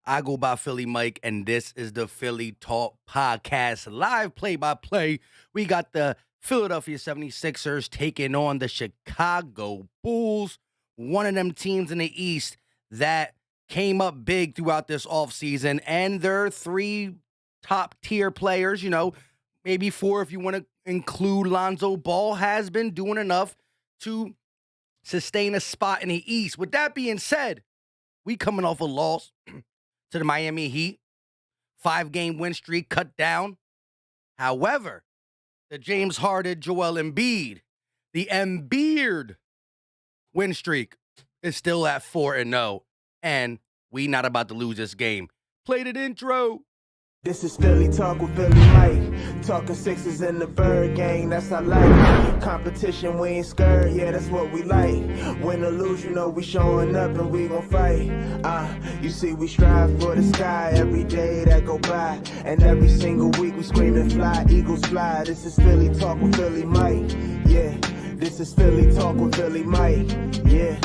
I go by Philly Mike, and this is the Philly Talk Podcast, live play-by-play. We got the Philadelphia 76ers taking on the Chicago Bulls, one of them teams in the East that came up big throughout this offseason, and their three top-tier players, maybe four if you want to include Lonzo Ball, has been doing enough to sustain a spot in the East. With that being said, we coming off a loss to the Miami Heat. 5-game win streak cut down. However, the James Harden, Joel Embiid, the Embiid win streak is still at 4-0. And we not about to lose this game. Play the intro. This is Philly Talk with Philly Mike. Talking Sixers in the Bird Gang, that's our life. Competition, we ain't scared, yeah, that's what we like. Win or lose, you know we showing up and we gon' fight. You see we strive for the sky every day that go by. And every single week we screaming fly, eagles fly. This is Philly Talk with Philly Mike, yeah. This is Philly Talk with Philly Mike, yeah.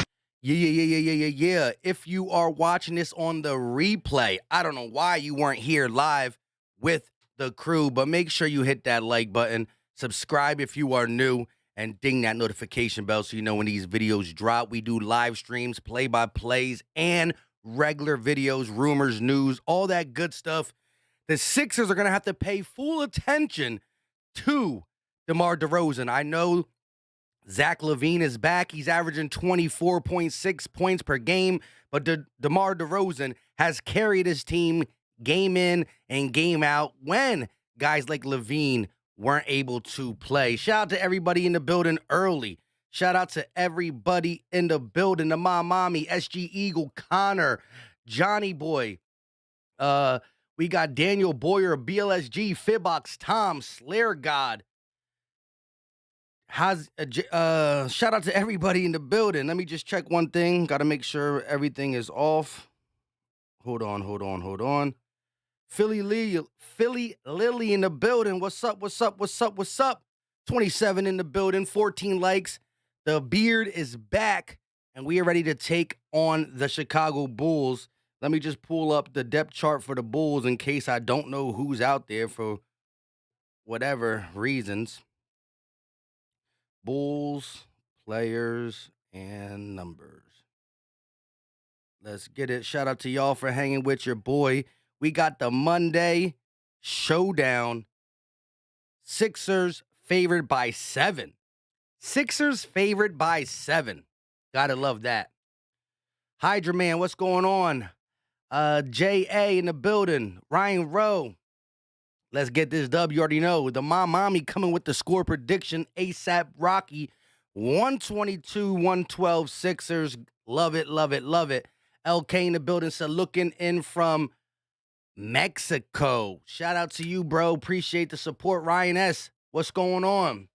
Yeah. If you are watching this on the replay, I don't know why you weren't here live with the crew, but make sure you hit that like button, subscribe if you are new, and ding that notification bell so you know when these videos drop. We do live streams, play-by-plays, and regular videos, rumors, news, all that good stuff. The Sixers are going to have to pay full attention to DeMar DeRozan. I know Zach LaVine is back. He's averaging 24.6 points per game, but DeMar DeRozan has carried his team game in and game out when guys like LaVine weren't able to play. Shout out to everybody in the building early. Shout out to everybody in the building. The Mommy, SG Eagle, Connor, Johnny Boy. We got Daniel Boyer, BLSG, Fibbox, Tom, Slayer God. Shout out to everybody in the building. Let me just check one thing. Got to make sure everything is off. Hold on. Philly Lily in the building. What's up? 27 in the building, 14 likes. The beard is back, and we are ready to take on the Chicago Bulls. Let me just pull up the depth chart for the Bulls in case I don't know who's out there for whatever reasons. Bulls, players, and numbers. Let's get it. Shout out to y'all for hanging with your boy. We got the Monday showdown. Sixers favored by 7. Gotta love that. Hydra Man, what's going on? J.A. in the building. Ryan Rowe. Let's get this dub. You already know. The Mommy coming with the score prediction. ASAP Rocky, 122-112 Sixers. Love it. LK in the building said, looking in from Mexico. Shout out to you, bro. Appreciate the support. Ryan S., what's going on?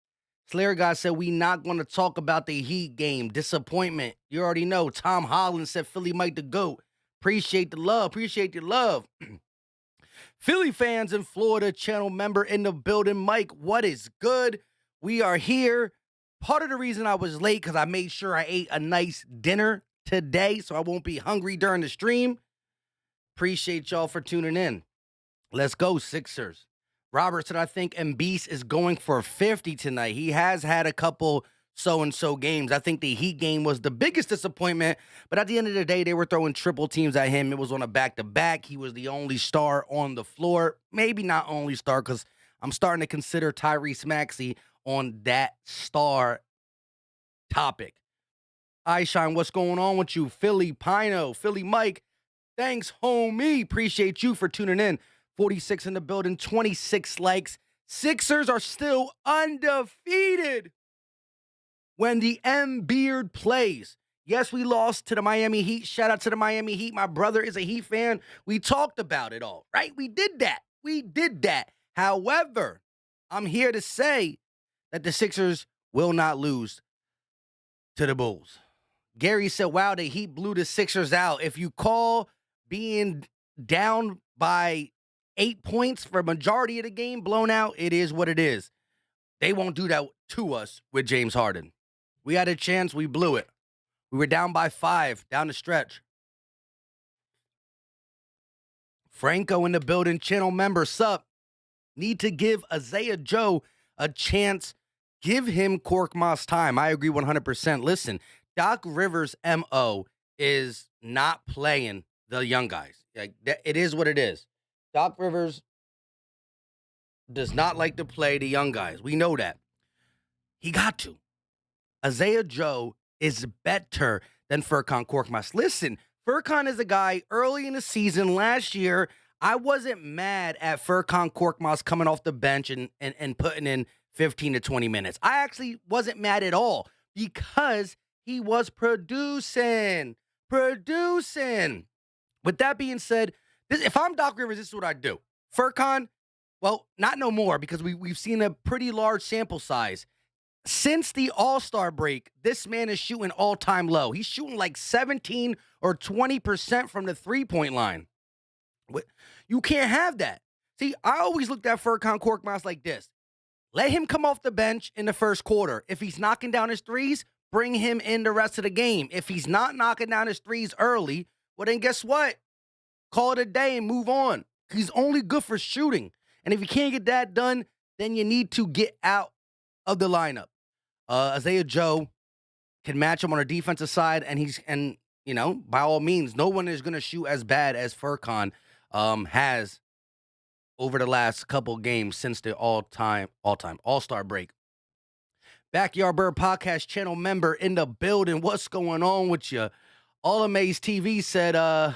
Slayer God said, we not going to talk about the Heat game. Disappointment. You already know. Tom Holland said, Philly Mike the GOAT. Appreciate the love. Philly fans in Florida, channel member in the building. Mike, what is good? We are here. Part of the reason I was late because I made sure I ate a nice dinner today so I won't be hungry during the stream. Appreciate y'all for tuning in. Let's go, Sixers. Robert said, I think Embiid is going for 50 tonight. He has had a couple so-and-so games. I think the Heat game was the biggest disappointment, but at the end of the day, they were throwing triple teams at him. It was on a back-to-back. He was the only star on the floor. Maybe not only star, because I'm starting to consider Tyrese Maxey on that star topic. Shine, what's going on with you? Philly Pino, Philly Mike, thanks, homie. Appreciate you for tuning in. 46 in the building, 26 likes. Sixers are still undefeated when the Embiid plays. Yes, we lost to the Miami Heat. Shout out to the Miami Heat. My brother is a Heat fan. We talked about it all, right? We did that. However, I'm here to say that the Sixers will not lose to the Bulls. Gary said, wow, the Heat blew the Sixers out. If you call being down by 8 points for a majority of the game blown out, it is what it is. They won't do that to us with James Harden. We had a chance. We blew it. We were down by 5 down the stretch. Franco in the building, channel member, sup. Need to give Isaiah Joe a chance. Give him Korkmaz time. I agree 100%. Listen, Doc Rivers' MO is not playing the young guys. Like, it is what it is. Doc Rivers does not like to play the young guys. We know that. He got to. Isaiah Joe is better than Furkan Korkmaz. Listen, Furkan is a guy early in the season last year. I wasn't mad at Furkan Korkmaz coming off the bench and putting in 15 to 20 minutes. I actually wasn't mad at all because he was producing. With that being said, if I'm Doc Rivers, this is what I do. Furkan, well, not no more because we've seen a pretty large sample size. Since the All-Star break, this man is shooting all-time low. He's shooting like 17 or 20% from the three-point line. You can't have that. See, I always looked at Furkan Korkmaz like this. Let him come off the bench in the first quarter. If he's knocking down his threes, bring him in the rest of the game. If he's not knocking down his threes early, well, then guess what? Call it a day and move on. He's only good for shooting. And if you can't get that done, then you need to get out of the lineup. Isaiah Joe can match him on a defensive side, and by all means, no one is going to shoot as bad as Furkan has over the last couple games since the all-time All-Star break. Backyard Bird Podcast channel member in the building. What's going on with you? All Amaze TV said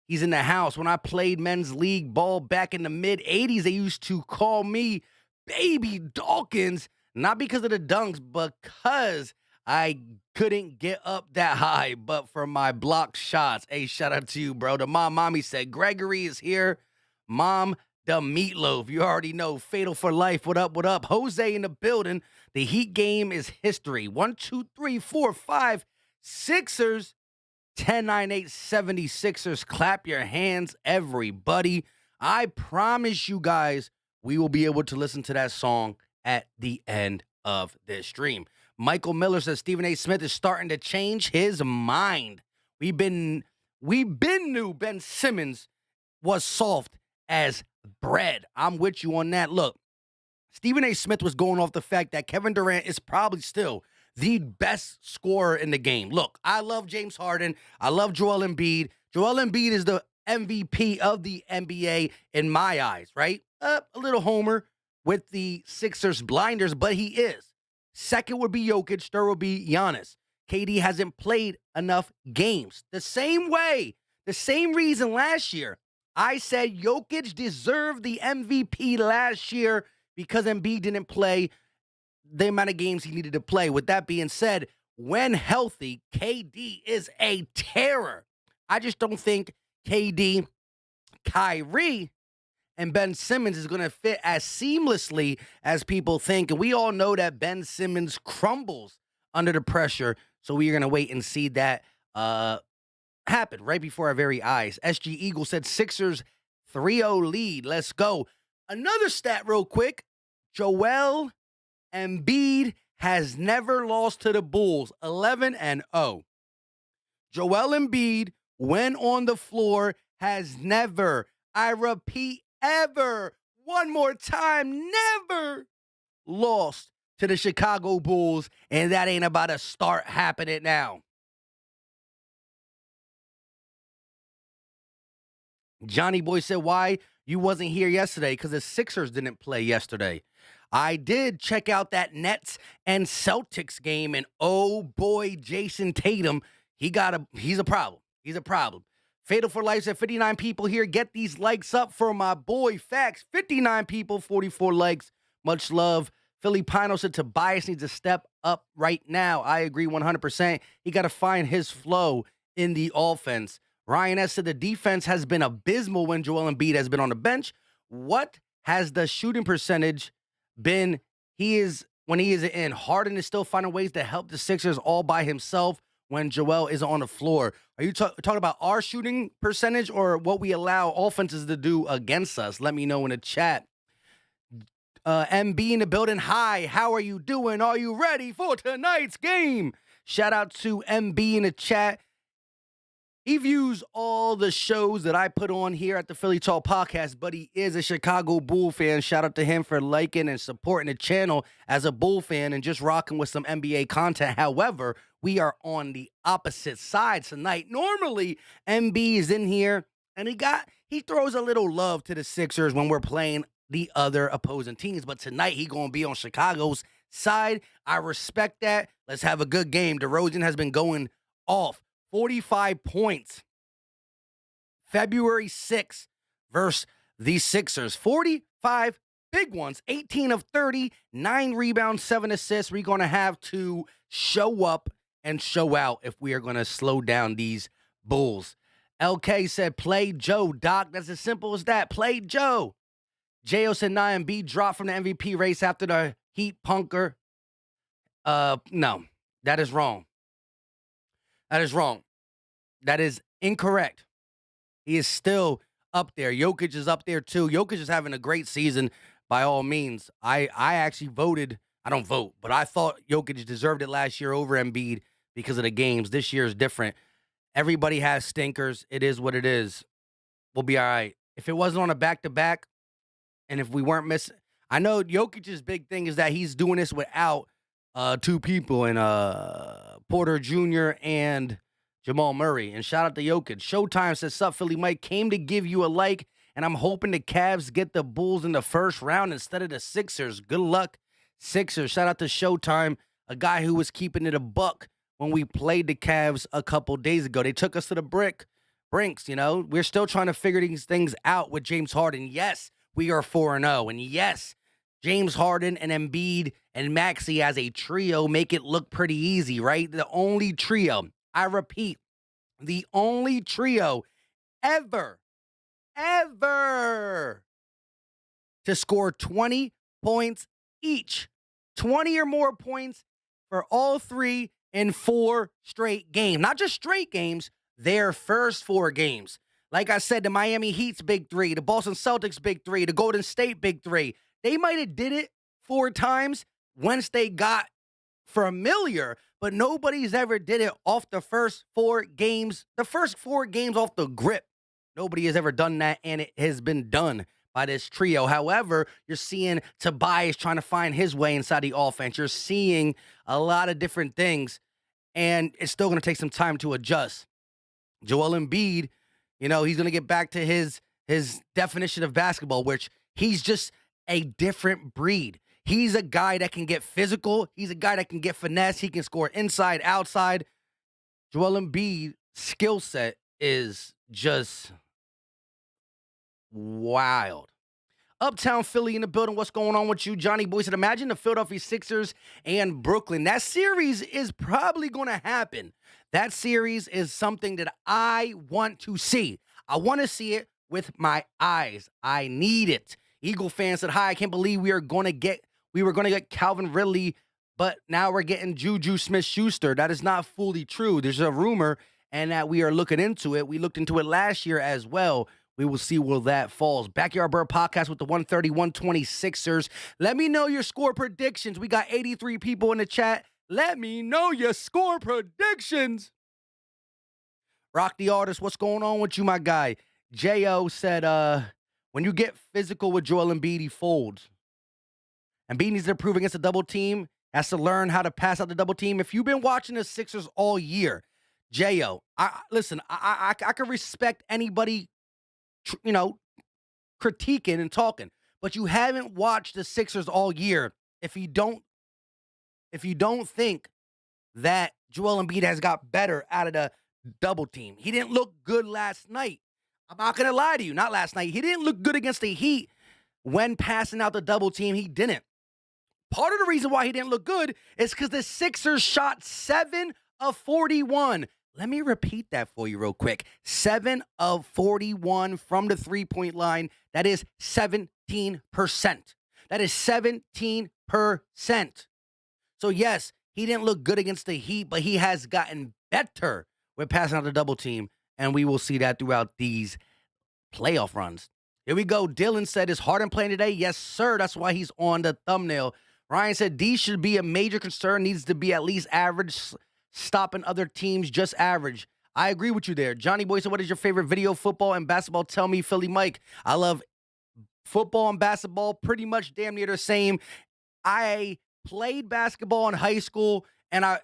he's in the house. When I played men's league ball back in the mid-'80s, they used to call me Baby Dawkins. Not because of the dunks, but because I couldn't get up that high, but for my block shots. Hey, shout out to you, bro. The mommy said, Gregory is here. Mom, the meatloaf. You already know. Fatal for life. What up, what up? Jose in the building. The Heat game is history. 1, 2, 3, 4, 5. Sixers. 10, 9, 8, 76ers. Clap your hands, everybody. I promise you guys, we will be able to listen to that song at the end of this stream. Michael Miller says Stephen A. Smith is starting to change his mind. We've been knew Ben Simmons was soft as bread. I'm with you on that. Look, Stephen A. Smith was going off the fact that Kevin Durant is probably still the best scorer in the game. Look, I love James Harden. I love Joel Embiid. Joel Embiid is the MVP of the NBA in my eyes, right? A little homer with the Sixers blinders, but he is. Second would be Jokic, third would be Giannis. KD hasn't played enough games. The same reason last year, I said Jokic deserved the MVP last year because Embiid didn't play the amount of games he needed to play. With that being said, when healthy, KD is a terror. I just don't think KD, Kyrie, and Ben Simmons is going to fit as seamlessly as people think. And we all know that Ben Simmons crumbles under the pressure. So we are going to wait and see that happen right before our very eyes. SG Eagle said Sixers 3-0 lead. Let's go. Another stat real quick. Joel Embiid has never lost to the Bulls. 11-0. Joel Embiid, when on the floor, has never, I repeat, ever, one more time, never lost to the Chicago Bulls, and that ain't about to start happening now. Johnny Boy said, why you wasn't here yesterday? Because the Sixers didn't play yesterday. I did check out that Nets and Celtics game, and oh boy, Jason Tatum, he's a problem. He's a problem. Fatal for Life said 59 people here. Get these likes up for my boy Facts. 59 people, 44 likes. Much love. Philly Pino said Tobias needs to step up right now. I agree 100%. He got to find his flow in the offense. Ryan S. said the defense has been abysmal when Joel Embiid has been on the bench. What has the shooting percentage been? When he is in. Harden is still finding ways to help the Sixers all by himself when Joel is on the floor. Are you talking about our shooting percentage or what we allow offenses to do against us? Let me know in the chat. MB in the building. Hi, how are you doing? Are you ready for tonight's game? Shout out to MB in the chat. He views all the shows that I put on here at the Philly Talk Podcast, but he is a Chicago Bull fan. Shout out to him for liking and supporting the channel as a Bull fan and just rocking with some NBA content. However, we are on the opposite side tonight. Normally, MB is in here and he throws a little love to the Sixers when we're playing the other opposing teams, but tonight he gonna be on Chicago's side. I respect that. Let's have a good game. DeRozan has been going off. 45 points. February 6th versus the Sixers. 45 big ones. 18 of 30, 9 rebounds, 7 assists. We're going to have to show up and show out if we are going to slow down these Bulls. LK said, play Joe, Doc. That's as simple as that. Play Joe. J.O. said, B dropped from the MVP race after the Heat punker. No, that is wrong. That is wrong. That is incorrect. He is still up there. Jokic is up there too. Jokic is having a great season by all means. I actually voted. I don't vote, but I thought Jokic deserved it last year over Embiid because of the games. This year is different. Everybody has stinkers. It is what it is. We'll be all right. If it wasn't on a back-to-back and if we weren't missing, I know Jokic's big thing is that he's doing this without two people in Porter Jr. and Jamal Murray. And shout out to Jokic. Showtime says, sup, Philly Mike, came to give you a like, and I'm hoping the Cavs get the Bulls in the first round instead of the Sixers. Good luck, Sixers. Shout out to Showtime, a guy who was keeping it a buck when we played the Cavs a couple days ago. They took us to the brinks, you know. We're still trying to figure these things out with James Harden. Yes, we are 4-0. And yes, James Harden and Embiid and Maxey as a trio make it look pretty easy, right? The only trio, I repeat, the only trio ever to score 20 points each. 20 or more points for all three in 4 straight games. Not just straight games, their first 4 games. Like I said, the Miami Heat's big 3, the Boston Celtics big 3, the Golden State big 3. They might have did it 4 times once they got familiar, but nobody's ever did it off the first 4 games. The first 4 games off the grip. Nobody has ever done that, and it has been done by this trio. However, you're seeing Tobias trying to find his way inside the offense. You're seeing a lot of different things, and it's still going to take some time to adjust. Joel Embiid, you know, he's going to get back to his definition of basketball, which he's just a different breed. He's a guy that can get physical. He's a guy that can get finesse. He can score inside, outside. Joel Embiid's skill set is just wild. Uptown Philly in the building. What's going on with you, Johnny Boy? Said, imagine the Philadelphia Sixers and Brooklyn. That series is probably going to happen. That series is something that I want to see. I want to see it with my eyes. I need it. Eagle fans said, hi, I can't believe we were going to get Calvin Ridley, but now we're getting Juju Smith-Schuster. That is not fully true. There's a rumor, and that we are looking into it. We looked into it last year as well. We will see where that falls. Backyard Bird Podcast with the 130-126ers. Let me know your score predictions. We got 83 people in the chat. Let me know your score predictions. Rock the Artist, what's going on with you, my guy? J.O. said, when you get physical with Joel Embiid, he folds. Embiid needs to improve against a double team. Has to learn how to pass out the double team. If you've been watching the Sixers all year, J.O., listen, I can respect anybody, critiquing and talking, but you haven't watched the Sixers all year if you don't think that Joel Embiid has got better out of the double team. He didn't look good last night. I'm not going to lie to you. Not last night. He didn't look good against the Heat when passing out the double team. He didn't. Part of the reason why he didn't look good is because the Sixers shot 7 of 41. Let me repeat that for you real quick. 7 of 41 from the three-point line. That is 17%. That is 17%. So, yes, he didn't look good against the Heat, but he has gotten better with passing out the double team, and we will see that throughout these playoff runs. Here we go. Dylan said, is Harden playing today? Yes, sir. That's why he's on the thumbnail. Ryan said, D should be a major concern. Needs to be at least average. Stopping other teams, just average. I agree with you there. Johnny Boy said, what is your favorite video, football and basketball? Tell me, Philly Mike. I love football and basketball, pretty much damn near the same. I played basketball in high school, and I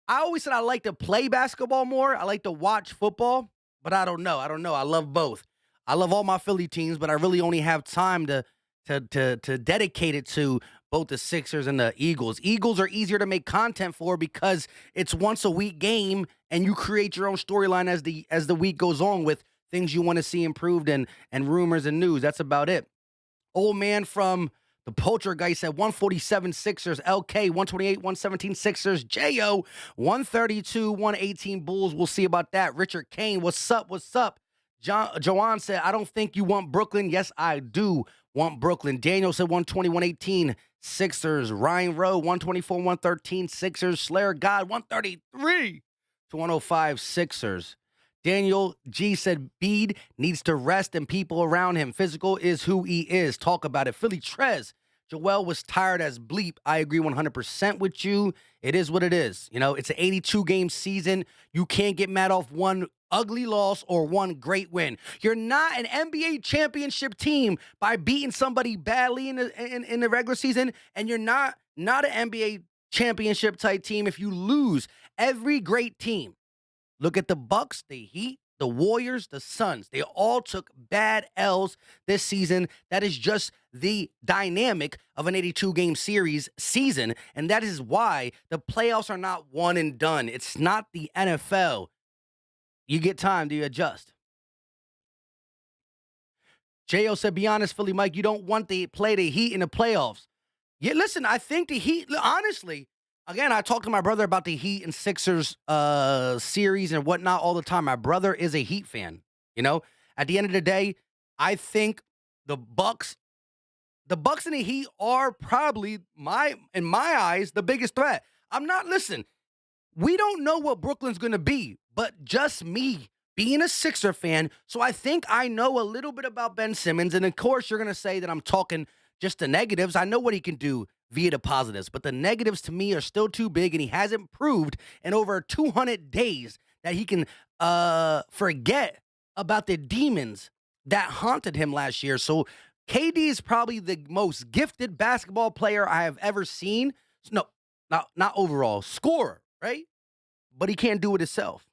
always said I like to play basketball more. I like to watch football, but I don't know. I love both. I love all my Philly teams, but I really only have time to dedicate it to both the Sixers and the Eagles. Eagles are easier to make content for because it's once a week game, and you create your own storyline as the week goes on with things you want to see improved and rumors and news. That's about it. Old man from the Poltergeist at 147 Sixers, LK 128, 117 Sixers, JO 132, 118 Bulls. We'll see about that. Richard Kane, what's up? What's up? Joanne said, I don't think you want Brooklyn. Yes, I do want Brooklyn. Daniel said 120, 118 Sixers. Ryan Rowe 124, 113 Sixers. Slayer God 133 to 105 Sixers. Daniel G said, Bede needs to rest and people around him. Physical is who he is. Talk about it. Philly Trez. Joel was tired as bleep. I agree 100% with you. It is what it is. It's an 82-game season. You can't get mad off one ugly loss or one great win. You're not an NBA championship team by beating somebody badly in the regular season, and you're not an NBA championship type team if you lose. Every great team. Look at the Bucks, the Heat, the Warriors, the Suns. They all took bad L's this season. That is just the dynamic of an 82-game season, and that is why the playoffs are not one and done. It's not the NFL. You get time to adjust. J.O. said, be honest, Philly Mike, you don't want to play the Heat in the playoffs. Yeah, listen, I think the Heat, honestly, again, I talk to my brother about the Heat and Sixers series and whatnot all the time. My brother is a Heat fan. At the end of the day, I think the Bucks and the Heat are probably, in my eyes, the biggest threat. Listen, we don't know what Brooklyn's going to be, but just me being a Sixer fan, so I think I know a little bit about Ben Simmons, and of course you're going to say that I'm talking just the negatives. I know what he can do via the positives, but the negatives to me are still too big, and he hasn't proved in over 200 days that he can forget about the demons that haunted him last year. So KD is probably the most gifted basketball player I have ever seen. No, not overall, scorer, right? But he can't do it himself.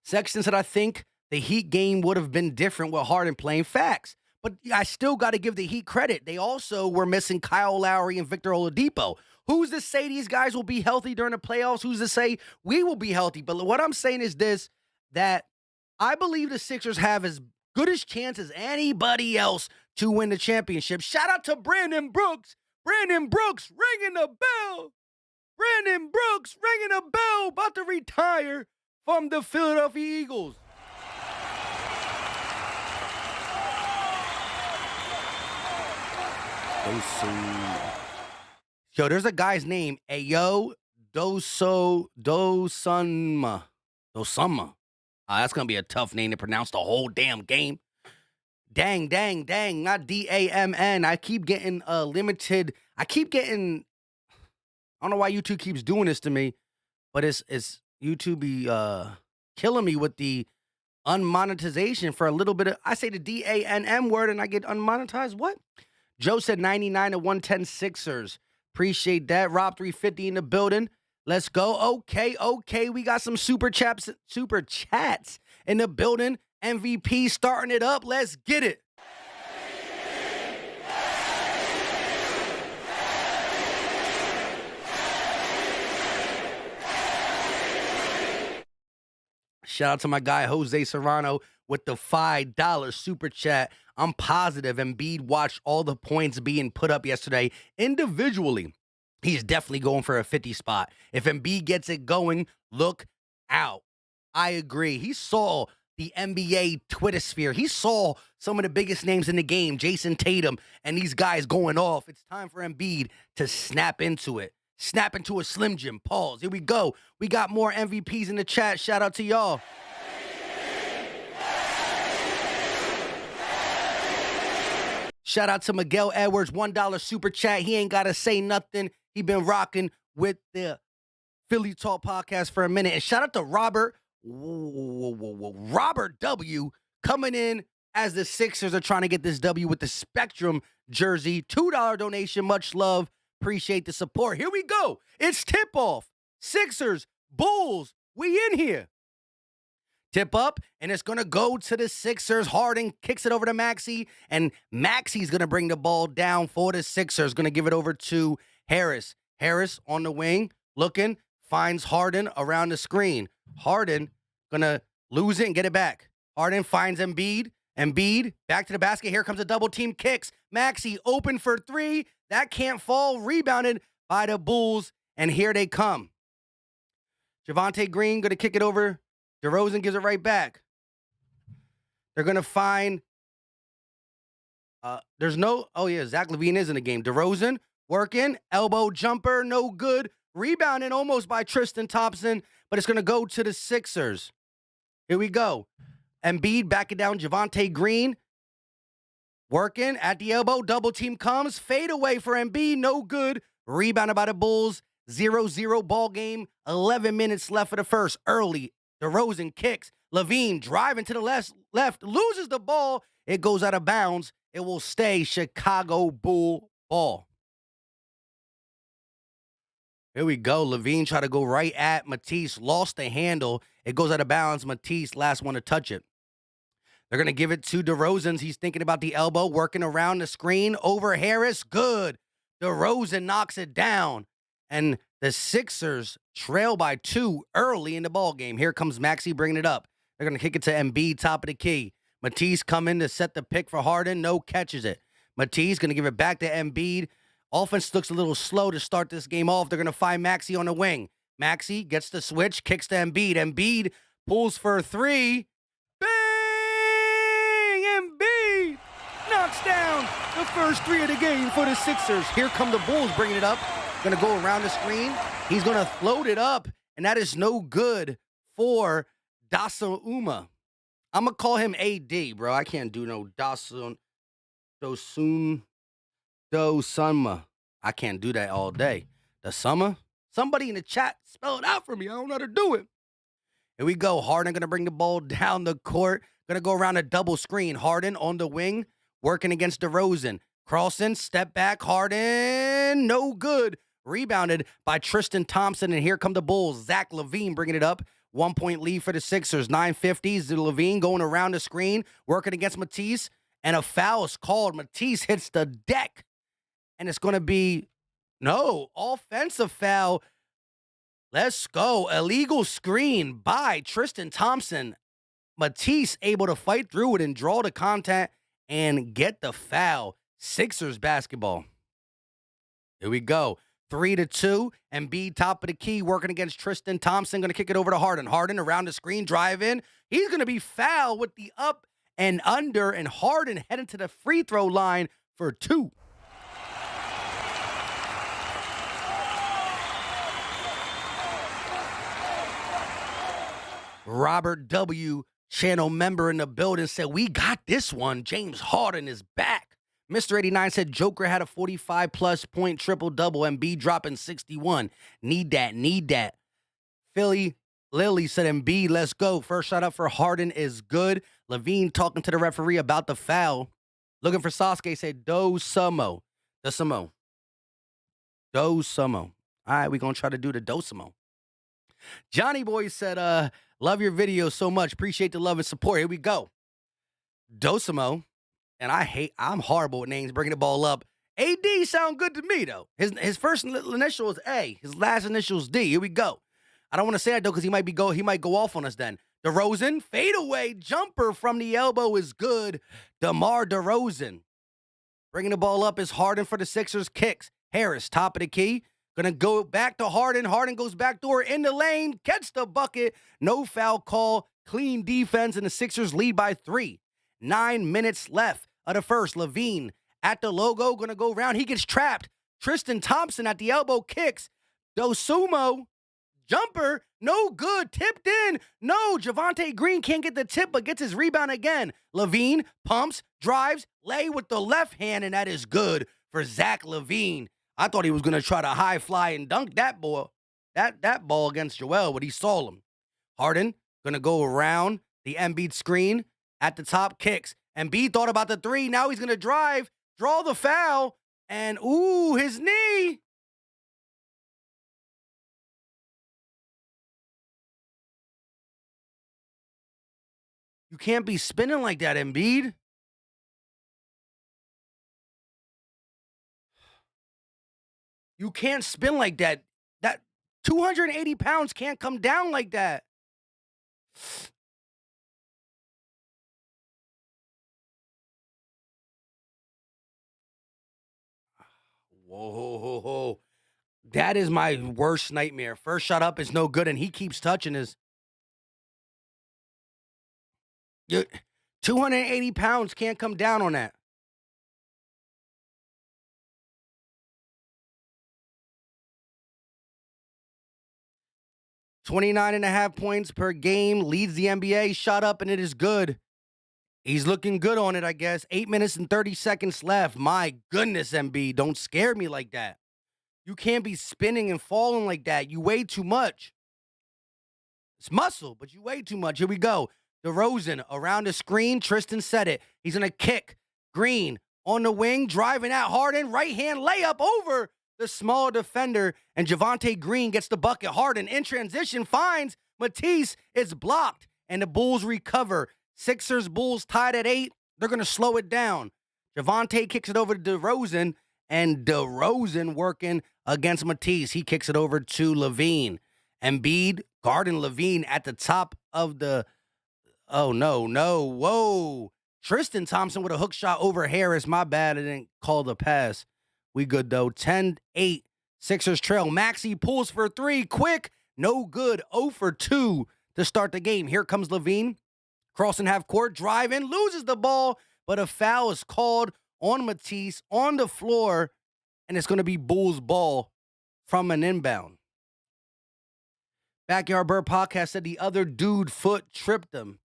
Sexton said, I think the Heat game would have been different with Harden playing. Facts. But I still got to give the Heat credit. They also were missing Kyle Lowry and Victor Oladipo. Who's to say these guys will be healthy during the playoffs? Who's to say we will be healthy? But what I'm saying is this, that I believe the Sixers have as good a chance as anybody else to win the championship. Shout out to Brandon Brooks. Brandon Brooks ringing the bell. Brandon Brooks ringing a bell, about to retire from the Philadelphia Eagles. Yo, there's a guy's name, Ayo Dosunma. That's going to be a tough name to pronounce the whole damn game. Dang, not D-A-M-N. I keep getting limited. I don't know why YouTube keeps doing this to me, but it's YouTube be killing me with the unmonetization for a little bit of, I say the D-A-N-M word and I get unmonetized. What? Joe said 99 to 110 Sixers. Appreciate that. Rob 350 in the building. Let's go. Okay. We got some super chats in the building. MVP starting it up. Let's get it. Shout out to my guy, Jose Serrano, with the $5 super chat. I'm positive Embiid watched all the points being put up yesterday individually. He's definitely going for a 50 spot. If Embiid gets it going, look out. I agree. He saw the NBA Twitter sphere. He saw some of the biggest names in the game, Jason Tatum, and these guys going off. It's time for Embiid to snap into it. Snap into a Slim Jim. Pause. Here we go. We got more MVPs in the chat. Shout out to y'all. Shout out to Miguel Edwards, $1 super chat. He ain't got to say nothing. He been rocking with the Philly Talk podcast for a minute. And shout out to Robert W. coming in as the Sixers are trying to get this W with the Spectrum jersey. $2 donation. Much love. Appreciate the support. Here we go. It's tip-off. Sixers, Bulls, we in here. Tip up, and it's going to go to the Sixers. Harden kicks it over to Maxey, and Maxey's going to bring the ball down for the Sixers. Going to give it over to Harris. Harris on the wing, looking, finds Harden around the screen. Harden going to lose it and get it back. Harden finds Embiid. Embiid back to the basket. Here comes a double team kicks. Maxey open for three. That can't fall. Rebounded by the Bulls, and here they come. Javonte Green going to kick it over. DeRozan gives it right back. They're going to find, Zach LaVine is in the game. DeRozan working, elbow jumper, no good. Rebounded almost by Tristan Thompson, but it's going to go to the Sixers. Here we go. Embiid backing down Javonte Green. Working at the elbow, double team comes, fade away for Embiid, no good. Rebounded by the Bulls, 0-0 ball game, 11 minutes left for the first. Early. DeRozan kicks. LaVine driving to the left, loses the ball. It goes out of bounds. It will stay Chicago Bull ball. Here we go. LaVine tried to go right at Matisse, lost the handle. It goes out of bounds. Matisse, last one to touch it. They're going to give it to DeRozan. He's thinking about the elbow, working around the screen. Over Harris, good. DeRozan knocks it down. And the Sixers trail by 2 early in the ball game. Here comes Maxey bringing it up. They're going to kick it to Embiid, top of the key. Matisse come in to set the pick for Harden. No, catches it. Matisse going to give it back to Embiid. Offense looks a little slow to start this game off. They're going to find Maxey on the wing. Maxey gets the switch, kicks to Embiid. Embiid pulls for a three. Bang! Embiid knocks down the first three of the game for the Sixers. Here come the Bulls bringing it up. Going to go around the screen. He's going to float it up, and that is no good for Dosunmu. I'm going to call him AD, bro. I can't do no Dosunmu. I can't do that all day. Dosunmu? Somebody in the chat spell it out for me. I don't know how to do it. Here we go. Harden going to bring the ball down the court. Going to go around a double screen. Harden on the wing, working against DeRozan. Carlson, step back. Harden, no good. Rebounded by Tristan Thompson, and here come the Bulls. Zach LaVine bringing it up. 1 point lead for the Sixers. 9:50. LaVine going around the screen, working against Matisse, and a foul is called. Matisse hits the deck, and it's going to be, no, offensive foul. Let's go. Illegal screen by Tristan Thompson. Matisse able to fight through it and draw the contact and get the foul. Sixers basketball. Here we go. 3-2. Embiid top of the key working against Tristan Thompson. Going to kick it over to Harden. Harden around the screen, drive in. He's going to be fouled with the up and under, and Harden heading to the free throw line for 2. Robert W., channel member in the building, said, we got this one. James Harden is back. Mr. 89 said Joker had a 45-plus point triple-double. Embiid dropping 61. Need that. Philly Lily said Embiid, let's go. First shot up for Harden is good. LaVine talking to the referee about the foul. Looking for Sasuke, said Dosunmu. All right, we're going to try to do the Dosunmu. Johnny Boy said, love your video so much. Appreciate the love and support. Here we go. Dosunmu. And I'm horrible with names, bringing the ball up. AD sound good to me, though. His first initial is A. His last initial is D. Here we go. I don't want to say that, though, because he might go off on us then. DeRozan, fadeaway jumper from the elbow is good. DeMar DeRozan. Bringing the ball up is Harden for the Sixers. Kicks. Harris, top of the key. Going to go back to Harden. Harden goes backdoor in the lane. Gets the bucket. No foul call. Clean defense, and the Sixers lead by 3. 9 minutes left of the first. LaVine at the logo, going to go around. He gets trapped. Tristan Thompson at the elbow kicks. Dosunmu, jumper, no good. Tipped in. No, Javonte Green can't get the tip, but gets his rebound again. LaVine pumps, drives, lay with the left hand, and that is good for Zach LaVine. I thought he was going to try to high fly and dunk that boy. that ball against Joel, but he saw him. Harden gonna go around the Embiid screen at the top, kicks. Embiid thought about the three. Now he's gonna drive, draw the foul, and ooh, his knee. You can't be spinning like that, Embiid. You can't spin like that. That 280 pounds can't come down like that. Whoa. That is my worst nightmare. First shot up is no good, and he keeps touching his. 280 pounds can't come down on that. 29.5 points per game, leads the NBA, shot up, and it is good. He's looking good on it, I guess. 8 minutes and 30 seconds left. My goodness, MB, don't scare me like that. You can't be spinning and falling like that. You weigh too much. It's muscle, but you weigh too much. Here we go. DeRozan around the screen. Tristan said it. He's going to kick. Green on the wing, driving at Harden. Right hand layup over the small defender. And Javonte Green gets the bucket. Harden in transition finds Matisse. It's blocked. And the Bulls recover. Sixers, Bulls tied at 8. They're going to slow it down. Javonte kicks it over to DeRozan. And DeRozan working against Matisse. He kicks it over to Levine. Embiid guarding Levine at the top of the. Oh, no. Whoa. Tristan Thompson with a hook shot over Harris. My bad. I didn't call the pass. We good, though. 10-8. Sixers trail. Maxey pulls for 3. Quick. No good. 0 for 2 to start the game. Here comes Levine. Crossing half court. Driving. Loses the ball. But a foul is called on Matisse on the floor. And it's going to be Bulls ball from an inbound. Backyard Bird podcast said the other dude foot tripped him.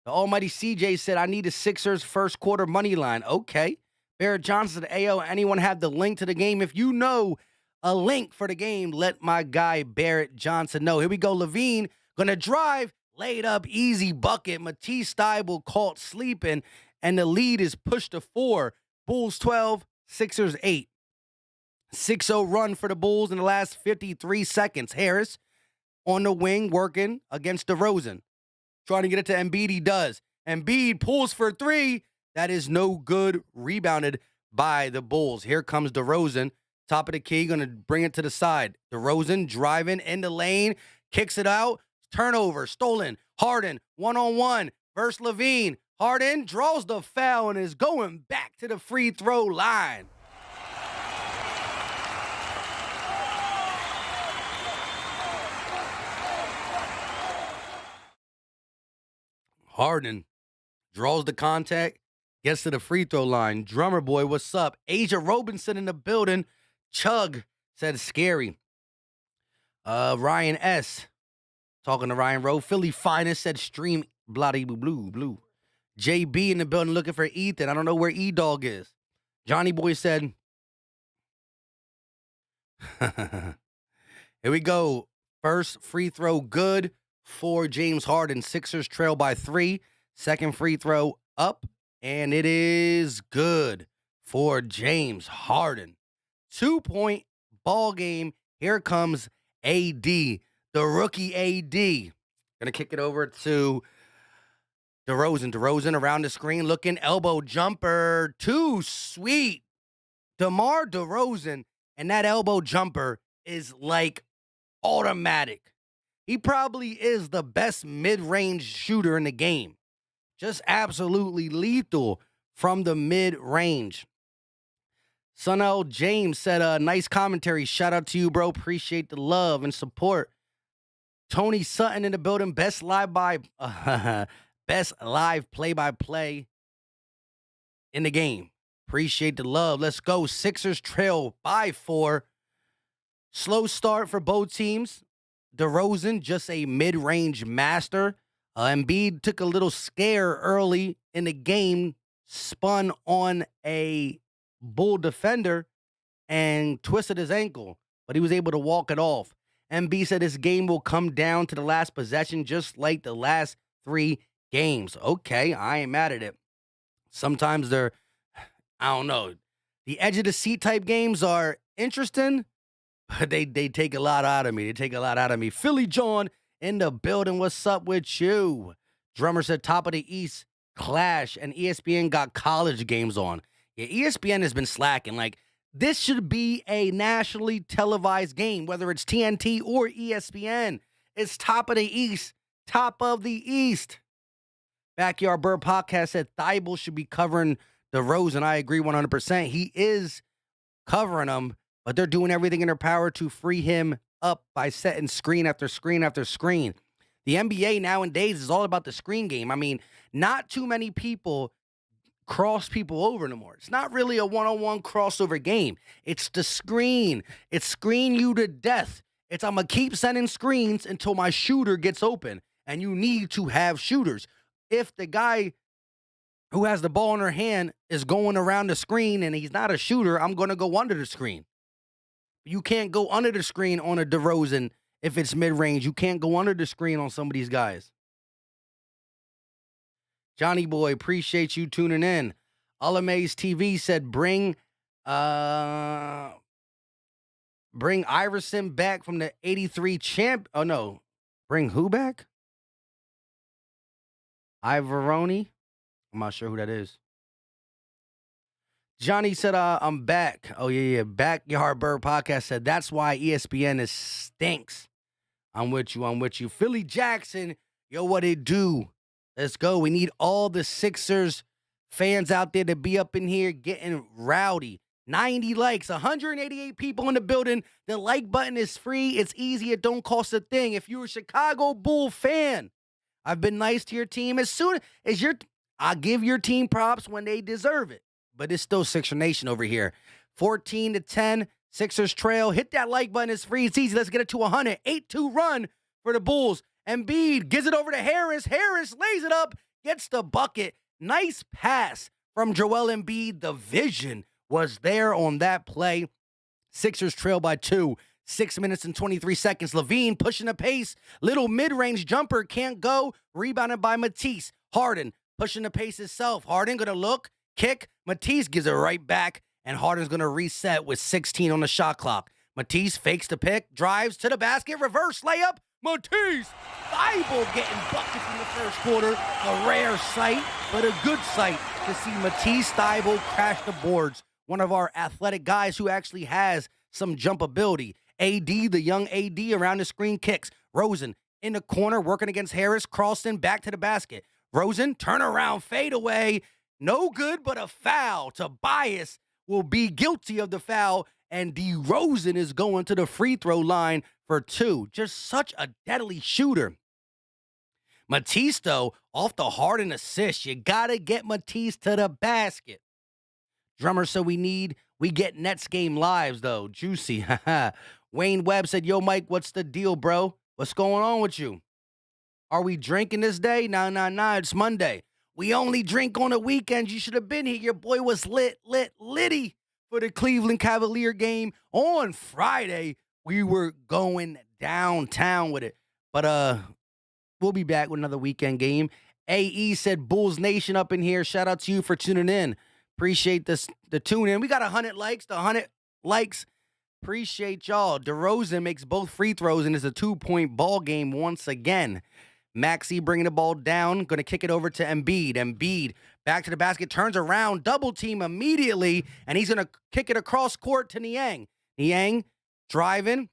The almighty CJ said, I need a Sixers first quarter money line. Okay. Barrett Johnson said, Ayo, anyone have the link to the game? If you know a link for the game, let my guy Barrett Johnson know. Here we go. Levine going to drive, laid up, easy bucket. Matisse Thybulle caught sleeping, and the lead is pushed to 4. Bulls 12, Sixers 8. 6-0 run for the Bulls in the last 53 seconds. Harris on the wing working against DeRozan. Trying to get it to Embiid, he does. Embiid pulls for 3. That is no good. Rebounded by the Bulls. Here comes DeRozan. Top of the key, going to bring it to the side. DeRozan driving in the lane. Kicks it out. Turnover. Stolen. Harden. One-on-one. Versus Levine. Harden draws the foul and is going back to the free throw line. Harden draws the contact, gets to the free throw line. Drummer boy, what's up? Asia Robinson in the building. Chug said scary. Ryan S. Talking to Ryan Rowe. Philly Finest said stream bloody blue. JB in the building looking for Ethan. I don't know where E-Dog is. Johnny Boy said, here we go. First free throw good for James Harden. Sixers trail by 3. Second free throw up, and it is good for James Harden. 2-point ball game. Here comes AD, the rookie AD. Gonna kick it over to DeRozan. DeRozan around the screen looking, elbow jumper. Too sweet. DeMar DeRozan, and that elbow jumper is like automatic. He probably is the best mid-range shooter in the game. Just absolutely lethal from the mid-range. Sunel James said, nice commentary. Shout out to you, bro. Appreciate the love and support. Tony Sutton in the building. Best live play-by-play in the game. Appreciate the love. Let's go. Sixers trail by 4. Slow start for both teams. DeRozan, just a mid-range master. Embiid took a little scare early in the game, spun on a Bull defender and twisted his ankle, but he was able to walk it off. MB said this game will come down to the last possession just like the last 3 games. Okay, I ain't mad at it. Sometimes they're, I don't know, the edge of the seat type games are interesting, but they take a lot out of me. They take a lot out of me. Philly John in the building. What's up with you? Drummer said top of the East clash, and ESPN got college games on. Yeah, ESPN has been slacking. Like, this should be a nationally televised game, whether it's TNT or ESPN. It's top of the East. Top of the East. Backyard Bird Podcast said Thibault should be covering DeRozan. I agree 100%. He is covering him, but they're doing everything in their power to free him up by setting screen after screen after screen. The NBA nowadays is all about the screen game. I mean, not too many people cross people over anymore. It's not really a one-on-one crossover game. It's the screen. It's screen you to death. It's I'm going to keep sending screens until my shooter gets open, and you need to have shooters. If the guy who has the ball in her hand is going around the screen and he's not a shooter, I'm going to go under the screen. You can't go under the screen on a DeRozan if it's mid-range. You can't go under the screen on some of these guys. Johnny Boy, appreciate you tuning in. Alamaze TV said bring Iverson back from the 83 champ. Oh, no. Bring who back? Ivoroni? I'm not sure who that is. Johnny said, I'm back. Oh, yeah. Backyard Bird Podcast said, that's why ESPN is stinks. I'm with you. Philly Jackson, yo, what it do? Let's go. We need all the Sixers fans out there to be up in here getting rowdy. 90 likes, 188 people in the building. The like button is free. It's easy. It don't cost a thing. If you're a Chicago Bull fan, I've been nice to your team. As soon as I'll give your team props when they deserve it. But it's still Sixer Nation over here. 14-10, Sixers trail. Hit that like button. It's free. It's easy. Let's get it to 100. 8-2 run for the Bulls. Embiid gives it over to Harris. Harris lays it up, gets the bucket. Nice pass from Joel Embiid. The vision was there on that play. Sixers trail by 2. 6 minutes and 23 seconds. Levine pushing the pace. Little mid-range jumper can't go. Rebounded by Matisse. Harden pushing the pace himself. Harden going to look, kick. Matisse gives it right back. And Harden's going to reset with 16 on the shot clock. Matisse fakes the pick, drives to the basket, reverse layup. Matisse, Thibault getting buckets in the first quarter. A rare sight, but a good sight to see Matisse Thibault crash the boards. One of our athletic guys who actually has some jump ability. AD, the young AD around the screen kicks. Rosen in the corner working against Harris. Carlson back to the basket. Rosen, turn around, fade away. No good, but a foul. Tobias will be guilty of the foul, and DeRozan is going to the free throw line for 2. Just such a deadly shooter. Matisse, though, off the Harden assist. You got to get Matisse to the basket. Drummer said we get Nets game lives, though. Juicy. Wayne Webb said, yo, Mike, what's the deal, bro? What's going on with you? Are we drinking this day? Nah, it's Monday. We only drink on the weekends. You should have been here. Your boy was litty for the Cleveland Cavalier game on Friday. We were going downtown with it. But we'll be back with another weekend game. AE said, Bulls Nation up in here. Shout out to you for tuning in. Appreciate the tune in. We got 100 likes. The 100 likes. Appreciate y'all. DeRozan makes both free throws and it's a 2-point ball game once again. Maxey bringing the ball down, going to kick it over to Embiid. Embiid back to the basket, turns around, double team immediately, and he's going to kick it across court to Niang. Niang driving,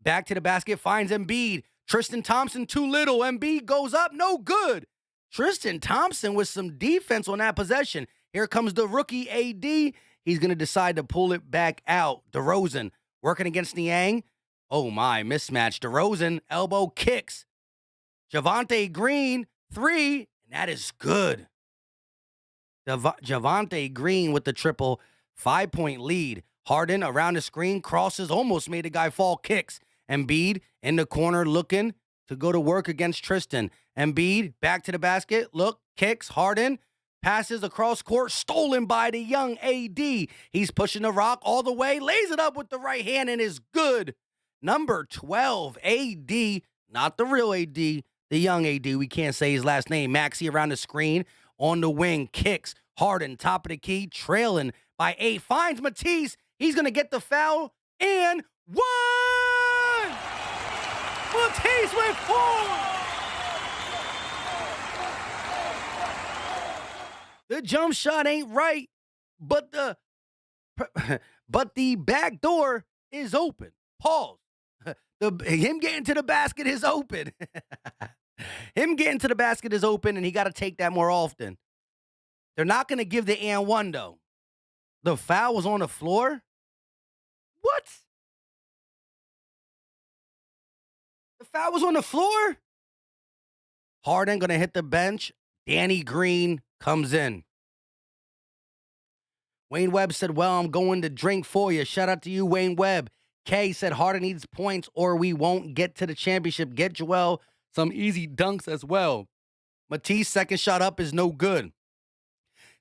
back to the basket, finds Embiid. Tristan Thompson too little. Embiid goes up, no good. Tristan Thompson with some defense on that possession. Here comes the rookie AD. He's going to decide to pull it back out. DeRozan working against Niang. Oh my, mismatch. DeRozan elbow kicks. Javonte Green, 3, and that is good. Javonte Green with the triple, 5-point lead. Harden around the screen, crosses, almost made a guy fall, kicks. Embiid in the corner looking to go to work against Tristan. Embiid back to the basket, look, kicks, Harden, passes across court, stolen by the young AD. He's pushing the rock all the way, lays it up with the right hand, and is good. Number 12, AD, not the real AD, the young AD. We can't say his last name. Maxey around the screen, on the wing, kicks. Harden, top of the key, trailing by 8. Finds Matisse. He's going to get the foul, and one! Matisse went forward. The jump shot ain't right, but the back door is open. Pause. Him getting to the basket is open. Him getting to the basket is open, and he got to take that more often. They're not going to give the and one, though. The foul was on the floor? What? The foul was on the floor? Harden going to hit the bench. Danny Green comes in. Wayne Webb said, well, I'm going to drink for you. Shout out to you, Wayne Webb. Kay said, Harden needs points or we won't get to the championship. Get Joel some easy dunks as well. Matisse, second shot up is no good.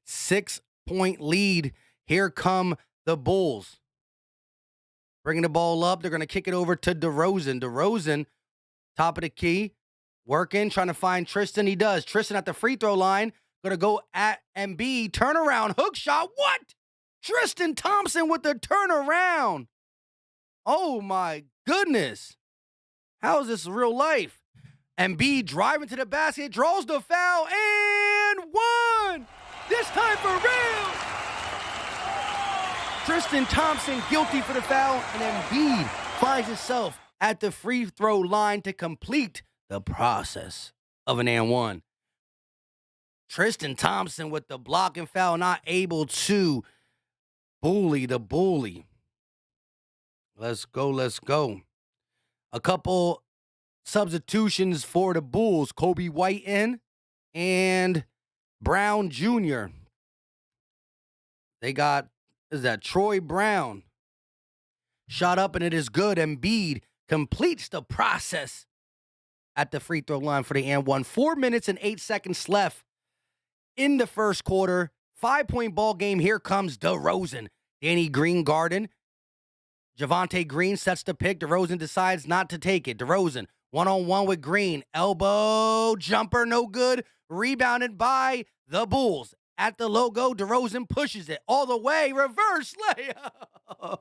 6-point lead. Here come the Bulls. Bringing the ball up. They're going to kick it over to DeRozan. DeRozan, top of the key, working, trying to find Tristan. He does. Tristan at the free throw line. Going to go at Embiid. Turnaround. Hook shot. What? Tristan Thompson with the turnaround. Oh, my goodness. How is this real life? Embiid driving to the basket, draws the foul, and one! This time for real! Tristan Thompson guilty for the foul, and Embiid finds himself at the free throw line to complete the process of an and one. Tristan Thompson with the blocking foul, not able to bully the bully. Let's go, let's go. A couple substitutions for the Bulls. Kobe White in and Brown Jr. They got, is that Troy Brown? Shot up and it is good. Embiid completes the process at the free throw line for the and one. 4 minutes and 8 seconds left in the first quarter. 5-point ball game. Here comes DeRozan. Danny Green guarding. Javonte Green sets the pick. DeRozan decides not to take it. DeRozan one-on-one with Green. Elbow jumper, no good. Rebounded by the Bulls. At the logo, DeRozan pushes it all the way. Reverse layup.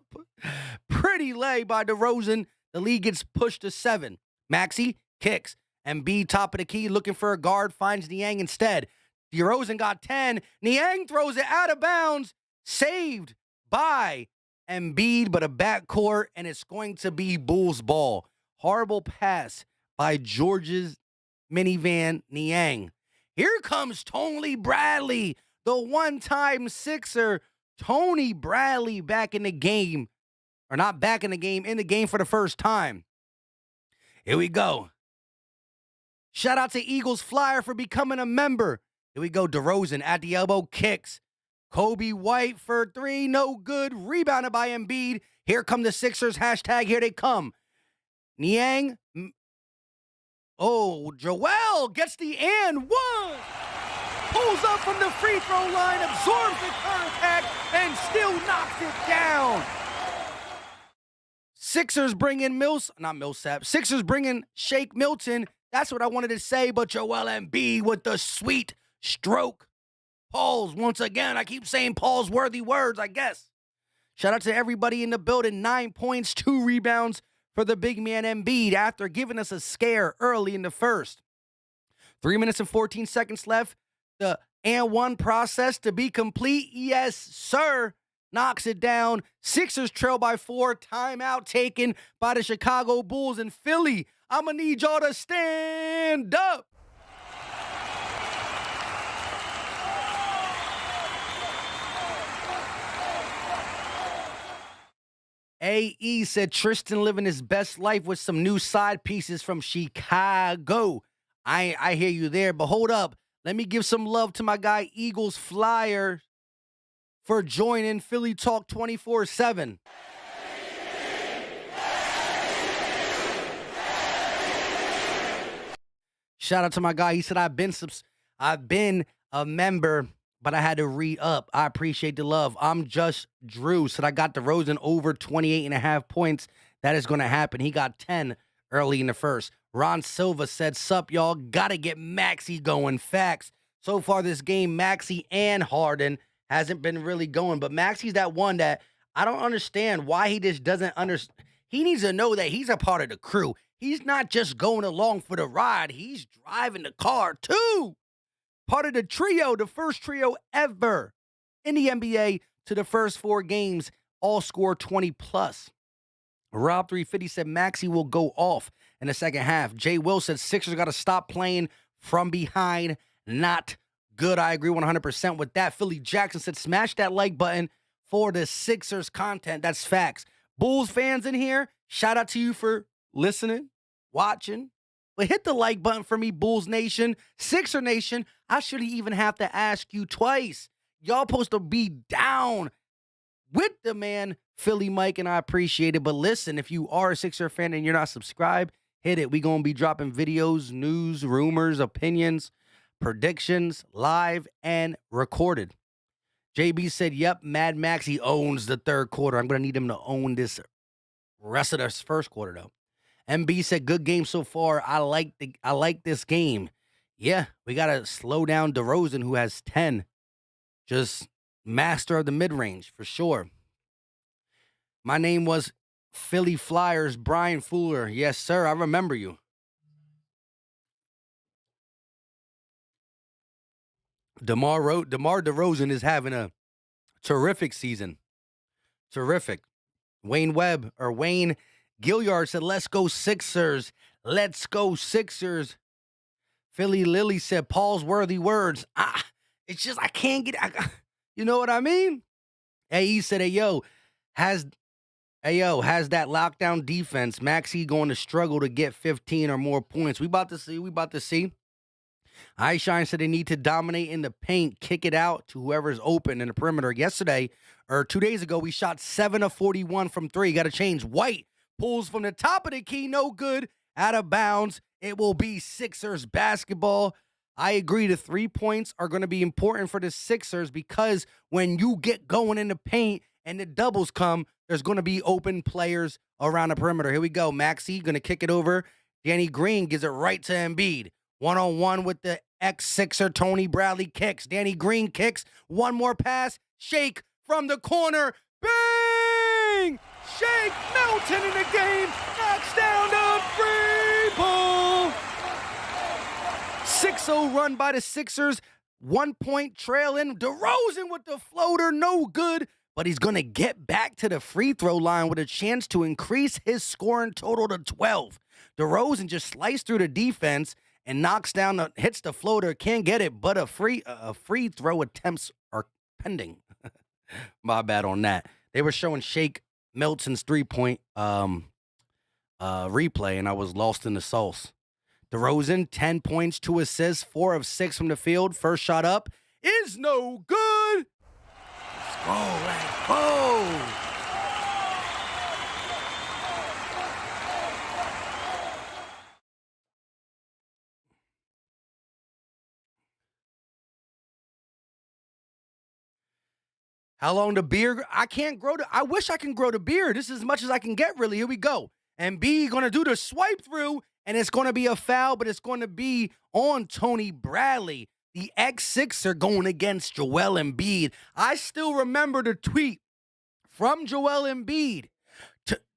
Pretty lay by DeRozan. The lead gets pushed to 7. Maxey kicks. Embiid top of the key looking for a guard. Finds Niang instead. DeRozan got 10. Niang throws it out of bounds. Saved by Embiid, but a backcourt, and it's going to be Bulls ball. Horrible pass by George's minivan Niang. Here comes Tony Bradley, the one-time Sixer. Tony Bradley back in the game. Or not back in the game for the first time. Here we go. Shout out to Eagles Flyer for becoming a member. Here we go. DeRozan at the elbow, kicks. Kobe White for 3, no good. Rebounded by Embiid. Here come the Sixers. Hashtag here they come. Niang. Oh, Joel gets the and one. Pulls up from the free throw line, absorbs the contact, and still knocks it down. Sixers bring in Sixers bring in Shake Milton. That's what I wanted to say, but Joel Embiid with the sweet stroke. Pause once again. I keep saying Paul's worthy words, I guess. Shout out to everybody in the building. 9 points, 2 rebounds for the big man Embiid after giving us a scare early in the first. 3 minutes and 14 seconds left. The and one process to be complete. Yes, sir. Knocks it down. Sixers trail by 4. Timeout taken by the Chicago Bulls in Philly. I'm going to need y'all to stand up. AE said Tristan living his best life with some new side pieces from Chicago. I hear you there, but hold up. Let me give some love to my guy Eagles Flyer for joining Philly Talk 24/7. Shout out to my guy. He said I've been a member, but I had to re-up. I appreciate the love. I'm just Drew. Said I got DeRozan over 28.5 points. that is going to happen. He got 10 early in the first. Ron Silva said, "Sup, y'all? Got to get Maxey going." Facts. So far this game, Maxey and Harden hasn't been really going. But Maxey's that one that I don't understand why he just doesn't understand. He needs to know that he's a part of the crew. He's not just going along for the ride. He's driving the car, too. Part of the trio, the first trio ever in the NBA to the first 4 games, all score 20+. Rob 350 said Maxey will go off in the second half. Jay Will said Sixers got to stop playing from behind. Not good. I agree 100% with that. Philly Jackson said smash that like button for the Sixers content. That's facts. Bulls fans in here, shout out to you for listening, watching. But hit the like button for me, Bulls Nation. Sixer Nation, I shouldn't even have to ask you twice. Y'all supposed to be down with the man, Philly Mike, and I appreciate it. But listen, if you are a Sixer fan and you're not subscribed, hit it. We going to be dropping videos, news, rumors, opinions, predictions, live and recorded. JB said, yep, Mad Maxey owns the third quarter. I'm going to need him to own this rest of this first quarter, though. MB said, good game so far. I like this game. Yeah, we got to slow down DeRozan, who has 10. Just master of the mid-range, for sure. My name was Philly Flyers, Brian Fuller. Yes, sir, I remember you. DeMar DeRozan is having a terrific season. Terrific. Wayne Gilliard said, let's go Sixers. Let's go Sixers. Philly Lily said, Paul's worthy words. It's just, I can't get, you know what I mean? AE said, has that lockdown defense, Maxey going to struggle to get 15 or more points. We about to see. iShine said they need to dominate in the paint, kick it out to whoever's open in the perimeter. 2 days ago, we shot 7 of 41 from 3. Got to change. White pulls from the top of the key, no good, out of bounds. It will be Sixers basketball. I agree, the 3 points are going to be important for the Sixers because when you get going in the paint and the doubles come, there's going to be open players around the perimeter. Here we go. Maxey going to kick it over. Danny Green gives it right to Embiid. One-on-one with the ex-Sixer Tony Bradley kicks. Danny Green kicks. One more pass. Shake from the corner. Bang! Shake Milton in the game. Knocks down the free ball. 6-0 run by the Sixers. 1 point trail in. DeRozan with the floater. No good. But he's going to get back to the free throw line with a chance to increase his scoring total to 12. DeRozan just sliced through the defense and hits the floater, can't get it, but a free throw attempts are pending. My bad on that. They were showing Shake Milton's 3-point replay, and I was lost in the sauce. DeRozan, 10 points, 2 assists, 4 of 6 from the field. First shot up is no good. Let's go. How long the beard? I wish I can grow the beard. This is as much as I can get, really. Here we go. And B going to do the swipe through, and it's going to be a foul, but it's going to be on Tony Bradley. The ex-Sixer going against Joel Embiid. I still remember the tweet from Joel Embiid.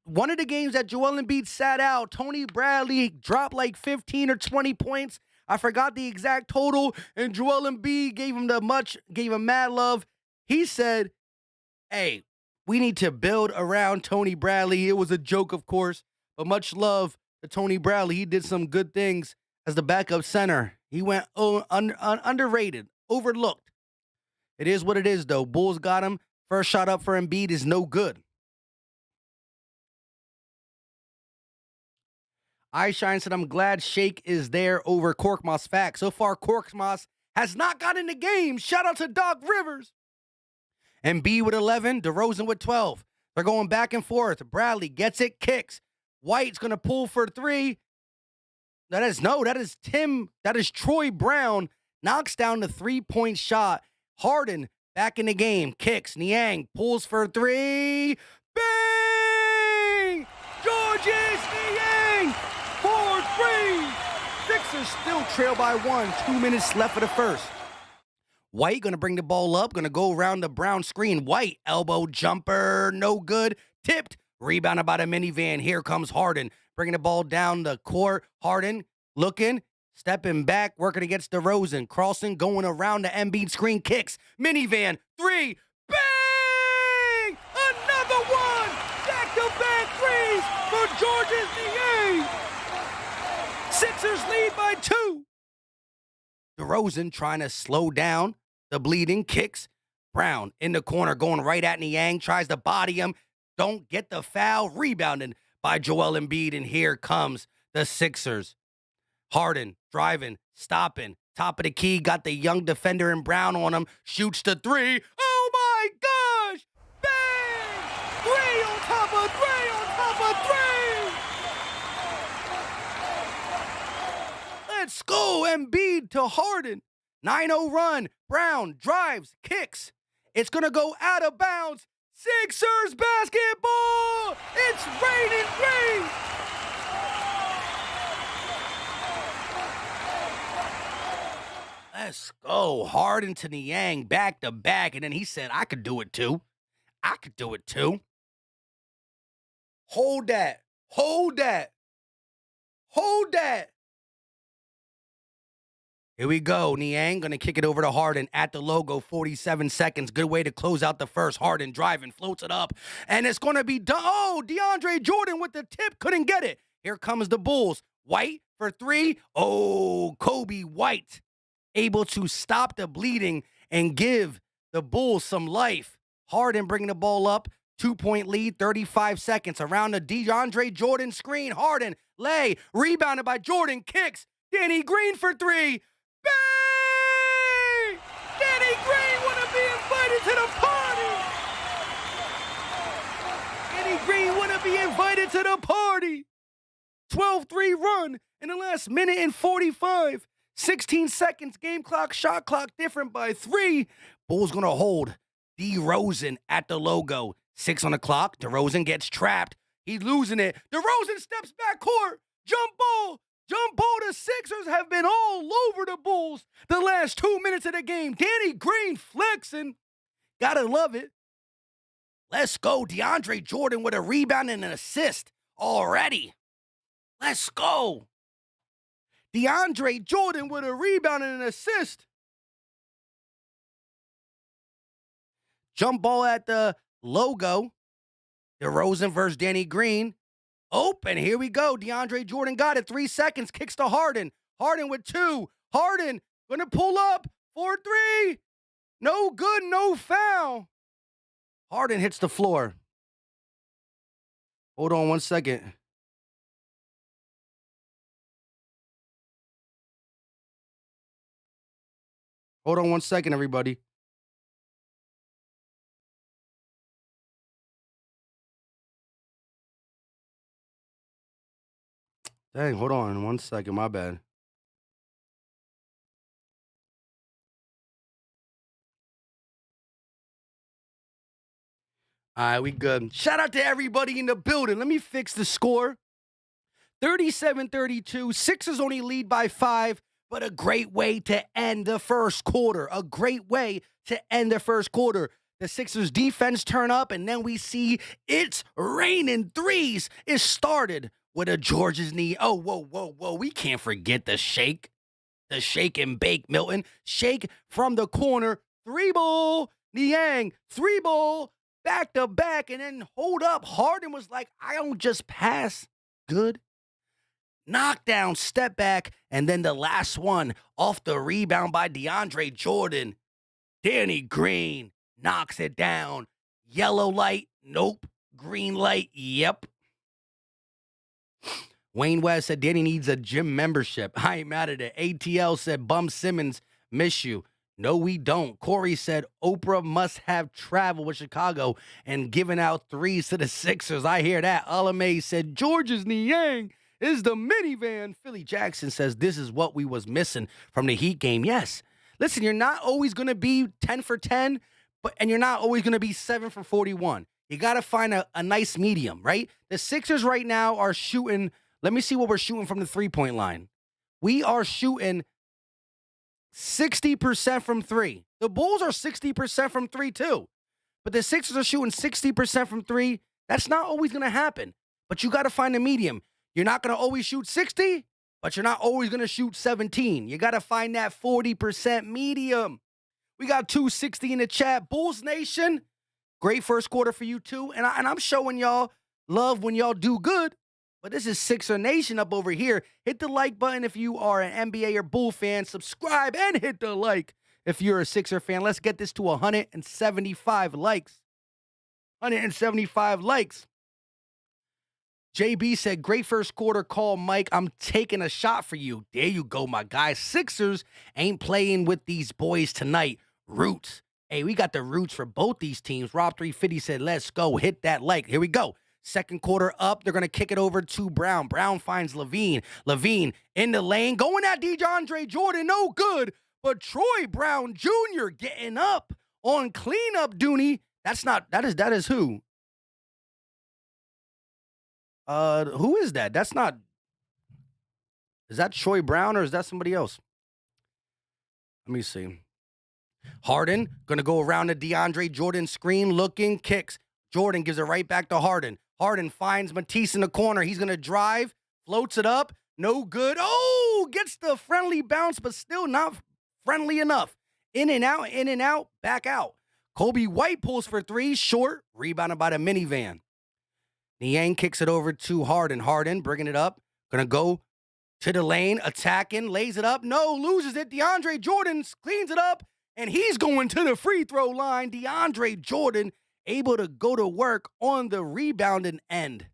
One of the games that Joel Embiid sat out, Tony Bradley dropped like 15 or 20 points. I forgot the exact total, and Joel Embiid gave him mad love. He said, hey, we need to build around Tony Bradley. It was a joke, of course, but much love to Tony Bradley. He did some good things as the backup center. He went underrated, overlooked. It is what it is, though. Bulls got him. First shot up for Embiid is no good. iShine said, I'm glad Shake is there over Korkmaz. Fact. So far, Korkmaz has not got in the game. Shout out to Doc Rivers. Embiid with 11, DeRozan with 12. They're going back and forth. Bradley gets it, kicks. White's going to pull for 3. That is Troy Brown. Knocks down the 3-point shot. Harden back in the game. Kicks. Niang pulls for 3. Bang! Georges Niang, 4-3. Sixers still trail by 1. 2 minutes left of the first. White going to bring the ball up, going to go around the Brown screen. White, elbow jumper, no good. Tipped, rebounded by the minivan. Here comes Harden, bringing the ball down the court. Harden looking, stepping back, working against DeRozan. Crossing, going around the Embiid screen, kicks. Minivan, 3, bang! Another one! Back-to-back threes for Georges Niang. Sixers lead by 2. DeRozan trying to slow down the bleeding, kicks. Brown in the corner going right at Niang, tries to body him. Don't get the foul. Rebounded by Joel Embiid, and here comes the Sixers. Harden driving, stopping, top of the key, got the young defender in Brown on him, shoots the 3. Oh my gosh! Bang! 3 on top of 3 on top of 3! Let's go, Embiid to Harden. 9-0 run. Brown drives, kicks. It's going to go out of bounds. Sixers basketball! It's raining rain! Let's go. Harden to Niang, back to back. And then he said, I could do it too. I could do it too. Hold that. Hold that. Hold that. Here we go. Niang going to kick it over to Harden at the logo. 47 seconds. Good way to close out the first. Harden driving, floats it up. And it's going to be done. Oh, DeAndre Jordan with the tip. Couldn't get it. Here comes the Bulls. White for 3. Oh, Kobe White able to stop the bleeding and give the Bulls some life. Harden bringing the ball up. 2-point lead, 35 seconds. Around the DeAndre Jordan screen. Harden, lay, rebounded by Jordan, kicks. Danny Green for 3. Bang! Danny Green want to be invited to the party! Danny Green want to be invited to the party! 12-3 run in the last minute and 45. 16 seconds, game clock, shot clock different by 3. Bulls going to hold DeRozan at the logo. 6 on the clock. DeRozan gets trapped. He's losing it. DeRozan steps back court. Jump ball. Jump ball. The Sixers have been all over the Bulls the last 2 minutes of the game. Danny Green flexing. Gotta love it. Let's go. DeAndre Jordan with a rebound and an assist already. Let's go. DeAndre Jordan with a rebound and an assist. Jump ball at the logo. DeRozan versus Danny Green. Open. Here we go. DeAndre Jordan got it. 3 seconds. Kicks to Harden. Harden with 2. Harden going to pull up. 4-3. No good. No foul. Harden hits the floor. Hold on 1 second. Hold on 1 second, everybody. Dang, hold on 1 second. My bad. All right, we good. Shout out to everybody in the building. Let me fix the score. 37-32. Sixers only lead by 5, but a great way to end the first quarter. A great way to end the first quarter. The Sixers defense turn up, and then we see it's raining threes. It started with a Georges knee. Oh, whoa. We can't forget the shake. The shake and bake, Milton. Shake from the corner. 3-ball. Niang. 3-ball. Back to back. And then hold up. Harden was like, I don't just pass. Good. Knockdown, step back. And then the last one off the rebound by DeAndre Jordan. Danny Green knocks it down. Yellow light. Nope. Green light. Yep. Wayne West said Danny needs a gym membership. I ain't mad at it. ATL said Bum Simmons, miss you. No, we don't. Corey said Oprah must have traveled with Chicago and given out threes to the Sixers. I hear that. Alame said Georges Niang is the minivan. Philly Jackson says this is what we was missing from the Heat game. Yes. Listen, you're not always going to be 10 for 10, and you're not always going to be 7 for 41. You got to find a nice medium, right? The Sixers right now are shooting. Let me see what we're shooting from the three-point line. We are shooting 60% from three. The Bulls are 60% from three, too. But the Sixers are shooting 60% from three. That's not always going to happen. But you got to find a medium. You're not going to always shoot 60, but you're not always going to shoot 17. You got to find that 40% medium. We got 260 in the chat. Bulls Nation, great first quarter for you, too. And I'm showing y'all love when y'all do good. But this is Sixer Nation up over here. Hit the like button if you are an NBA or Bull fan. Subscribe and hit the like if you're a Sixer fan. Let's get this to 175 likes. 175 likes. JB said, great first quarter call, Mike. I'm taking a shot for you. There you go, my guy. Sixers ain't playing with these boys tonight. Roots. Hey, we got the roots for both these teams. Rob 350 said, let's go. Hit that like. Here we go. Second quarter up. They're going to kick it over to Brown. Brown finds Levine. Levine in the lane. Going at DeAndre Jordan. No good. But Troy Brown Jr. getting up on cleanup duty. That is who? Who is that? That's not. Is that Troy Brown or is that somebody else? Let me see. Harden going to go around the DeAndre Jordan screen, looking, kicks. Jordan gives it right back to Harden. Harden finds Matisse in the corner. He's going to drive, floats it up. No good. Oh, gets the friendly bounce, but still not friendly enough. In and out, back out. Kobe White pulls for three, short, rebounded by the minivan. Niang kicks it over to Harden. Harden bringing it up. Going to go to the lane, attacking, lays it up. No, loses it. DeAndre Jordan cleans it up, and he's going to the free throw line. DeAndre Jordan able to go to work on the rebounding end.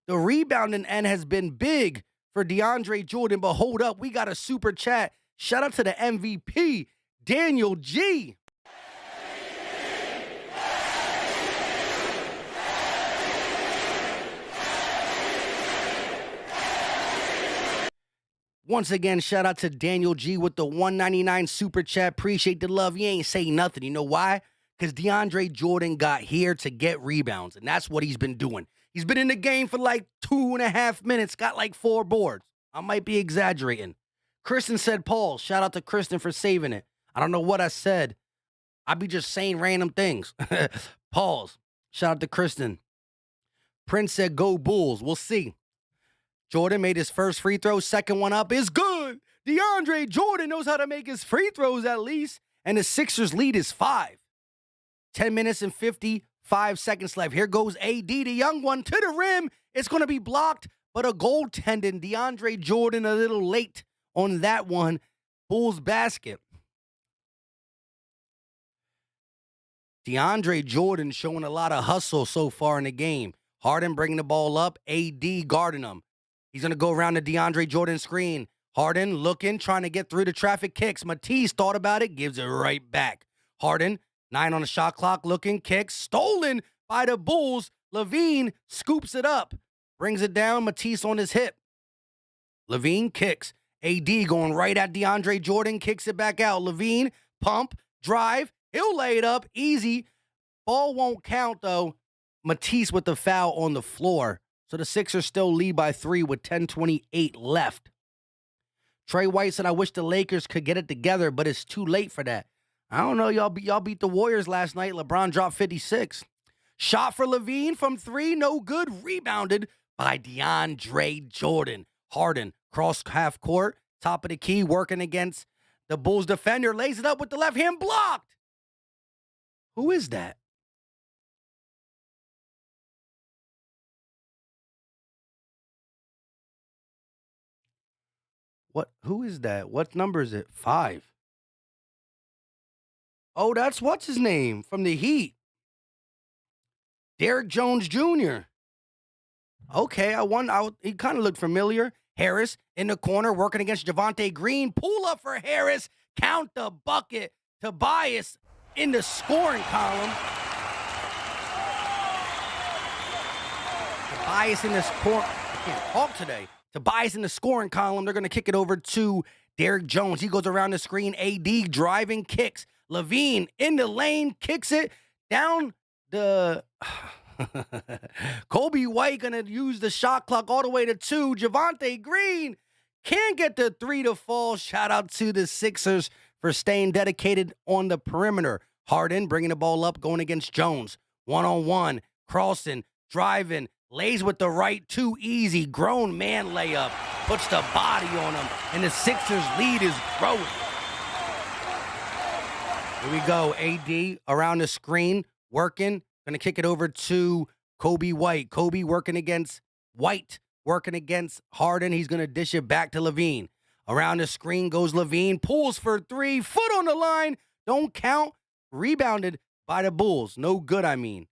The rebounding end has been big for DeAndre Jordan, but hold up, we got a super chat. Shout out to the MVP, Daniel G. Once again, shout out to Daniel G with the 199 super chat. Appreciate the love. You ain't say nothing. You know why? Because DeAndre Jordan got here to get rebounds, and that's what he's been doing. He's been in the game for like 2.5 minutes, got like 4 boards. I might be exaggerating. Kristen said, Paul. Shout out to Kristen for saving it. I don't know what I said. I be just saying random things. Pause. Shout out to Kristen. Prince said, go Bulls. We'll see. Jordan made his first free throw. Second one up is good. DeAndre Jordan knows how to make his free throws at least. And the Sixers lead is 5. 10 minutes and 55 seconds left. Here goes AD, the young one, to the rim. It's going to be blocked, but a goaltending. DeAndre Jordan a little late on that one. Bulls basket. DeAndre Jordan showing a lot of hustle so far in the game. Harden bringing the ball up. AD guarding him. He's going to go around the DeAndre Jordan screen. Harden looking, trying to get through the traffic, kicks. Matisse thought about it, gives it right back. Harden, 9 on the shot clock, looking, kicks. Stolen by the Bulls. Levine scoops it up. Brings it down, Matisse on his hip. Levine kicks. AD going right at DeAndre Jordan, kicks it back out. Levine, pump, drive. He'll lay it up, easy. Ball won't count, though. Matisse with the foul on the floor. So the Sixers still lead by 3 with 10:28 left. Trey White said, I wish the Lakers could get it together, but it's too late for that. I don't know. Y'all beat the Warriors last night. LeBron dropped 56. Shot for Levine from 3. No good. Rebounded by DeAndre Jordan. Harden, cross half court, top of the key, working against the Bulls defender. Lays it up with the left hand, blocked. Who is that? Who is that? What number is it? 5. Oh, that's what's his name from the Heat. Derrick Jones Jr. Okay, he kind of looked familiar. Harris in the corner working against Javonte Green. Pull up for Harris. Count the bucket. Tobias in the scoring column. Tobias in this corner. I can't talk today. Tobias in the scoring column. They're going to kick it over to Derrick Jones. He goes around the screen. AD driving, kicks. Levine in the lane, kicks it down the... Kobe White going to use the shot clock all the way to 2. Javonte Green can't get the 3 to fall. Shout out to the Sixers for staying dedicated on the perimeter. Harden bringing the ball up, going against Jones. One-on-one, crossing, driving, lays with the right, too easy. Grown man layup, puts the body on him, and the Sixers lead is growing. Here we go, AD around the screen, working. Going to kick it over to Kobe White. Kobe working against White, working against Harden. He's going to dish it back to Levine. Around the screen goes Levine, pulls for 3, foot on the line, don't count, rebounded by the Bulls. No good, I mean.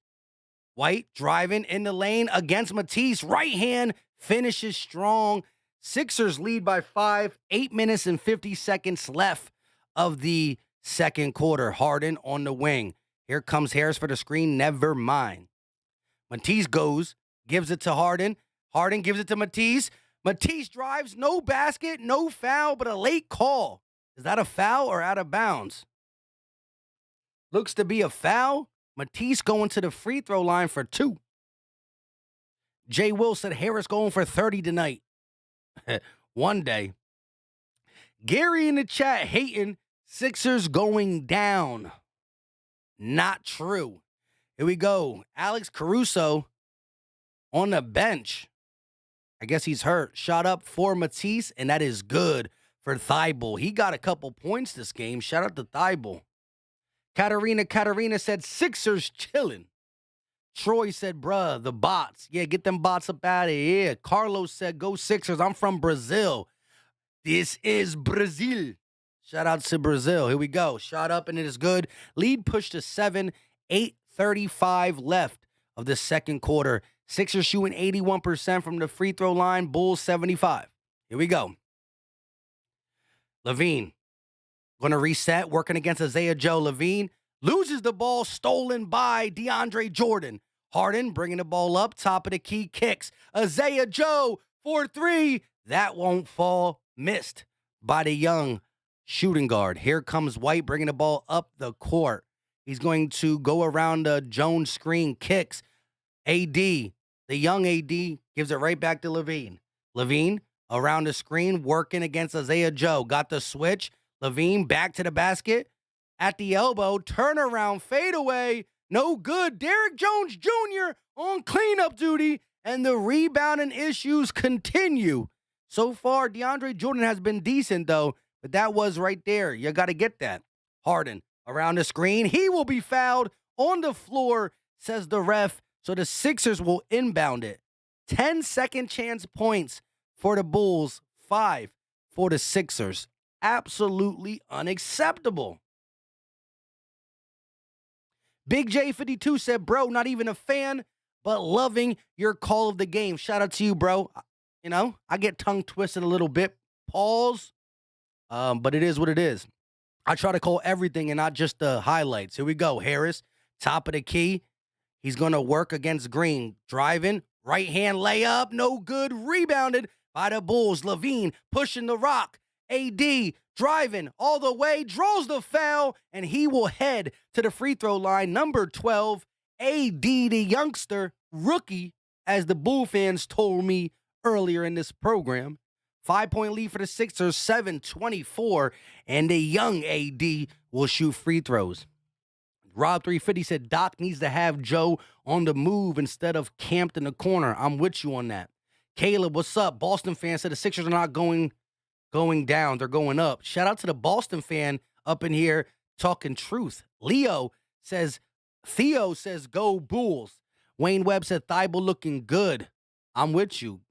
White driving in the lane against Matisse, right hand, finishes strong. Sixers lead by 5, 8 minutes and 50 seconds left of the second quarter. Harden on the wing. Here comes Harris for the screen, never mind. Matisse goes, gives it to Harden. Harden gives it to Matisse. Matisse drives, no basket, no foul, but a late call. Is that a foul or out of bounds? Looks to be a foul. Matisse going to the free throw line for 2. Jay Will said Harris going for 30 tonight. One day. Gary in the chat hating Sixers going down. Not true. Here we go. Alex Caruso on the bench. I guess he's hurt. Shot up for Matisse, and that is good for Thibault. He got a couple points this game. Shout out to Thibault. Katarina said Sixers chilling. Troy said, bruh, the bots. Yeah, get them bots up out of here. Carlos said, go Sixers. I'm from Brazil. This is Brazil. Shout out to Brazil. Here we go. Shot up, and it is good. Lead pushed to 7, 8:35 left of the second quarter. Sixers shooting 81% from the free throw line. Bulls 75. Here we go. Levine going to reset, working against Isaiah Joe. Levine loses the ball, stolen by DeAndre Jordan. Harden bringing the ball up, top of the key, kicks. Isaiah Joe for 3. That won't fall. Missed by the young shooting guard. Here comes White bringing the ball up the court. He's going to go around the Jones screen, kicks. AD, the young AD, gives it right back to Levine. Levine around the screen, working against Isaiah Joe. Got the switch. Levine back to the basket. At the elbow, turnaround, fadeaway. No good. Derrick Jones Jr. on cleanup duty. And the rebounding issues continue. So far, DeAndre Jordan has been decent, though. But that was right there. You got to get that. Harden around the screen. He will be fouled on the floor, says the ref. So the Sixers will inbound it. 10 second chance points for the Bulls. 5 for the Sixers. Absolutely unacceptable. Big J52 said, bro, not even a fan, but loving your call of the game. Shout out to you, bro. You know, I get tongue twisted a little bit. Pause. But it is what it is. I try to call everything and not just the highlights. Here we go. Harris, top of the key. He's going to work against Green. Driving, right hand layup, no good. Rebounded by the Bulls. Levine pushing the rock. AD driving all the way, draws the foul, and he will head to the free throw line. Number 12, AD, the youngster, rookie, as the Bull fans told me earlier in this program. 5-point lead for the Sixers, 7-24, and the young AD will shoot free throws. Rob350 said Doc needs to have Joe on the move instead of camped in the corner. I'm with you on that. Caleb, what's up? Boston fan said the Sixers are not going down. They're going up. Shout out to the Boston fan up in here talking truth. Theo says, go Bulls. Wayne Webb said, Thibault looking good. I'm with you.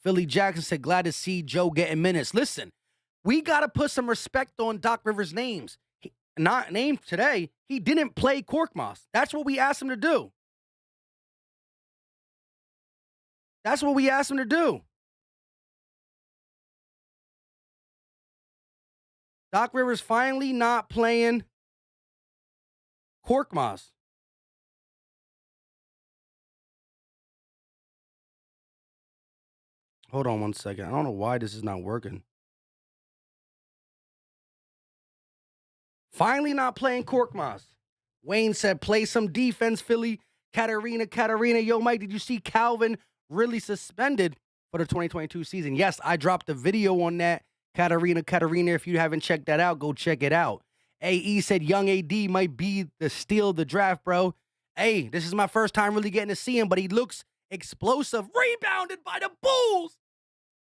Philly Jackson said, glad to see Joe getting minutes. Listen, we got to put some respect on Doc Rivers' names. Not named today. He didn't play Korkmaz. That's what we asked him to do. That's what we asked him to do. Doc Rivers finally not playing Korkmaz. Hold on one second. I don't know why this is not working. Finally not playing Korkmaz. Wayne said, play some defense, Philly. Katarina. Yo, Mike, did you see Calvin really suspended for the 2022 season? Yes, I dropped a video on that. Katarina. If you haven't checked that out, go check it out. AE said young AD might be the steal of the draft, bro. Hey, this is my first time really getting to see him, but he looks explosive. Rebounded by the Bulls.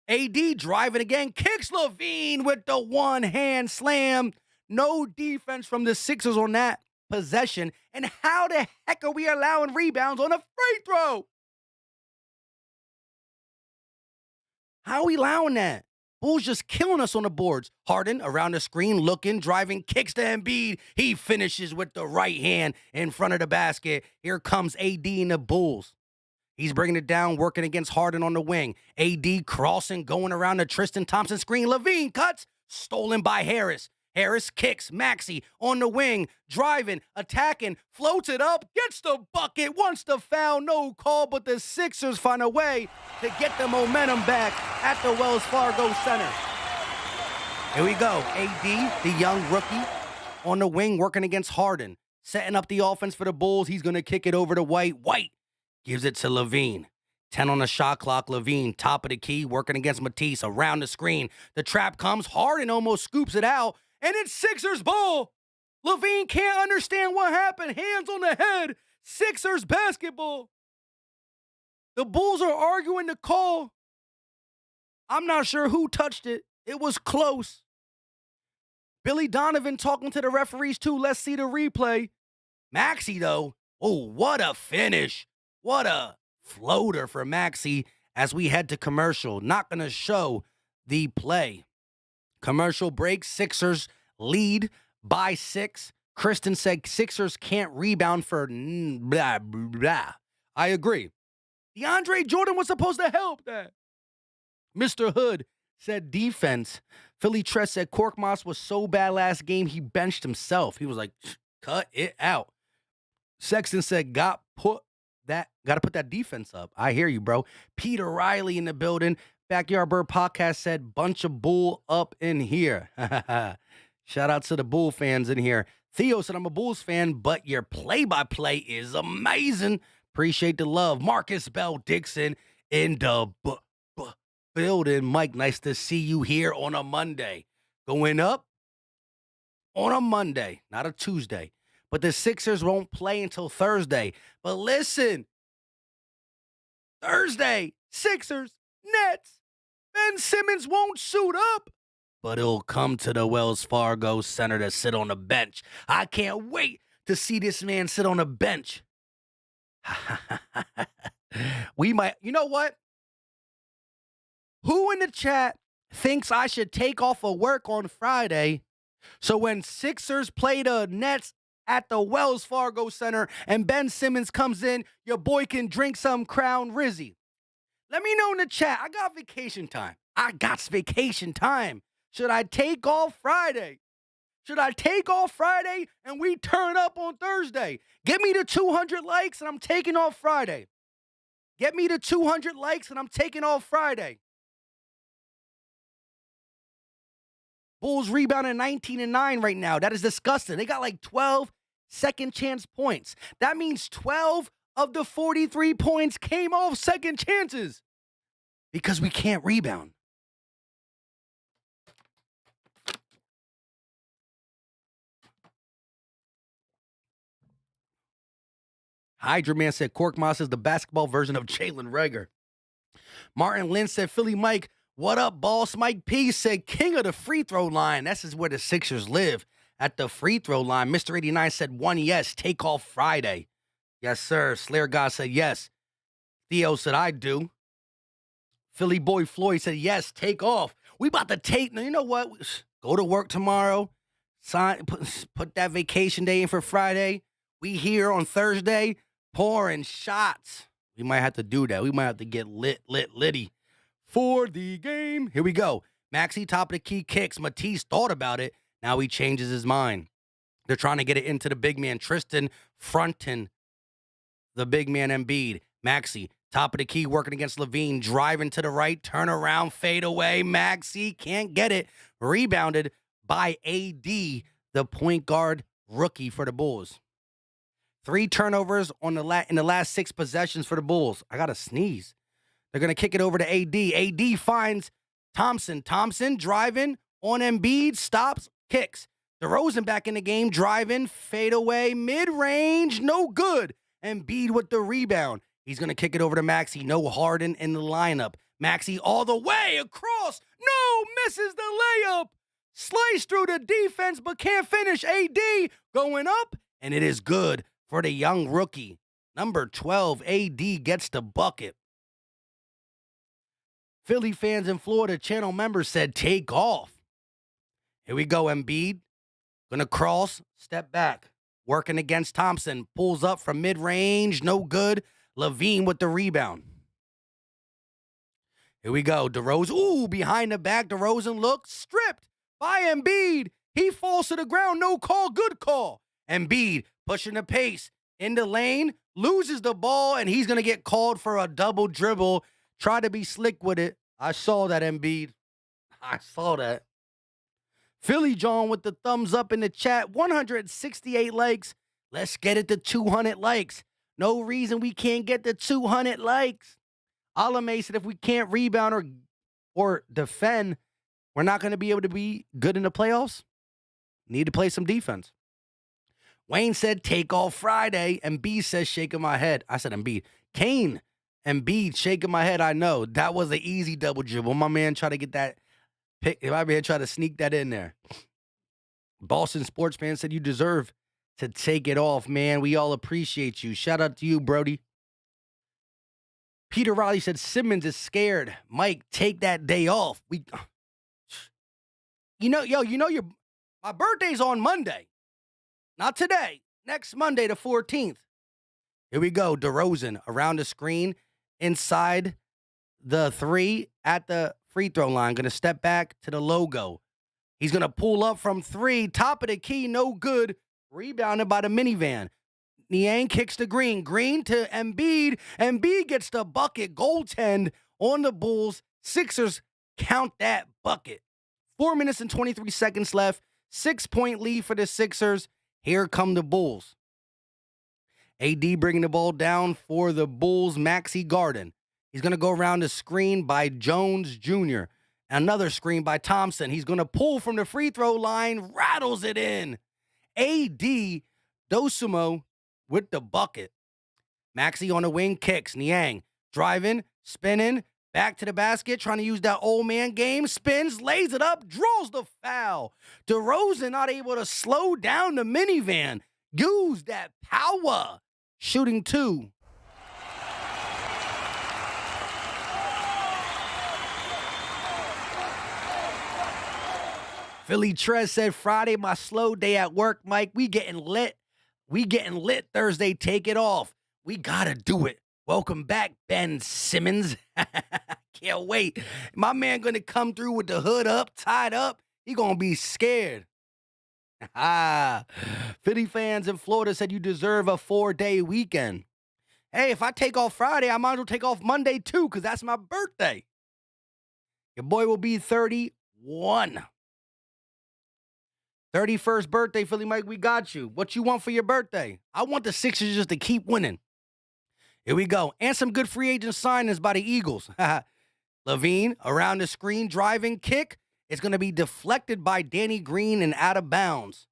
AD driving again, kicks Levine with the one-hand slam. No defense from the Sixers on that possession. And how the heck are we allowing rebounds on a free throw? How are we allowing that? Bulls just killing us on the boards. Harden around the screen, looking, driving, kicks to Embiid. He finishes with the right hand in front of the basket. Here comes AD and the Bulls. He's bringing it down, working against Harden on the wing. AD crossing, going around the Tristan Thompson screen. Levine cuts, stolen by Harris. Harris kicks Maxey on the wing, driving, attacking, floats it up, gets the bucket, wants the foul, no call, but the Sixers find a way to get the momentum back at the Wells Fargo Center. Here we go. AD, the young rookie, on the wing, working against Harden, setting up the offense for the Bulls. He's going to kick it over to White. White gives it to Levine. 10 on the shot clock. Levine, top of the key, working against Matisse, around the screen. The trap comes. Harden almost scoops it out. And it's Sixers ball. Levine can't understand what happened. Hands on the head. Sixers basketball. The Bulls are arguing the call. I'm not sure who touched it. It was close. Billy Donovan talking to the referees too. Let's see the replay. Maxey, though. Oh, what a finish. What a floater for Maxey as we head to commercial. Not going to show the play. Commercial break, Sixers lead by 6. Kristen said Sixers can't rebound for blah, blah. I agree. DeAndre Jordan was supposed to help that. Mr. Hood said defense. Philly Tress said Korkmaz was so bad last game, he benched himself. He was like, cut it out. Sexton said, gotta put that defense up. I hear you, bro. Peter Riley in the building. Backyard Bird Podcast said, bunch of Bull up in here. Shout out to the Bull fans in here. Theo said, I'm a Bulls fan, but your play-by-play is amazing. Appreciate the love. Marcus Bell Dixon in the building. Mike, nice to see you here on a Monday. Going up on a Monday, not a Tuesday. But the Sixers won't play until Thursday. But listen, Thursday, Sixers, Nets. Ben Simmons won't suit up, but he'll come to the Wells Fargo Center to sit on the bench. I can't wait to see this man sit on the bench. We might, you know what? Who in the chat thinks I should take off of work on Friday so when Sixers play the Nets at the Wells Fargo Center and Ben Simmons comes in, your boy can drink some Crown Rizzy? Let me know in the chat. I got vacation time. Should I take off Friday? And we turn up on Thursday? Get me to 200 likes and I'm taking off Friday. Bulls rebounding 19-9 right now. That is disgusting. They got like 12 second chance points. That means 12 of the 43 points came off second chances because we can't rebound. Hydra Man said Korkmaz is the basketball version of Jalen Reagor. Martin Lynn said Philly Mike, what up, boss? Mike P said king of the free throw line. This is where the Sixers live, at the free throw line. Mr. 89 said one yes, take off Friday. Yes, sir. Slayer God said yes. Theo said I do. Philly boy Floyd said yes, take off. We about to take, now you know what? Go to work tomorrow. Put that vacation day in for Friday. We here on Thursday pouring shots. We might have to do that. We might have to get litty for the game. Here we go. Maxey, top of the key, kicks. Matisse thought about it. Now he changes his mind. They're trying to get it into the big man. Tristan fronting the big man Embiid. Maxey, top of the key, working against Levine. Driving to the right, turn around, fade away. Maxey can't get it. Rebounded by AD. the point guard rookie for the Bulls. 3 turnovers in the last 6 possessions for the Bulls. I got to sneeze. They're going to kick it over to AD. AD finds Thompson. Thompson driving on Embiid, stops, kicks. DeRozan back in the game, driving, fade away, mid-range, no good. Embiid with the rebound. He's going to kick it over to Maxey. No Harden in the lineup. Maxey all the way across. No, misses the layup. Slice through the defense, but can't finish. AD going up, and it is good for the young rookie. Number 12, AD gets the bucket. Philly fans and Florida channel members said, take off. Here we go, Embiid. Gonna cross, step back. Working against Thompson. Pulls up from mid-range, no good. Levine with the rebound. Here we go, DeRozan. Ooh, behind the back, DeRozan looks stripped by Embiid. He falls to the ground, no call, good call. Embiid pushing the pace in the lane, loses the ball, and he's gonna get called for a double dribble. Try to be slick with it. I saw that, Embiid. I saw that. Philly John with the thumbs up in the chat. 168 likes. Let's get it to 200 likes. No reason we can't get to 200 likes. Alame said if we can't rebound or defend, we're not going to be able to be good in the playoffs. Need to play some defense. Wayne said take off Friday. Embiid says shaking my head. I said Embiid. Kane. Embiid shaking my head. I know. That was an easy double dribble. My man tried to get that pick. My man tried to sneak that in there. Boston sports fan said you deserve to take it off, man. We all appreciate you. Shout out to you, Brody. Peter Riley said Simmons is scared. Mike, take that day off. My birthday's on Monday. Not today. Next Monday, the 14th. Here we go. DeRozan around the screen, inside the 3 at the free throw line. Going to step back to the logo. He's going to pull up from 3. Top of the key, no good. Rebounded by the minivan. Niang kicks to Green. Green to Embiid. Embiid gets the bucket. Goaltend on the Bulls. Sixers count that bucket. 4 minutes and 23 seconds left. 6-point lead for the Sixers. Here come the Bulls. AD bringing the ball down for the Bulls. Maxey Garden. He's going to go around the screen by Jones Jr. Another screen by Thompson. He's going to pull from the free throw line. Rattles it in. AD Dosumo with the bucket. Maxey on the wing kicks. Niang driving, spinning, back to the basket, trying to use that old man game. Spins, lays it up, draws the foul. DeRozan not able to slow down the minivan. Use that power. Shooting 2. Philly Trez said, Friday, my slow day at work, Mike. We getting lit. We getting lit Thursday. Take it off. We got to do it. Welcome back, Ben Simmons. Can't wait. My man going to come through with the hood up, tied up. He going to be scared. Philly fans in Florida said you deserve a 4-day weekend. Hey, if I take off Friday, I might as well take off Monday too, because that's my birthday. Your boy will be 31. 31st birthday, Philly Mike, we got you. What you want for your birthday? I want the Sixers just to keep winning. Here we go. And some good free agent signings by the Eagles. Levine around the screen, driving kick. It's going to be deflected by Danny Green and out of bounds.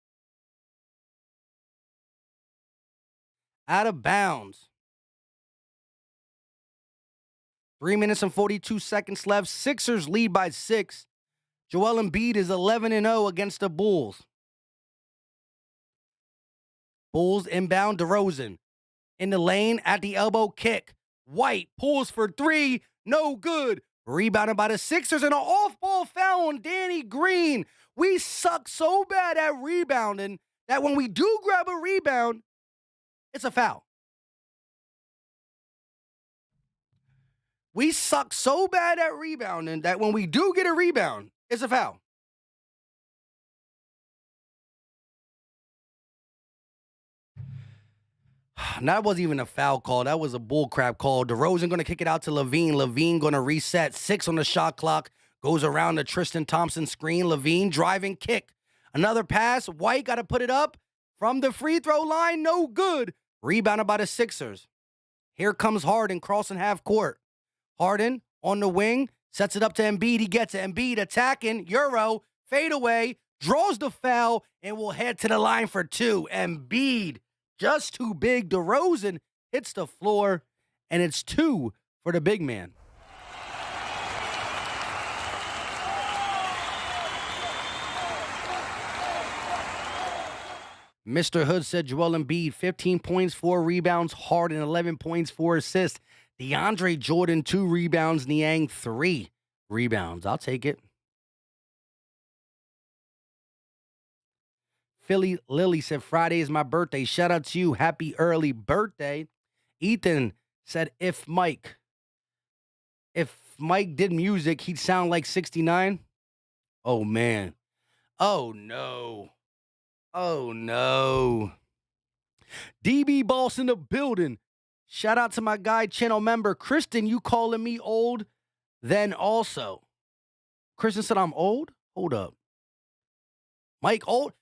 Out of bounds. 3 minutes and 42 seconds left. Sixers lead by 6. Joel Embiid is 11-0 against the Bulls. Bulls inbound, DeRozan. In the lane, at the elbow, kick. White pulls for 3, no good. Rebounded by the Sixers and an off-ball foul on Danny Green. We suck so bad at rebounding that when we do grab a rebound, it's a foul. We suck so bad at rebounding that when we do get a rebound, it's a foul. That wasn't even a foul call. That was a bullcrap call. DeRozan going to kick it out to Levine. Levine going to reset. 6 on the shot clock. Goes around the Tristan Thompson screen. Levine driving kick. Another pass. White got to put it up from the free throw line. No good. Rebounded by the Sixers. Here comes Harden crossing half court. Harden on the wing. Sets it up to Embiid. He gets it. Embiid attacking. Euro. Fadeaway. Draws the foul. And will head to the line for two. Embiid. Just too big. DeRozan hits the floor. And it's two for the big man. Mr. Hood said Joel Embiid, 15 points, 4 rebounds. Harden, 11 points, 4 assists. DeAndre Jordan, 2 rebounds. Niang, 3 rebounds. I'll take it. Philly Lily said, Friday is my birthday. Shout out to you. Happy early birthday. Ethan said, if Mike did music, he'd sound like 69. Oh, man. Oh, no. Oh, no. DB Boss in the building. Shout out to my guy, channel member. Kristen, you calling me old? Then also. Kristen said I'm old? Hold up. Mike old?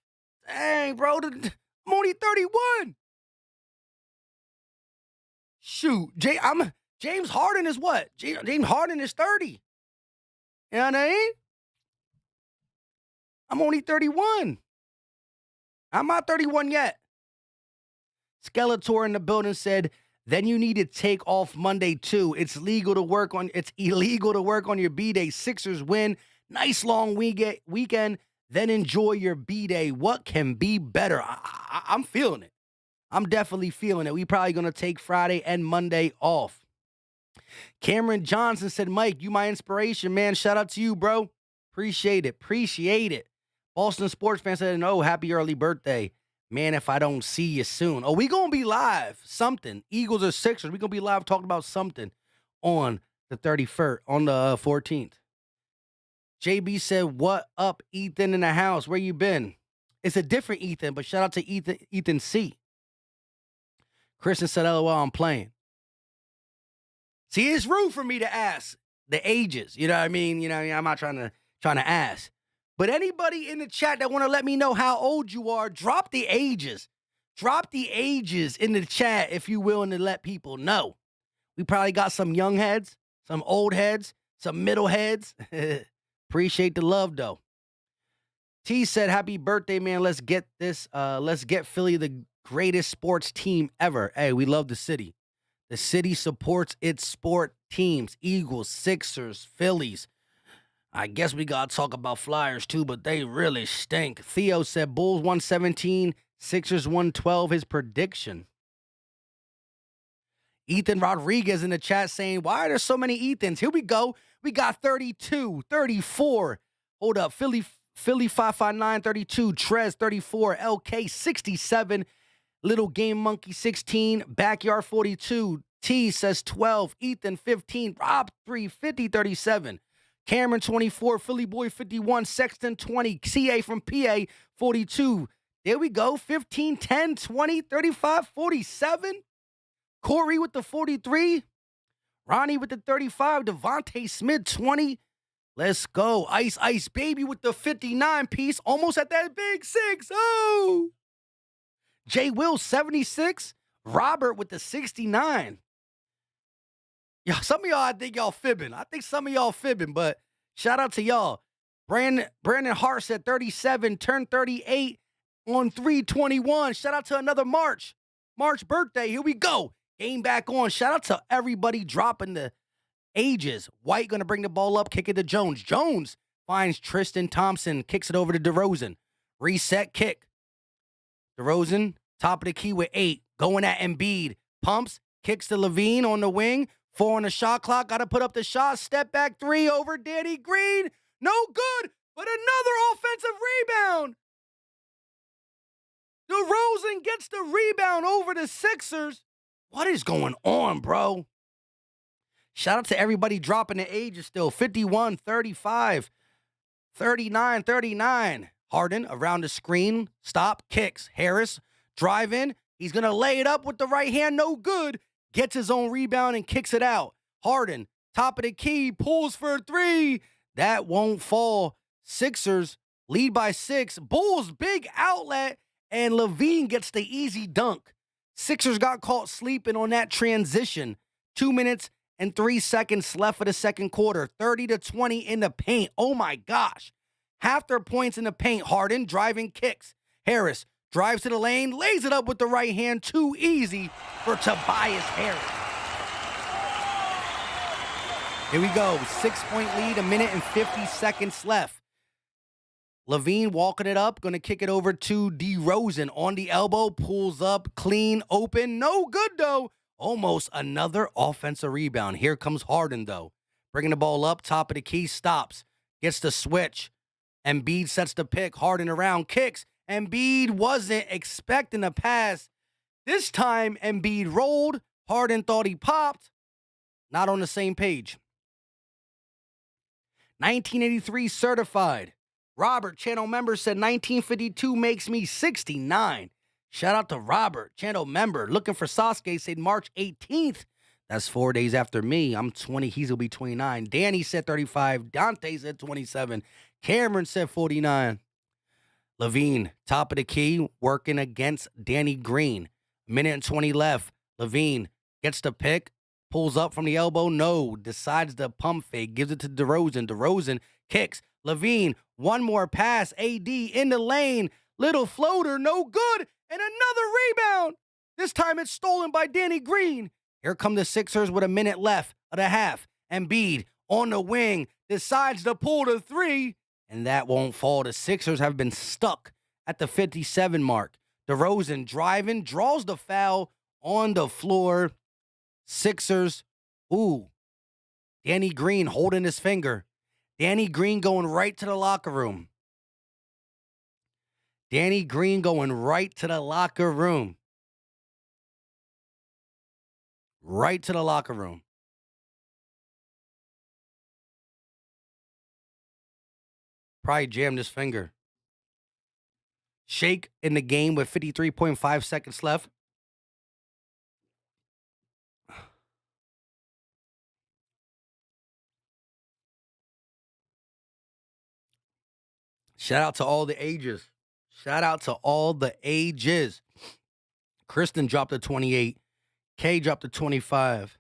Dang, bro. I'm only 31. Shoot. James Harden is what? James Harden is 30. You know what I mean? I'm only 31. I'm not 31 yet. Skeletor in the building said, then you need to take off Monday too. It's illegal to work on your B-Day. Sixers win. Nice long weekend. Then enjoy your B-Day. What can be better? I'm feeling it. I'm definitely feeling it. We probably going to take Friday and Monday off. Cameron Johnson said, Mike, you my inspiration, man. Shout out to you, bro. Appreciate it. Boston sports fan said, no, happy early birthday. Man, if I don't see you soon. Oh, we going to be live. Something. Eagles or Sixers. We going to be live talking about something on the 31st, on the 14th. JB said, what up, Ethan in the house? Where you been? It's a different Ethan, but shout out to Ethan C. Kristen said, LOL, I'm playing. See, it's rude for me to ask the ages. You know what I mean? You know, I'm not trying to ask. But anybody in the chat that want to let me know how old you are, drop the ages. Drop the ages in the chat if you're willing to let people know. We probably got some young heads, some old heads, some middle heads. Appreciate the love, though. T said, happy birthday, man. Let's get this. Let's get Philly the greatest sports team ever. Hey, we love the city. The city supports its sport teams. Eagles, Sixers, Phillies. I guess we got to talk about Flyers, too, but they really stink. Theo said Bulls 117, Sixers 112, his prediction. Ethan Rodriguez in the chat saying, why are there so many Ethans? Here we go. We got 32, 34. Hold up. Philly 559, 32. Trez 34. LK 67. Little Game Monkey 16. Backyard 42. T says 12. Ethan 15. Rob 3, 50, 37. Cameron 24, Philly Boy 51, Sexton 20, CA from PA 42. There we go, 15, 10, 20, 35, 47. Corey with the 43. Ronnie with the 35. Devontae Smith 20. Let's go. Ice Baby with the 59 piece. Almost at that big 6. Oh. Jay Will 76. Robert with the 69. Yo, some of y'all, I think y'all fibbing. But shout out to y'all. Brandon Hart said 37, turned 38 on 3/21. Shout out to another March birthday. Here we go. Game back on. Shout out to everybody dropping the ages. White going to bring the ball up, kick it to Jones. Jones finds Tristan Thompson, kicks it over to DeRozan. Reset kick. DeRozan, top of the key with 8. Going at Embiid. Pumps, kicks to Levine on the wing. 4 on the shot clock. Got to put up the shot. Step back 3 over Danny Green. No good, but another offensive rebound. DeRozan gets the rebound over the Sixers. What is going on, bro? Shout out to everybody dropping the ages still. 51, 35, 39, 39. Harden around the screen. Stop, kicks. Harris, drive in. He's going to lay it up with the right hand. No good. Gets his own rebound and kicks it out. Harden, top of the key, pulls for a 3. That won't fall. Sixers Lead by 6. Bulls, big outlet, and Levine gets the easy dunk. Sixers got caught sleeping on that transition. 2 minutes and 3 seconds left of the second quarter. 30-20 in the paint. Oh, my gosh. Half their points in the paint. Harden driving kicks. Harris drives to the lane, lays it up with the right hand. Too easy for Tobias Harris. Here we go. 6-point lead, 1 minute and 50 seconds left. Levine walking it up, going to kick it over to DeRozan on the elbow, pulls up, clean, open, no good though. Almost another offensive rebound. Here comes Harden though. Bringing the ball up, top of the key, stops, gets the switch. Embiid sets the pick, Harden around, kicks. Embiid wasn't expecting a pass. This time Embiid rolled, Harden thought he popped. Not on the same page. 1983 certified. Robert, channel member, said 1952 makes me 69. Shout out to Robert, channel member. Looking for Sasuke, said March 18th. That's 4 days after me. I'm 20. He's going to be 29. Danny said 35. Dante said 27. Cameron said 49. Levine, top of the key, working against Danny Green. 1 minute and 20 left. Levine gets the pick, pulls up from the elbow. No, decides to pump fake, gives it to DeRozan. DeRozan kicks. Levine, one more pass, AD in the lane, little floater, no good, and another rebound. This time it's stolen by Danny Green. Here come the Sixers with 1 minute left of the half. Embiid on the wing, decides to pull the three, and that won't fall. The Sixers have been stuck at the 57 mark. DeRozan driving, draws the foul on the floor. Sixers, Danny Green holding his finger. Danny Green going right to the locker room. Danny Green going right to the locker room. Right to the locker room. Probably jammed his finger. Shake in the game with 53.5 seconds left. Shout out to all the ages. Shout out to all the ages. Kristen dropped a 28. K dropped a 25.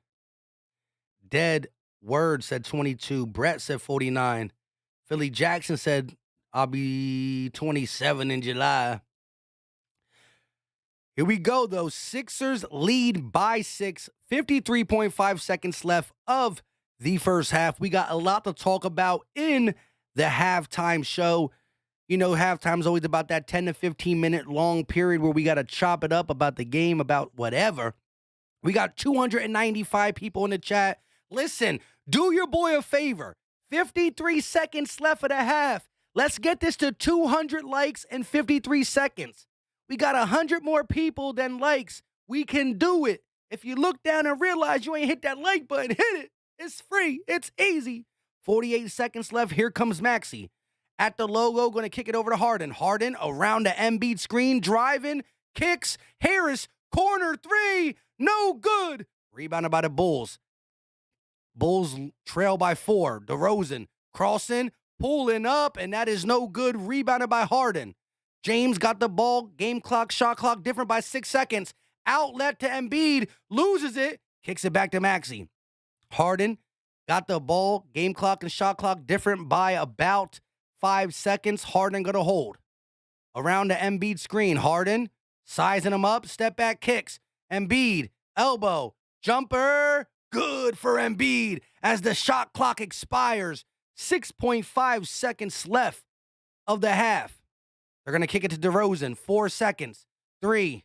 Dead Word said 22. Brett said 49. Philly Jackson said, I'll be 27 in July. Here we go, though. Sixers lead by 6. 53.5 seconds left of the first half. We got a lot to talk about in the halftime show. You know, halftime's always about that 10 to 15 minute long period where we got to chop it up about the game, about whatever. We got 295 people in the chat. Listen, do your boy a favor. 53 seconds left of the half. Let's get this to 200 likes in 53 seconds. We got 100 more people than likes. We can do it. If you look down and realize you ain't hit that like button, hit it. It's free. It's easy. 48 seconds left. Here comes Maxey. At the logo, going to kick it over to Harden. Harden around the Embiid screen, driving, kicks. Harris, corner three, no good. Rebounded by the Bulls. Bulls trail by 4. DeRozan crossing, pulling up, and that is no good. Rebounded by Harden. James got the ball. Game clock, shot clock different by 6 seconds. Outlet to Embiid, loses it, kicks it back to Maxey. Harden got the ball. Game clock and shot clock different by about 5 seconds. Harden going to hold. Around the Embiid screen. Harden sizing him up. Step back kicks. Embiid, elbow, jumper. Good for Embiid as the shot clock expires. 6.5 seconds left of the half. They're going to kick it to DeRozan. 4 seconds. 3,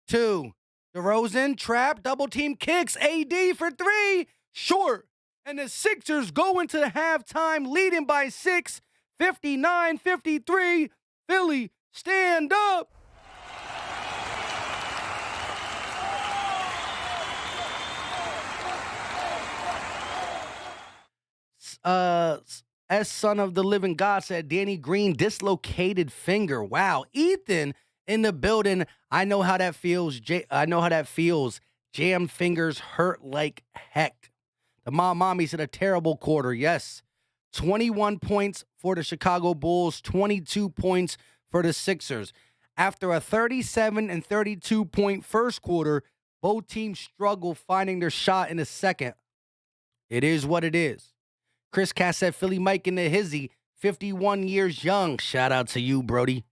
2. DeRozan, trap, double team kicks. AD for 3. Short. And the Sixers go into the halftime leading by 6. 59-53. Philly, stand up. As son of the living God said, Danny Green dislocated finger. Wow. Ethan in the building. I know how that feels. I know how that feels. Jam fingers hurt like heck. The mommy said a terrible quarter. Yes. 21 points for for the Chicago Bulls, 22 points for the Sixers. After a 37 and 32 point first quarter, both teams struggle finding their shot in the second. It is what it is. Chris Cass said Philly Mike in the hizzy, 51 years young. Shout out to you, Brody.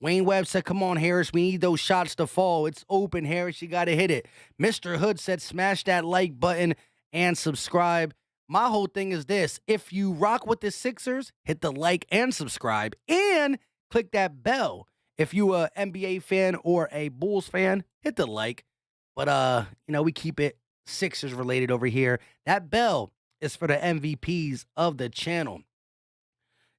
Wayne Webb said, come on, Harris, we need those shots to fall. It's open, Harris, you got to hit it. Mr. Hood said, smash that like button and subscribe. My whole thing is this. If you rock with the Sixers, hit the like and subscribe and click that bell. If you a NBA fan or a Bulls fan, hit the like. But, we keep it Sixers related over here. That bell is for the MVPs of the channel.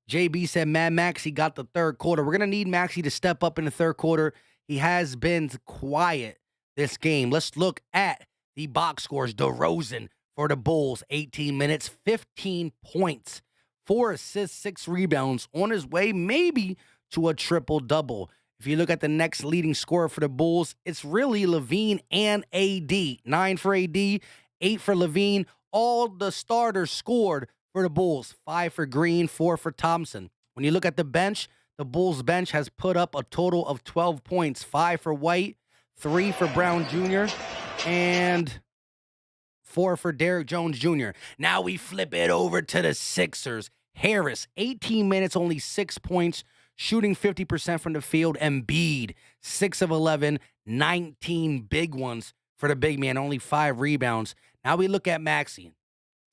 JB said Mad Maxey got the third quarter. We're going to need Maxey to step up in the third quarter. He has been quiet this game. Let's look at the box scores. DeRozan for the Bulls, 18 minutes, 15 points, 4 assists, 6 rebounds, on his way maybe to a triple-double. If you look at the next leading scorer for the Bulls, it's really LaVine and AD. 9 for AD, 8 for LaVine. All the starters scored for the Bulls. 5 for Green, 4 for Thompson. When you look at the bench, the Bulls bench has put up a total of 12 points. 5 for White, 3 for Brown Jr., and 4 for Derrick Jones Jr. Now we flip it over to the Sixers. Harris, 18 minutes, only 6 points, shooting 50% from the field. Embiid, 6 of 11, 19 big ones for the big man, only 5 rebounds. Now we look at Maxey.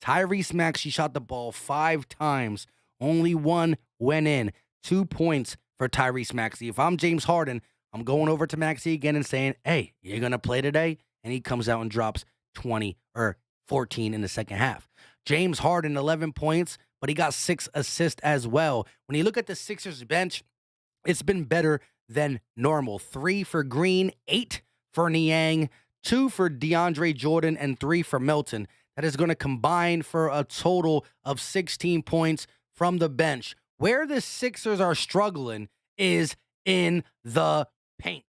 Tyrese Maxey shot the ball 5 times. Only 1 went in. 2 points for Tyrese Maxey. If I'm James Harden, I'm going over to Maxey again and saying, hey, you're going to play today? And he comes out and drops 20 or 14 in the second half. James Harden, 11 points, but he got 6 assists as well. When you look at the Sixers bench, it's been better than normal. 3 for Green, 8 for Niang, 2 for DeAndre Jordan, and 3 for Milton. That is going to combine for a total of 16 points from the bench. Where the Sixers are struggling is in the paint.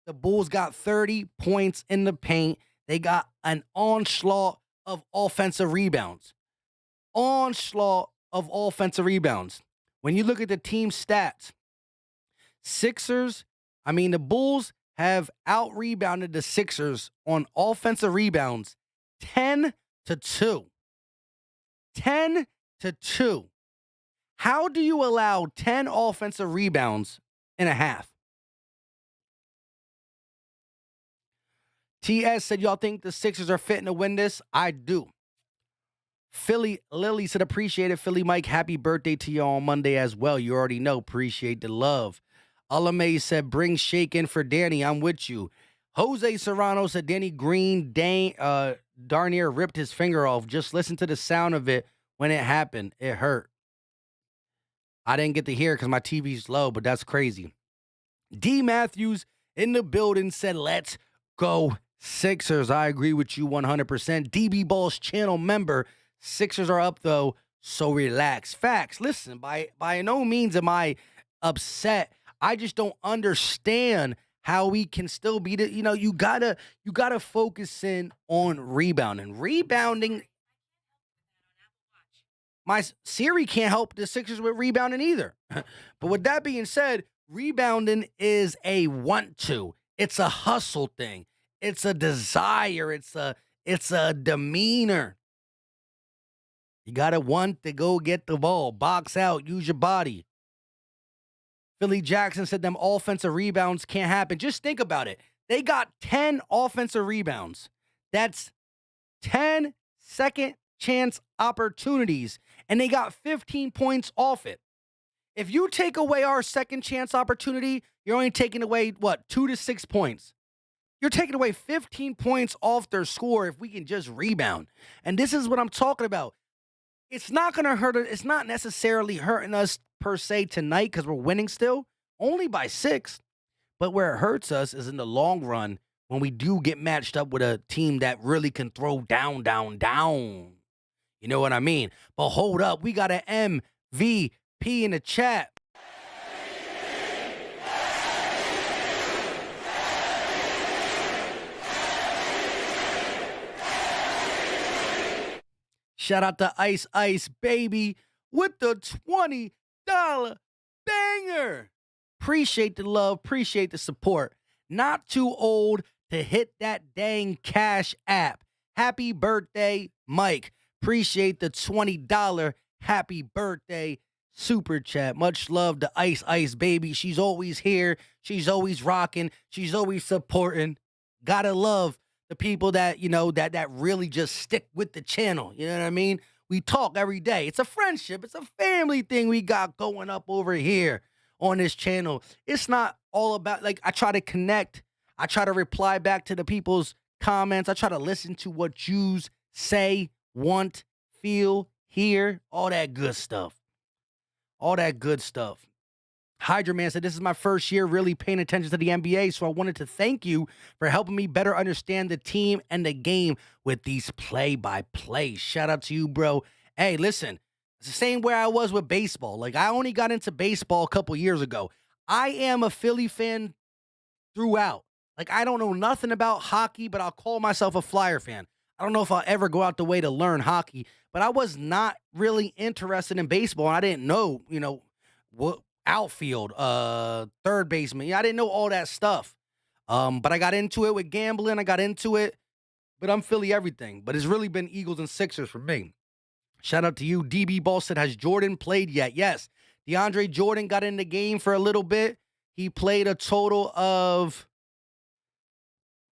The Bulls got 30 points in the paint. They got an onslaught of offensive rebounds. Onslaught of offensive rebounds. When you look at the team stats, the Bulls have out-rebounded the Sixers on offensive rebounds 10-2. 10-2. How do you allow 10 offensive rebounds in a half? TS said, y'all think the Sixers are fitting to win this? I do. Philly Lily said, appreciate it. Philly Mike, happy birthday to you on Monday as well. You already know. Appreciate the love. Alame said, bring Shake in for Danny. I'm with you. Jose Serrano said, Danny Green, darn near ripped his finger off. Just listen to the sound of it when it happened. It hurt. I didn't get to hear it because my TV's low, but that's crazy. D. Matthews in the building said, let's go Sixers. I agree with you 100%. DB Ball's channel member. Sixers are up, though, so relax. Facts. Listen, by no means am I upset. I just don't understand how we can still beat it. You gotta focus in on rebounding. Rebounding. My Siri can't help the Sixers with rebounding either. But with that being said, rebounding is a want to. It's a hustle thing. It's a desire. It's a demeanor. You gotta want to go get the ball. Box out. Use your body. Philly Jackson said them offensive rebounds can't happen. Just think about it. They got 10 offensive rebounds. That's 10 second chance opportunities, and they got 15 points off it. If you take away our second chance opportunity, you're only taking away, 2 to 6 points. You're taking away 15 points off their score if we can just rebound. And this is what I'm talking about. It's not going to hurt us. It's not necessarily hurting us per se tonight because we're winning still, only by 6. But where it hurts us is in the long run when we do get matched up with a team that really can throw down. You know what I mean? But hold up. We got an MVP in the chat. Shout out to Ice Ice, baby. with the $20 banger. Appreciate the love, appreciate the support. Not too old to hit that dang Cash App. Happy birthday, Mike. Appreciate the $20 happy birthday super chat. Much love to Ice Ice Baby. She's always here. She's always rocking. She's always supporting. Gotta love the people that, that really just stick with the channel. You know what I mean? We talk every day. It's a friendship. It's a family thing we got going up over here on this channel. It's not all about, I try to connect. I try to reply back to the people's comments. I try to listen to what yous say, want, feel, hear, all that good stuff. All that good stuff. Hydra Man said, this is my first year really paying attention to the NBA, so I wanted to thank you for helping me better understand the team and the game with these play-by-play. Shout out to you, bro. Hey, listen, it's the same way I was with baseball. I only got into baseball a couple years ago. I am a Philly fan throughout. I don't know nothing about hockey, but I'll call myself a Flyer fan. I don't know if I'll ever go out the way to learn hockey, but I was not really interested in baseball. And I didn't know, what outfield, third baseman. I didn't know all that stuff. But I got into it with gambling. I got into it, but I'm Philly everything. But it's really been Eagles and Sixers for me. Shout out to you. DB Ball said, has Jordan played yet? Yes. DeAndre Jordan got in the game for a little bit. He played a total of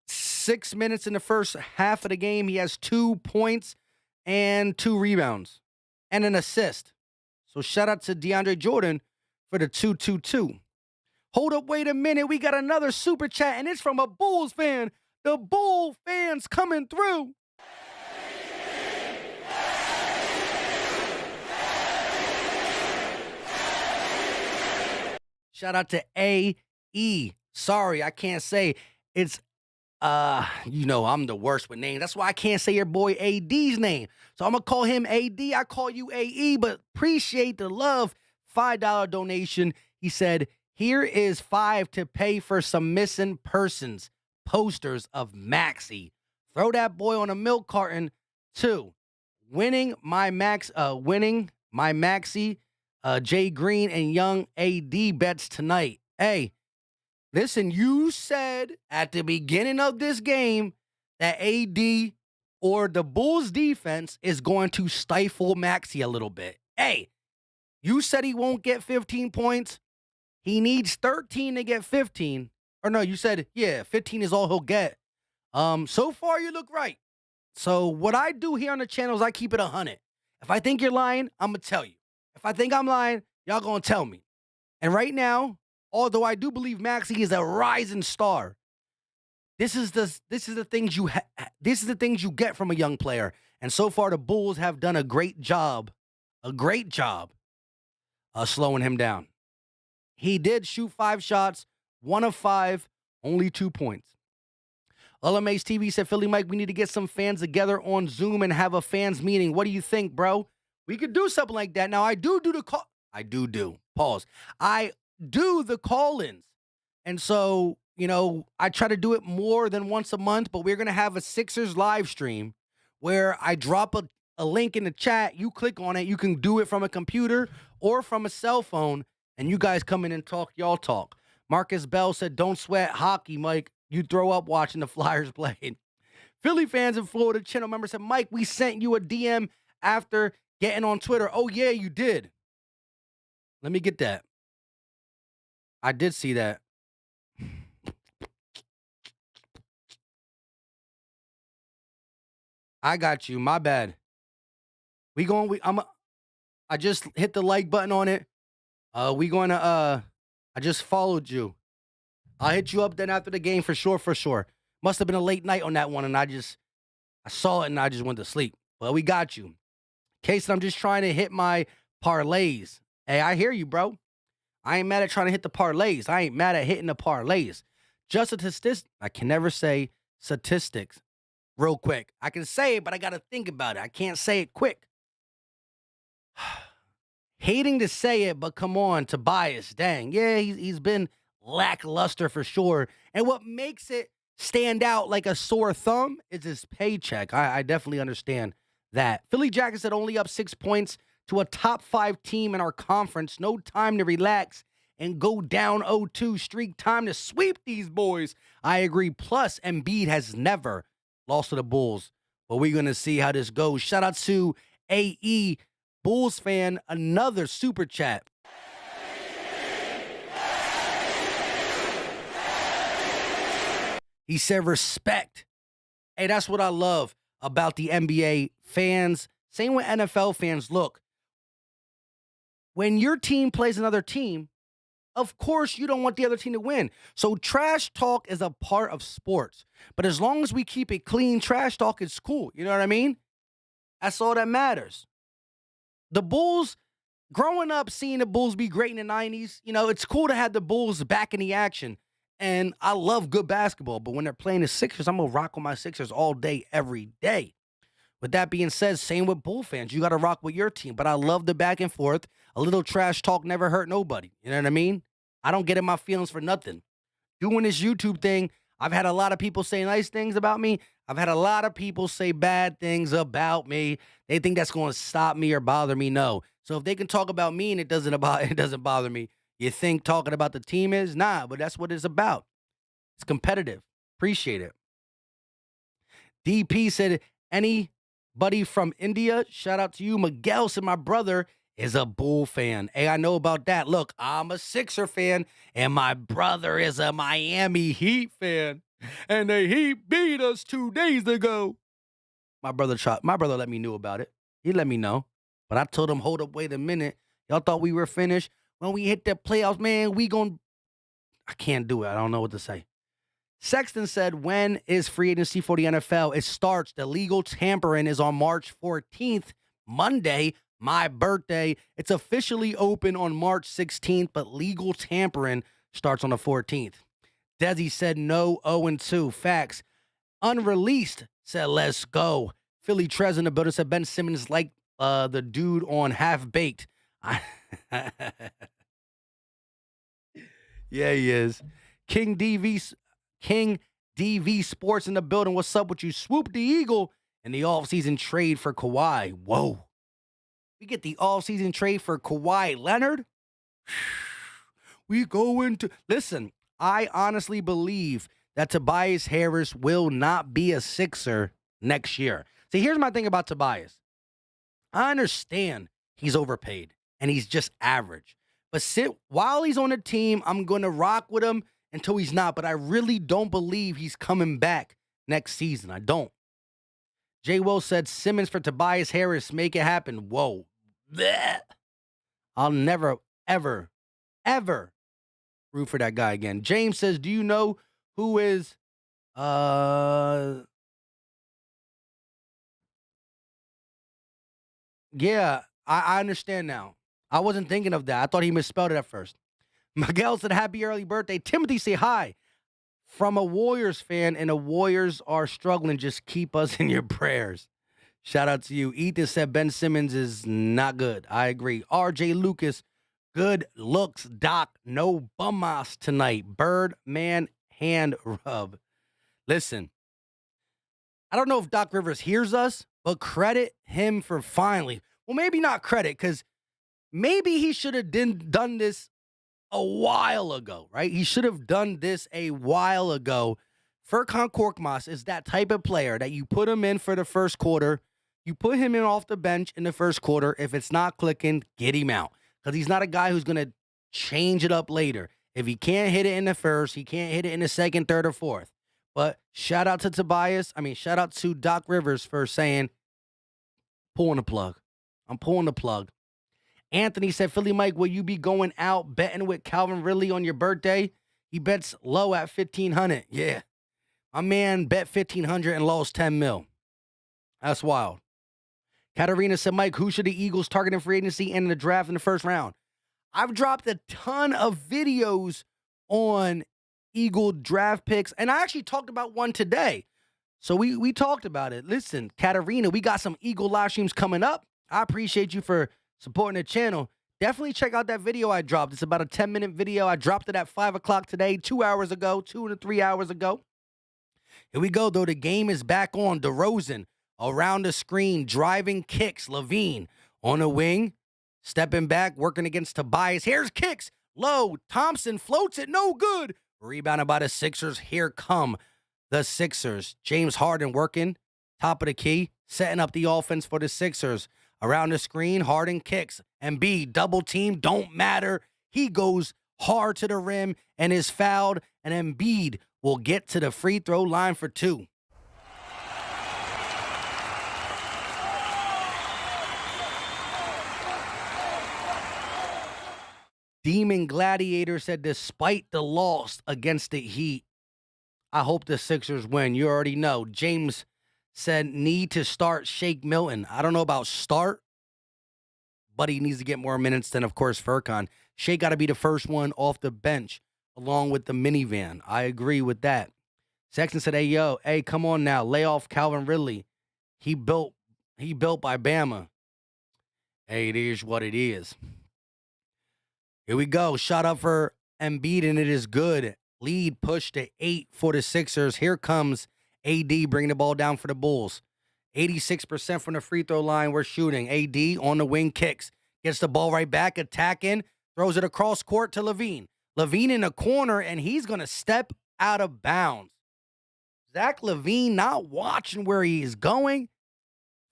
6 minutes in the first half of the game. He has 2 points and 2 rebounds and an assist. So shout out to DeAndre Jordan for the 2-2-2. Hold up, wait a minute. We got another super chat, and it's from a Bulls fan. The Bull fans coming through. Shout out to A.E. Sorry, I can't say. It's I'm the worst with names. That's why I can't say your boy AD's name. So I'm going to call him AD. I call you AE, but appreciate the love. $5 donation. He said, here is 5 to pay for some missing persons posters of Maxey. Throw that boy on a milk carton. 2, winning my Maxey, Jay Green and young AD bets tonight. Hey, listen, you said at the beginning of this game that AD or the Bulls defense is going to stifle Maxey a little bit. Hey, you said he won't get 15 points. He needs 13 to get 15. Or no, you said, 15 is all he'll get. So far you look right. So what I do here on the channel is I keep it 100. If I think you're lying, I'm going to tell you. If I think I'm lying, y'all going to tell me. And right now, although I do believe Maxey is a rising star, this is the things you get from a young player. And so far, the Bulls have done a great job slowing him down. He did shoot 5 shots, 1 of 5, only 2 points. LMA's TV said, Philly Mike, we need to get some fans together on Zoom and have a fans meeting. What do you think, bro? We could do something like that. Now, I do the call-ins. And so, I try to do it more than once a month, but we're going to have a Sixers live stream where I drop a link in the chat. You click on it. You can do it from a computer or from a cell phone, and you guys come in and talk. Y'all talk. Marcus Bell said, don't sweat hockey, Mike. You throw up watching the Flyers play. Philly fans in Florida channel member said, Mike, we sent you a DM after getting on Twitter. Oh, yeah, you did. Let me get that. I did see that. I got you. My bad. I just hit the like button on it. I just followed you. I'll hit you up then after the game for sure. Must have been a late night on that one, and I saw it and I just went to sleep. Well, we got you. Case, I'm just trying to hit my parlays. Hey, I hear you, bro. I ain't mad at trying to hit the parlays. I ain't mad at hitting the parlays. Just a statistic. I can never say statistics real quick. I can say it, but I got to think about it. I can't say it quick. Hating to say it, but come on, Tobias. Dang. Yeah, he's been lackluster for sure. And what makes it stand out like a sore thumb is his paycheck. I definitely understand that. Philly Jackets said only up 6 points to a top 5 team in our conference. No time to relax and go down 0-2 streak. Time to sweep these boys. I agree. Plus, Embiid has never lost to the Bulls. But we're going to see how this goes. Shout out to AE Bulls fan. Another super chat. He said respect. Hey, that's what I love about the NBA fans. Same with NFL fans. Look, when your team plays another team, of course you don't want the other team to win. So trash talk is a part of sports. But as long as we keep it clean, trash talk is cool. You know what I mean? That's all that matters. The Bulls, growing up seeing the Bulls be great in the 90s, it's cool to have the Bulls back in the action. And I love good basketball, but when they're playing the Sixers, I'm going to rock with my Sixers all day, every day. With that being said, same with Bull fans. You got to rock with your team. But I love the back and forth. A little trash talk never hurt nobody. You know what I mean? I don't get in my feelings for nothing. Doing this YouTube thing, I've had a lot of people say nice things about me. I've had a lot of people say bad things about me. They think that's going to stop me or bother me. No. So if they can talk about me and it doesn't bother me, you think talking about the team is? Nah, but that's what it's about. It's competitive. Appreciate it. DP said, anybody from India? Shout out to you. Miguel said, my brother is a Bull fan. Hey, I know about that. Look, I'm a Sixer fan, and my brother is a Miami Heat fan. And the Heat beat us 2 days ago. My brother let me know about it. He let me know. But I told him, hold up, wait a minute. Y'all thought we were finished? When we hit the playoffs, man, I can't do it. I don't know what to say. Sexton said, when is free agency for the NFL? It starts. The legal tampering is on March 14th, Monday, my birthday. It's officially open on March 16th, but legal tampering starts on the 14th. Desi said, no, 0-2. Facts. Unreleased said, let's go. Philly Trez in the building said, Ben Simmons is like the dude on Half-Baked. Yeah, he is. King DV Sports in the building. What's up with you? Swoop the Eagle and the offseason trade for Kawhi. Whoa. We get the offseason trade for Kawhi Leonard. We go into... Listen, I honestly believe that Tobias Harris will not be a Sixer next year. See, here's my thing about Tobias. I understand he's overpaid and he's just average. But while he's on the team, I'm going to rock with him until he's not. But I really don't believe he's coming back next season. I don't. Jay Will said, Simmons for Tobias Harris. Make it happen. Whoa. Blech. I'll never, ever, ever root for that guy again. James says, do you know who is... Yeah, I understand now. I wasn't thinking of that. I thought he misspelled it at first. Miguel said, happy early birthday. Timothy say hi. From a Warriors fan, and the Warriors are struggling. Just keep us in your prayers. Shout out to you. Ethan said Ben Simmons is not good. I agree. RJ Lucas, good looks, Doc. No bum ass tonight. Birdman hand rub. Listen, I don't know if Doc Rivers hears us, but credit him for finally. Well, maybe not credit, because maybe he should have done this a while ago, right? He should have done this a while ago. Furkan Korkmaz is that type of player that you put him in for the first quarter. You put him in off the bench in the first quarter. If it's not clicking, get him out. Because he's not a guy who's going to change it up later. If he can't hit it in the first, he can't hit it in the second, third, or fourth. But shout out to shout out to Doc Rivers for saying, pulling the plug. I'm pulling the plug. Anthony said, Philly Mike, will you be going out betting with Calvin Ridley on your birthday? He bets low at 1,500. Yeah. My man bet 1,500 and lost 10 mil. That's wild. Katarina said, Mike, who should the Eagles target in free agency and in the draft in the first round? I've dropped a ton of videos on Eagle draft picks, and I actually talked about one today. So we talked about it. Listen, Katarina, we got some Eagle live streams coming up. I appreciate you for supporting the channel. Definitely check out that video I dropped. It's about a 10-minute video. I dropped it at 5 o'clock today, 2 hours ago, 2 to 3 hours ago. Here we go, though. The game is back on. DeRozan around the screen, driving kicks. Levine On the wing, stepping back, working against Tobias. Here's kicks. Low. Thompson floats it. No good. Rebounded by the Sixers. Here come the Sixers. James Harden working. Top of the key. Setting up the offense for the Sixers. Around the screen, Harden kicks. Embiid, double team, don't matter. He goes hard to the rim and is fouled. And Embiid will get to the free throw line for 2. Demon Gladiator said, despite the loss against the Heat, I hope the Sixers win. You already know. James said, need to start Shake Milton. I don't know about start, but he needs to get more minutes than, of course, Furkan. Shake got to be the first one off the bench, along with the minivan. I agree with that. Sexton said, hey, come on now. Lay off Calvin Ridley. He built by Bama. Hey, it is what it is. Here we go. Shot up for Embiid, and it is good. Lead pushed to 8 for the Sixers. Here comes AD bringing the ball down for the Bulls. 86% from the free throw line we're shooting. AD on the wing kicks. Gets the ball right back, attacking. Throws it across court to Levine. Levine in the corner, and he's going to step out of bounds. Zach Levine not watching where he is going.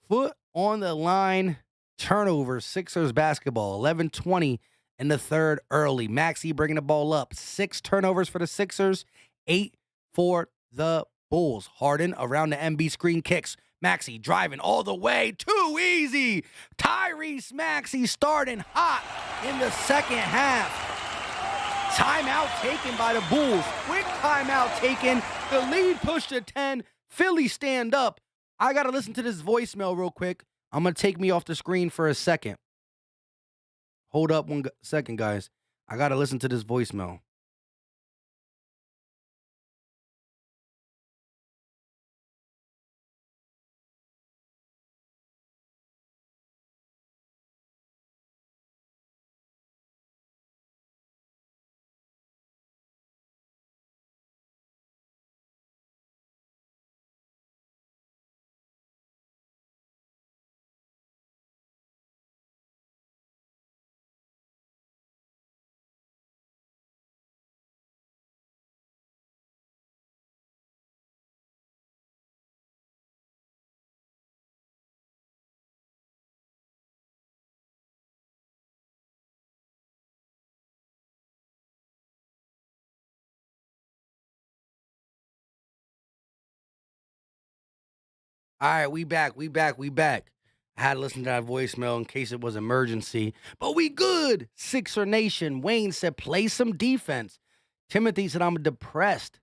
Foot on the line. Turnover. Sixers basketball. 11:20 in the third early. Maxey bringing the ball up. 6 turnovers for the Sixers. 8 for the Bulls. Harden around the MB screen kicks. Maxey driving all the way. Too easy. Tyrese Maxey starting hot in the second half. Timeout taken by the Bulls. Quick timeout taken. The lead pushed to 10. Philly stand up. I got to listen to this voicemail real quick. I'm going to take me off the screen for a second. Hold up 1 second, guys. I got to listen to this voicemail. All right, we back. I had to listen to that voicemail in case it was emergency. But we good. Sixer Nation. Wayne said, play some defense. Timothy said, I'm depressed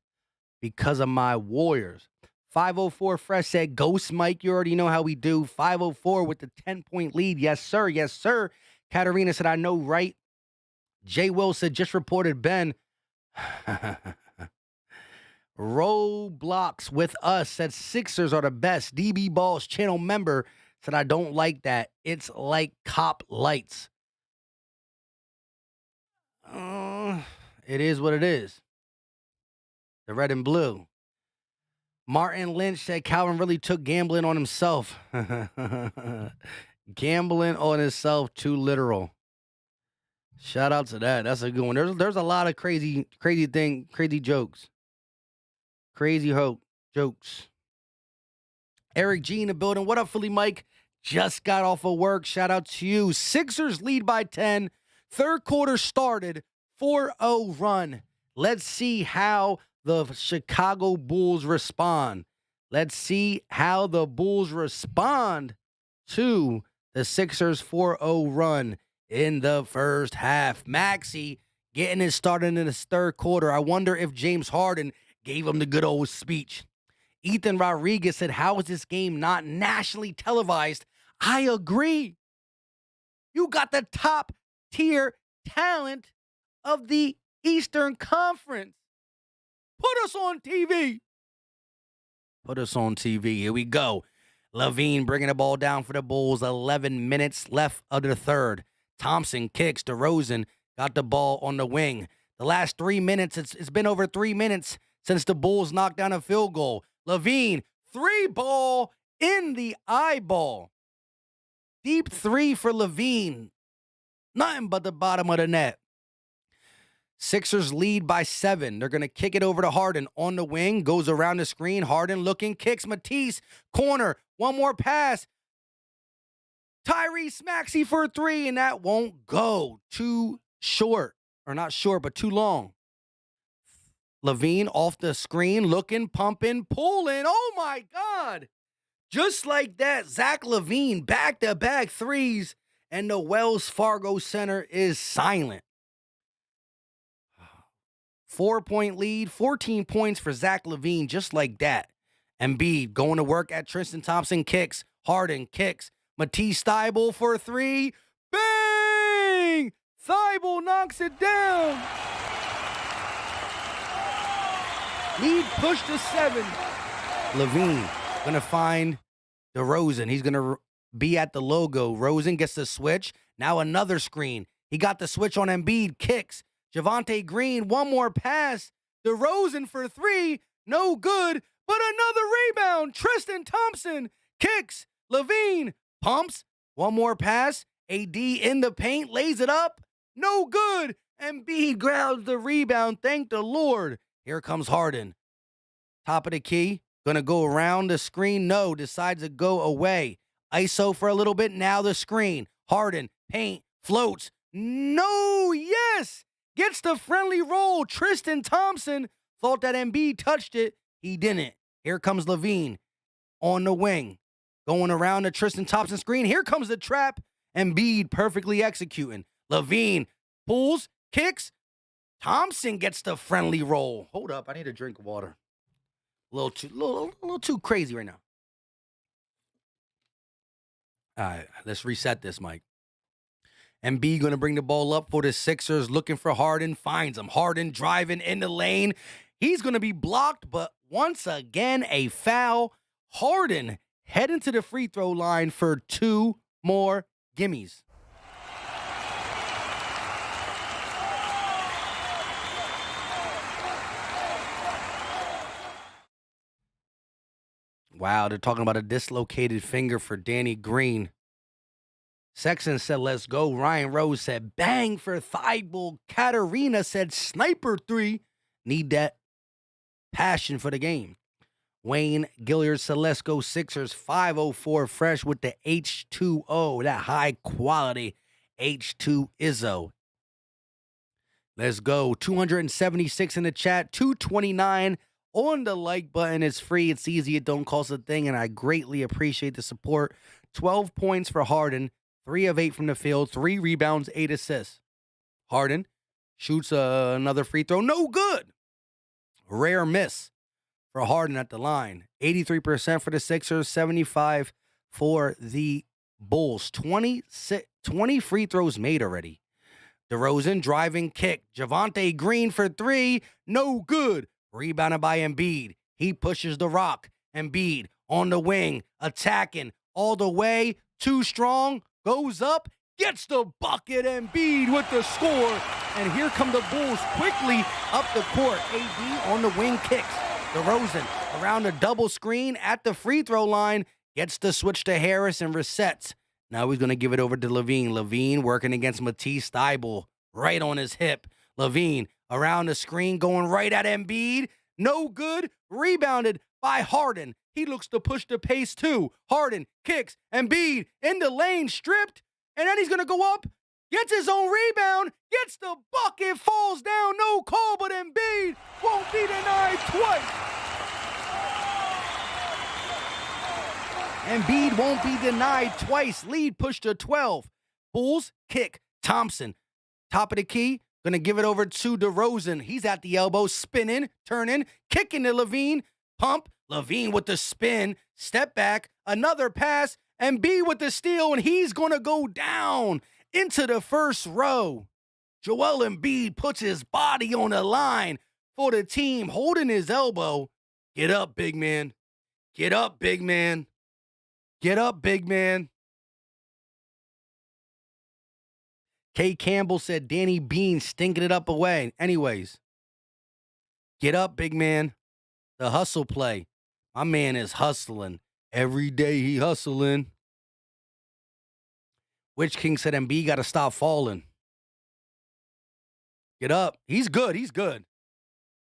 because of my Warriors. 504 Fresh said, Ghost Mike, you already know how we do. 504 with the 10-point lead. Yes, sir. Yes, sir. Katarina said, I know, right? Jay Will said, just reported Ben. Roblox with us said Sixers are the best. DB Balls channel member said I don't like that. It's like cop lights. It is what it is. The red and blue. Martin Lynch said Calvin really took gambling on himself. Gambling on himself, too literal. Shout out to that. That's a good one. There's a lot of crazy jokes. Crazy jokes. Eric G in the building. What up, Philly Mike? Just got off of work. Shout out to you. Sixers lead by 10. Third quarter started. 4-0 run. Let's see how the Chicago Bulls respond. Let's see how the Bulls respond to the Sixers 4-0 run in the first half. Maxey getting it started in his third quarter. I wonder if James Harden gave him the good old speech. Ethan Rodriguez said, how is this game not nationally televised? I agree. You got the top tier talent of the Eastern Conference. Put us on TV. Put us on TV. Here we go. Levine bringing the ball down for the Bulls. 11 minutes left of the third. Thompson kicks. DeRozan got the ball on the wing. The last 3 minutes, it's been over 3 minutes since the Bulls knocked down a field goal. Levine, 3 ball in the eyeball. Deep three for Levine. Nothing but the bottom of the net. Sixers lead by 7. They're going to kick it over to Harden on the wing. Goes around the screen. Harden looking. Kicks Matisse. Corner. One more pass. Tyrese Maxey for a 3, and that won't go. Too short. Or not short, but too long. Levine off the screen. Looking, pumping, pulling. Oh, my God. Just like that, Zach LaVine, back-to-back threes, and the Wells Fargo Center is silent. 4-point lead, 14 points for Zach LaVine, just like that. Embiid going to work at Tristan Thompson, kicks. Harden kicks. Matisse Thybulle for a 3. Bang! Thybulle knocks it down. Lead pushed to 7. LaVine going to find DeRozan. He's going to be at the logo. Rosen gets the switch. Now another screen. He got the switch on Embiid. Kicks. Javonte Green, one more pass. DeRozan for 3. No good, but another rebound. Tristan Thompson kicks. LaVine pumps. One more pass. AD in the paint. Lays it up. No good. Embiid grabs the rebound. Thank the Lord. Here comes Harden. Top of the key. Going to go around the screen. No. Decides to go away. ISO for a little bit. Now the screen. Harden. Paint. Floats. No. Yes. Gets the friendly roll. Tristan Thompson thought that Embiid touched it. He didn't. Here comes LaVine on the wing. Going around the Tristan Thompson screen. Here comes the trap. Embiid perfectly executing. LaVine pulls, kicks. Thompson gets the friendly roll. Hold up. I need a drink of water. A little too crazy right now. All right. Let's reset this, Mike. Embiid going to bring the ball up for the Sixers, looking for Harden, finds him. Harden driving in the lane. He's going to be blocked, but once again, a foul. Harden heading to the free throw line for 2 more gimmies. Wow, they're talking about a dislocated finger for Danny Green. Sexton said, let's go. Ryan Rose said, bang for Thybulle. Katarina said, sniper 3. Need that passion for the game. Wayne Gilliard said, let's go Sixers. 504 fresh with the H2O. That high quality H2 Izzo. Let's go. 276 in the chat. 229 on the like button. It's free. It's easy. It don't cost a thing. And I greatly appreciate the support. 12 points for Harden. 3 of 8 from the field, 3 rebounds, 8 assists. Harden shoots another free throw. No good. Rare miss for Harden at the line. 83% for the Sixers, 75 for the Bulls. 20 free throws made already. DeRozan driving kick. Javonte Green for 3. No good. Rebounded by Embiid. He pushes the rock. Embiid on the wing, attacking all the way. Too strong. Goes up, gets the bucket, Embiid with the score. And here come the Bulls quickly up the court. AD on the wing kicks. DeRozan around a double screen at the free throw line. Gets the switch to Harris and resets. Now he's going to give it over to LaVine. LaVine working against Matisse Thybulle. Right on his hip. LaVine around the screen going right at Embiid. No good. Rebounded by Harden. He looks to push the pace too. Harden kicks. Embiid in the lane, stripped. And then he's going to go up. Gets his own rebound. Gets the bucket. Falls down. No call, but Embiid won't be denied twice. Embiid won't be denied twice. Lead pushed to 12. Bulls kick. Thompson. Top of the key. Going to give it over to DeRozan. He's at the elbow. Spinning. Turning. Kicking to LaVine. Pump. LaVine with the spin, step back, another pass, Embiid with the steal, and he's going to go down into the first row. Joel Embiid puts his body on the line for the team, holding his elbow. Get up, big man. Get up, big man. Get up, big man. Kay Campbell said Danny Bean stinking it up away. Anyways, get up, big man. The hustle play. My man is hustling. Every day he hustling. Witch King said Embiid got to stop falling. Get up. He's good. He's good.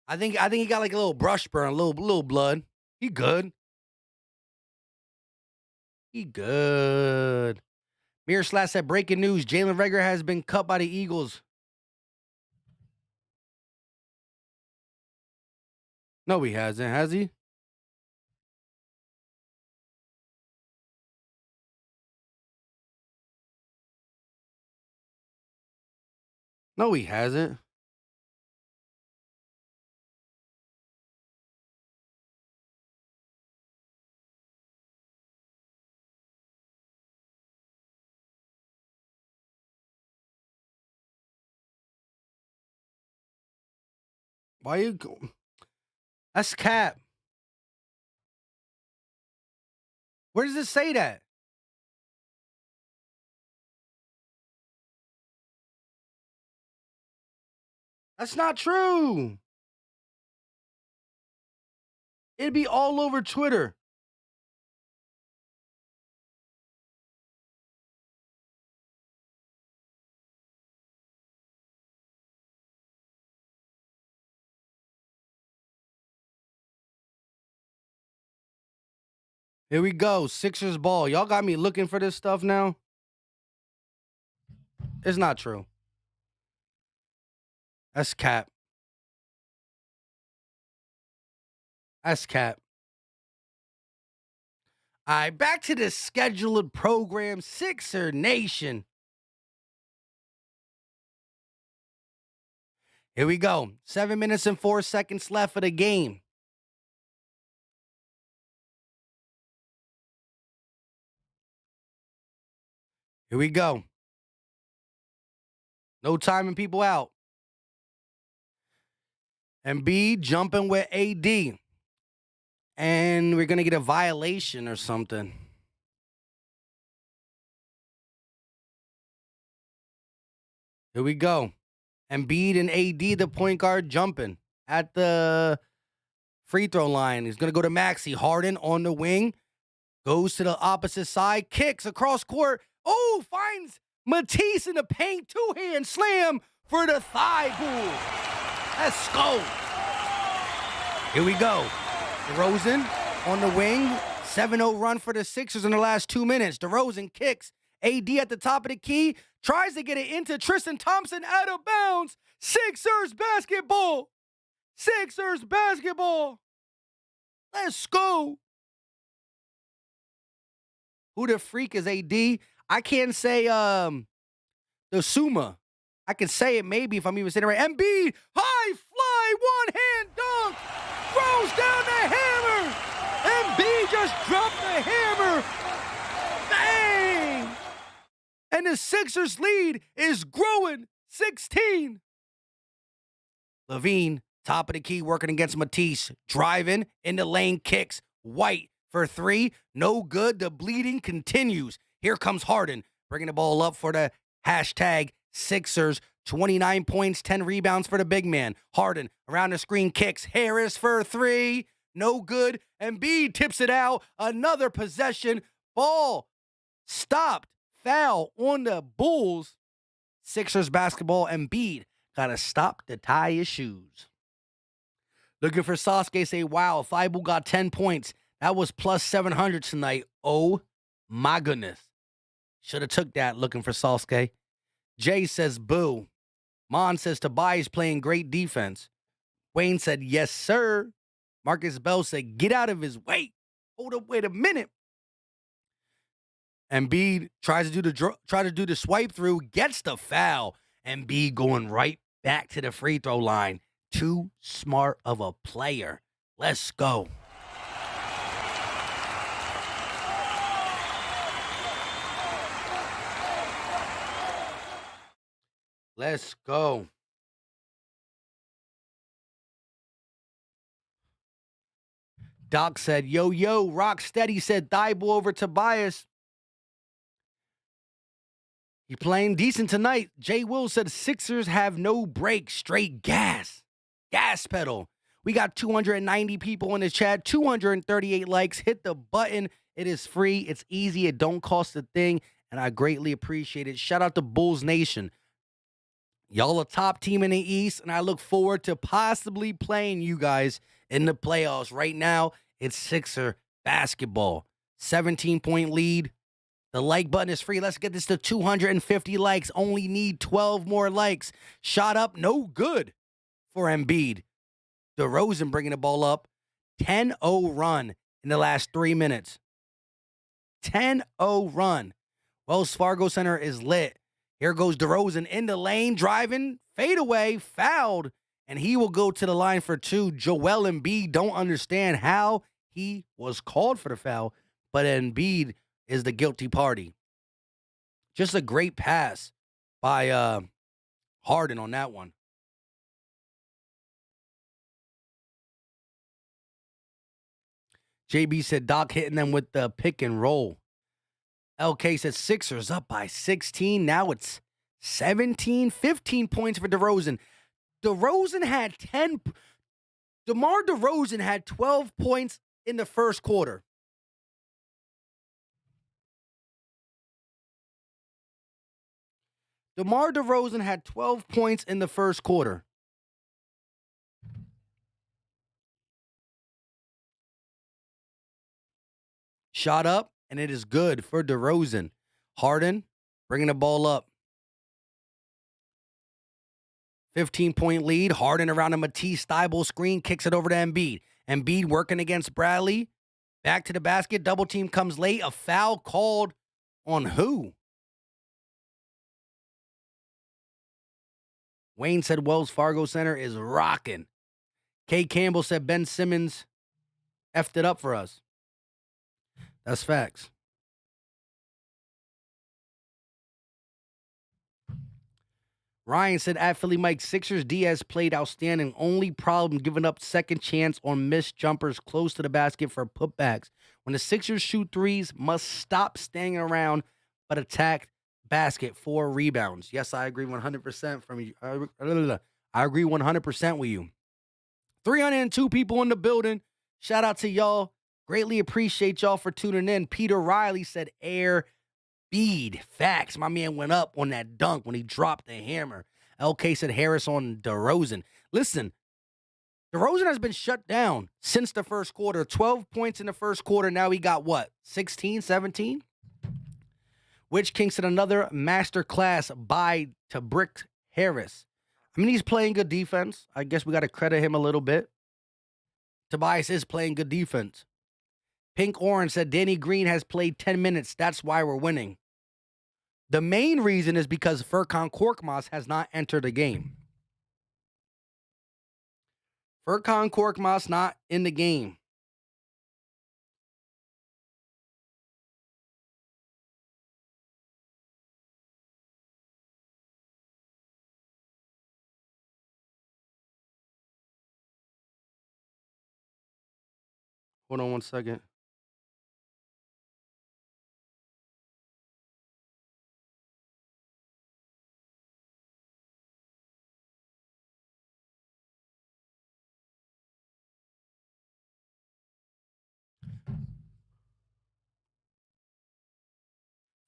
I think he got like a little brush burn, a little blood. He good. He good. Mirror Slash said, breaking news, Jalen Reagor has been cut by the Eagles. No, he hasn't. Has he? No, he hasn't. Why you go? That's cap. Where does it say that? That's not true. It'd be all over Twitter. Here we go. Sixers ball. Y'all got me looking for this stuff now. It's not true. That's cap. That's cap. All right, back to the scheduled program, Sixer Nation. Here we go. 7 minutes and 4 seconds left of the game. Here we go. No timing people out. Embiid jumping with AD. And we're going to get a violation or something. Here we go. Embiid and AD, the point guard, jumping at the free throw line. He's going to go to Maxey. Harden on the wing. Goes to the opposite side. Kicks across court. Oh, finds Matisse in the paint. Two-hand slam for the thigh pull. Let's go. Here we go. DeRozan on the wing. 7-0 run for the Sixers in the last 2 minutes. DeRozan kicks. AD at the top of the key. Tries to get it into Tristan Thompson out of bounds. Sixers basketball. Sixers basketball. Let's go. Who the freak is AD? I can't say the Suma. I can say it maybe if I'm even saying it right. Embiid, high fly, one-hand dunk. Throws down the hammer. Embiid just dropped the hammer. Bang! And the Sixers lead is growing 16. Levine, top of the key, working against Matisse. Driving in the lane, kicks. White for three. No good. The bleeding continues. Here comes Harden, bringing the ball up for the hashtag Sixers. 29 points, 10 rebounds for the big man. Harden around the screen, kicks. Harris for three. No good. Embiid tips it out. Another possession. Ball stopped. Foul on the Bulls. Sixers basketball. Embiid got to stop to tie his shoes. Looking for Sasuke, say, wow, Thibault got 10 points. That was plus 700 tonight. Oh, my goodness. Should have took that, looking for Sasuke. Jay says, boo. Mon says, Tobias playing great defense. Wayne said, yes, sir. Marcus Bell said, get out of his way. Hold up, wait a minute. Embiid tries to do the swipe through, gets the foul. Embiid going right back to the free throw line. Too smart of a player. Let's go. Let's go. Doc said, yo, rock steady, said Thibault over Tobias. He playing decent tonight. Jay Will said Sixers have no break, straight gas. Gas pedal. We got 290 people in the chat, 238 likes. Hit the button. It is free. It's easy. It don't cost a thing. and I greatly appreciate it. Shout out to Bulls Nation. Y'all a top team in the East, and I look forward to possibly playing you guys in the playoffs. Right now, it's Sixer basketball. 17-point lead. The like button is free. Let's get this to 250 likes. Only need 12 more likes. Shot up, no good for Embiid. DeRozan bringing the ball up. 10-0 run in the last 3 minutes. 10-0 run. Wells Fargo Center is lit. Here goes DeRozan in the lane, driving, fade away, fouled, and he will go to the line for two. Joel Embiid don't understand how he was called for the foul, but Embiid is the guilty party. Just a great pass by Harden on that one. JB said Doc hitting them with the pick and roll. LK said Sixers up by 16. Now it's 17, 15 points for DeRozan. DeRozan had DeMar DeRozan had 12 points in the first quarter. DeMar DeRozan had 12 points in the first quarter. Shot up, and it is good for DeRozan. Harden bringing the ball up. 15-point lead. Harden around a Matisse Thybulle screen, kicks it over to Embiid. Embiid working against Bradley. Back to the basket. Double team comes late. A foul called on who? Wayne said Wells Fargo Center is rocking. Kay Campbell said Ben Simmons effed it up for us. That's facts. Ryan said at Philly Mike, Sixers Diaz played outstanding. Only problem giving up second chance on missed jumpers close to the basket for putbacks. When the Sixers shoot threes, must stop staying around but attack basket for rebounds. Yes, I agree 100% from you. I agree 100% with you. 302 people in the building. Shout out to y'all. Greatly appreciate y'all for tuning in. Peter Riley said air bead. Facts. My man went up on that dunk when he dropped the hammer. LK said Harris on DeRozan. Listen, DeRozan has been shut down since the first quarter. 12 points in the first quarter. Now he got what? 16, 17? Witch King said another masterclass by to Brick Harris. I mean, he's playing good defense. I guess we got to credit him a little bit. Tobias is playing good defense. Pink Orange said Danny Green has played 10 minutes. That's why we're winning. The main reason is because Furkan Korkmaz has not entered the game. Furkan Korkmaz not in the game. Hold on one second.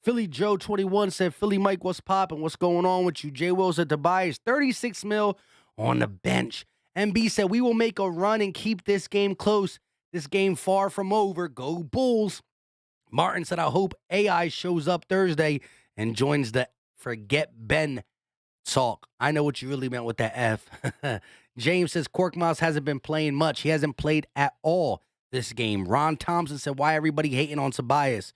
Philly Joe 21 said, Philly Mike, what's poppin'? What's going on with you? J. Will said Tobias, 36 mil on the bench. MB said, we will make a run and keep this game close. This game far from over. Go Bulls. Martin said, I hope AI shows up Thursday and joins the Forget Ben talk. I know what you really meant with that F. James says, Korkmaz hasn't been playing much. He hasn't played at all this game. Ron Thompson said, why everybody hating on Tobias?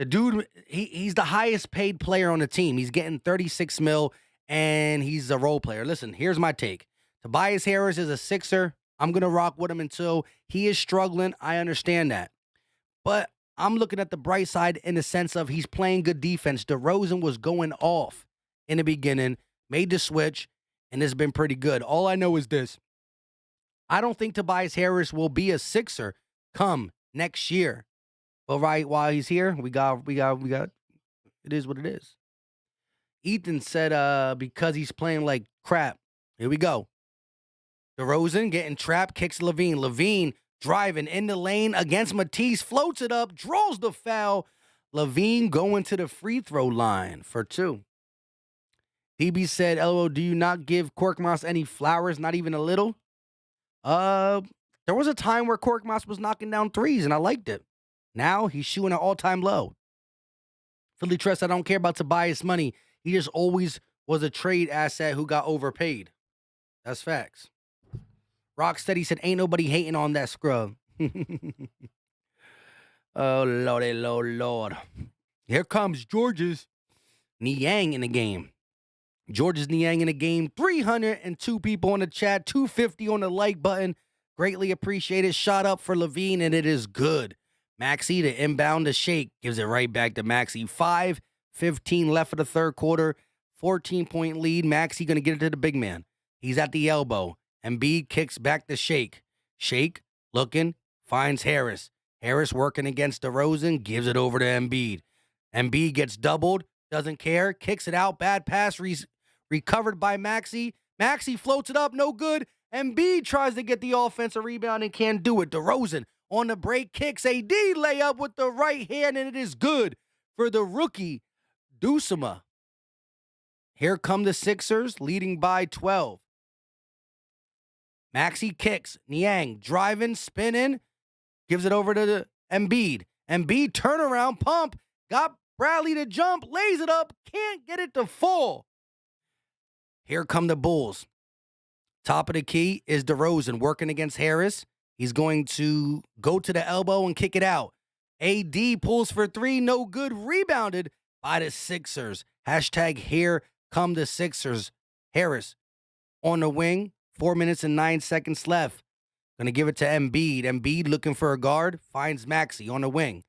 The dude, he's the highest paid player on the team. He's getting 36 mil, and he's a role player. Listen, here's my take. Tobias Harris is a Sixer. I'm going to rock with him until he is struggling. I understand that. But I'm looking at the bright side in the sense of he's playing good defense. DeRozan was going off in the beginning, made the switch, and it's been pretty good. All I know is this. I don't think Tobias Harris will be a Sixer come next year. But right while he's here, we got it is what it is. Ethan said because he's playing like crap. Here we go. DeRozan getting trapped, kicks Levine. Levine driving in the lane against Matisse, floats it up, draws the foul. Levine going to the free throw line for 2. DB said, LOL, do you not give Korkmaz any flowers, not even a little? There was a time where Korkmaz was knocking down threes, and I liked it. Now he's shooting an all-time low. Philly Trust, I don't care about Tobias money. He just always was a trade asset who got overpaid. That's facts. Rocksteady said, ain't nobody hating on that scrub. Oh, lordy, Lord. Here comes George's Niang in the game. George's Niang in the game. 302 people on the chat. 250 on the like button. Greatly appreciated. Shot up for Levine, and it is good. Maxey to inbound to Shake. Gives it right back to Maxey. 5:15 left for the third quarter. 14-point lead. Maxey going to get it to the big man. He's at the elbow. Embiid kicks back to Shake. Shake looking. Finds Harris. Harris working against DeRozan. Gives it over to Embiid. Embiid gets doubled. Doesn't care. Kicks it out. Bad pass. Recovered by Maxey. Maxey floats it up. No good. Embiid tries to get the offensive rebound and can't do it. DeRozan on the break kicks AD layup with the right hand, and it is good for the rookie, Dusuma. Here come the Sixers, leading by 12. Maxey kicks. Niang driving, spinning. Gives it over to the Embiid. Embiid turnaround, pump. Got Bradley to jump. Lays it up. Can't get it to fall. Here come the Bulls. Top of the key is DeRozan working against Harris. He's going to go to the elbow and kick it out. AD pulls for 3. No good. Rebounded by the Sixers. Hashtag here come the Sixers. Harris on the wing. 4 minutes and 9 seconds left. Going to give it to Embiid. Embiid looking for a guard. Finds Maxey on the wing.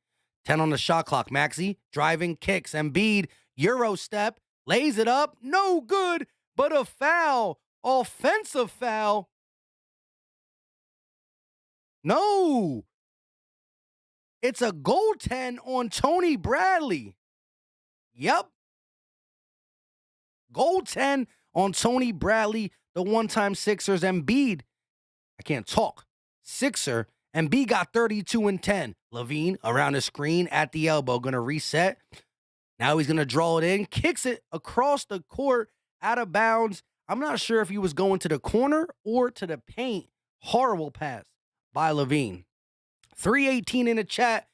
10 on the shot clock. Maxey driving, kicks. Embiid, Euro step. Lays it up. No good, but a foul. Offensive foul. No. It's a goaltend on Tony Bradley. Yep. Goaltend on Tony Bradley, the one-time Sixers. Embiid, I can't talk. Sixer, Embiid got 32 and 10. Levine around the screen at the elbow, going to reset. Now he's going to draw it in, kicks it across the court, out of bounds. I'm not sure if he was going to the corner or to the paint. Horrible pass by Levine. 318 in the chat.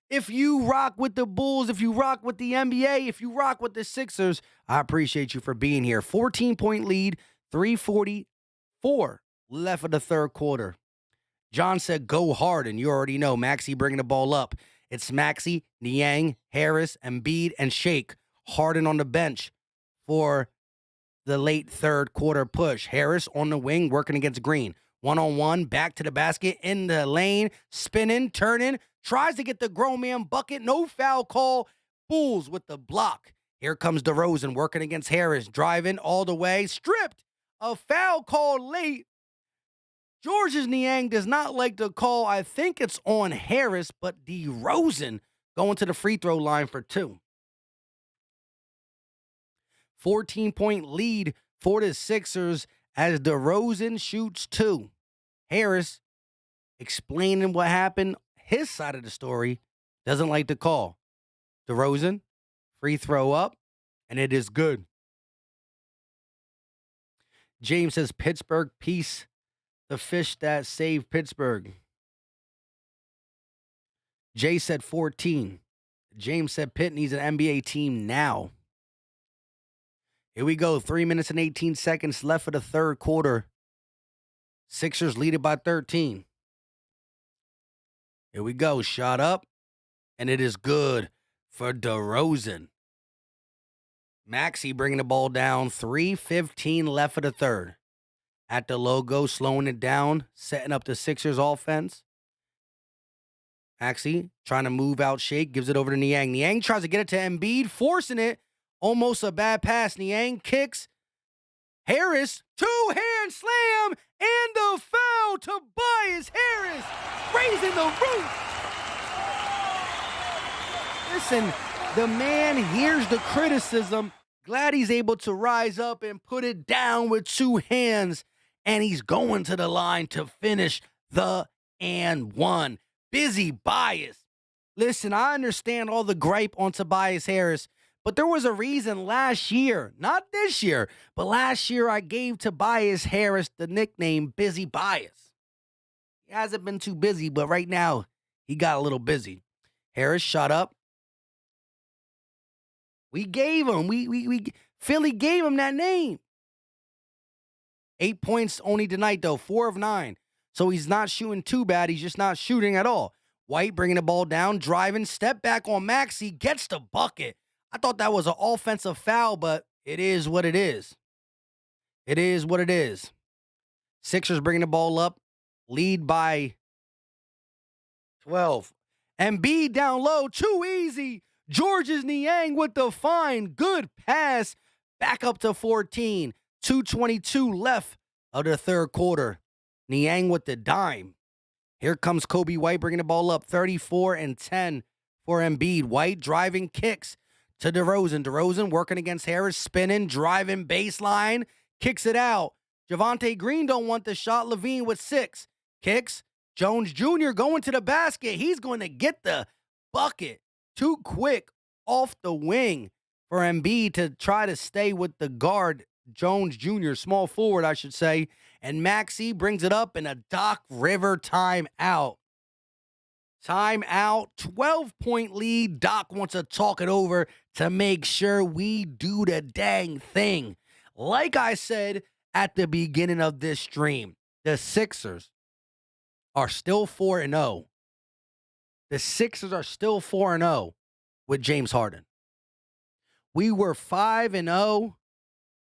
If you rock with the Bulls, if you rock with the NBA, if you rock with the Sixers, I appreciate you for being here. 14-point lead, 3:44 left of the third quarter. John said, go hard, and you already know. Maxey bringing the ball up. It's Maxey, Niang, Harris, Embiid, and Shake. Harden on the bench for the late third quarter push. Harris on the wing working against Green. One-on-one, back to the basket, in the lane, spinning, turning, tries to get the grown man bucket. No foul call. Bulls with the block. Here comes DeRozan working against Harris, driving all the way, stripped. A foul call late. George's Niang does not like the call. I think it's on Harris, but DeRozan going to the free throw line for 2. 14-point lead for the Sixers as DeRozan shoots 2. Harris explaining what happened, his side of the story, doesn't like the call. DeRozan, free throw up, and it is good. James says, Pittsburgh, peace. The fish that saved Pittsburgh. Jay said 14. James said Pitt needs an NBA team now. Here we go. 3 minutes and 18 seconds left for the third quarter. Sixers lead it by 13. Here we go. Shot up. And it is good for DeRozan. Maxey bringing the ball down. 3:15 left for the third. At the logo, slowing it down, setting up the Sixers offense. Maxey trying to move out Shake, gives it over to Niang. Niang tries to get it to Embiid, forcing it. Almost a bad pass. Niang kicks. Harris, two-hand slam, and the foul. Tobias Harris raising the roof. Listen, the man hears the criticism. Glad he's able to rise up and put it down with 2 hands. And he's going to the line to finish the and one. Busy Bias Listen, I understand all the gripe on Tobias Harris, but there was a reason last year, not this year, but last year I gave Tobias Harris the nickname Busy Bias. He hasn't been too busy, but right now he got a little busy. Harris shot up. We gave him, Philly gave him that name. 8 points only tonight, though, 4 of 9. So he's not shooting too bad. He's just not shooting at all. White bringing the ball down, driving, step back on Maxey, gets the bucket. I thought that was an offensive foul, but it is what it is. It is what it is. Sixers bringing the ball up, lead by 12. Embiid down low, too easy. Georges Niang with the fine, good pass, back up to 14. 2:22 left of the third quarter. Niang with the dime. Here comes Kobe White bringing the ball up, 34 and 10 for Embiid. White driving kicks to DeRozan. DeRozan working against Harris, spinning, driving baseline, kicks it out. Javonte Green don't want the shot. Levine with 6. Kicks. Jones Jr. going to the basket. He's going to get the bucket. Too quick off the wing for Embiid to try to stay with the guard, Jones Jr., small forward, I should say. And Maxey brings it up in a Doc River timeout. Timeout, 12-point lead. Doc wants to talk it over to make sure we do the dang thing. Like I said at the beginning of this stream, the Sixers are still 4-0. The Sixers are still 4-0 with James Harden. We were 5-0,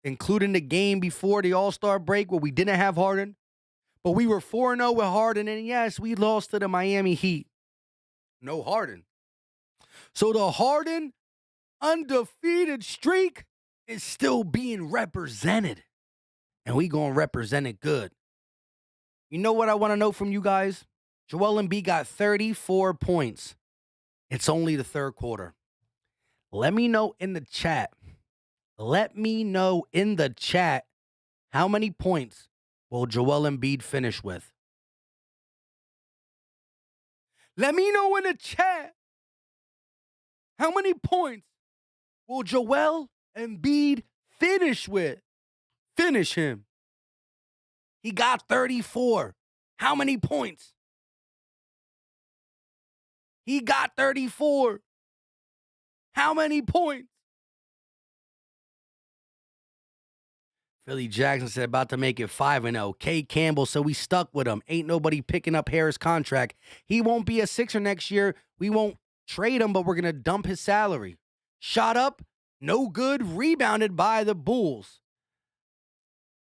including the game before the All-Star break where we didn't have Harden. But we were 4-0 with Harden, and yes, we lost to the Miami Heat. No Harden. So the Harden undefeated streak is still being represented. And we going to represent it good. You know what I want to know from you guys? Joel Embiid got 34 points. It's only the third quarter. Let me know in the chat. Let me know in the chat how many points will Joel Embiid finish with. Let me know in the chat how many points will Joel Embiid finish with. Finish him. He got 34. How many points? He got 34. How many points? Philly Jackson said about to make it 5-0. K. Campbell said we stuck with him. Ain't nobody picking up Harris' contract. He won't be a Sixer next year. We won't trade him, but we're going to dump his salary. Shot up, no good, rebounded by the Bulls.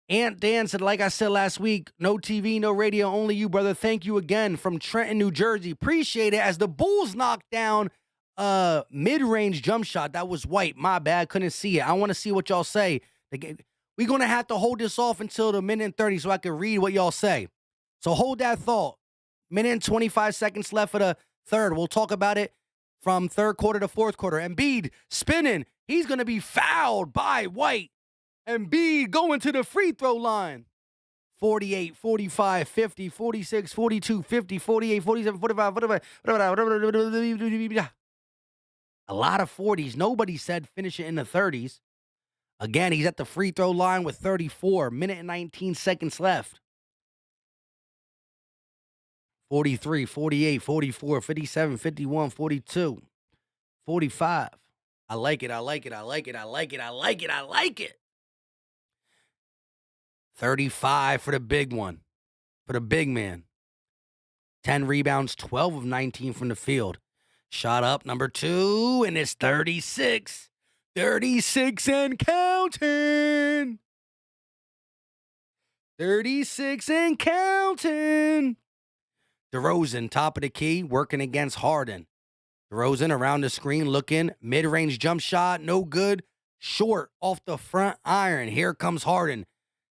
Aunt Dan said, like I said last week, no TV, no radio, only you, brother. Thank you again from Trenton, New Jersey. Appreciate it. As the Bulls knocked down a mid-range jump shot. That was White. My bad. Couldn't see it. I want to see what y'all say. We're going to have to hold this off until the minute and 30 so I can read what y'all say. So hold that thought. Minute and 25 seconds left for the third. We'll talk about it from third quarter to fourth quarter. Embiid spinning. He's going to be fouled by White. Embiid going to the free throw line. 48, 45, 50, 46, 42, 50, 48, 47, 45, a lot of 40s. Nobody said finish it in the 30s. Again, he's at the free throw line with 34. Minute and 19 seconds left. 43, 48, 44, 57, 51, 42, 45. I like it. I like it. I like it. I like it. I like it. I like it. 35 for the big one, for the big man. 10 rebounds, 12 of 19 from the field. Shot up, number 2, and it's 36. 36 and counting. 36 and counting. DeRozan, top of the key, working against Harden. DeRozan around the screen, looking. Mid-range jump shot, no good. Short off the front iron. Here comes Harden.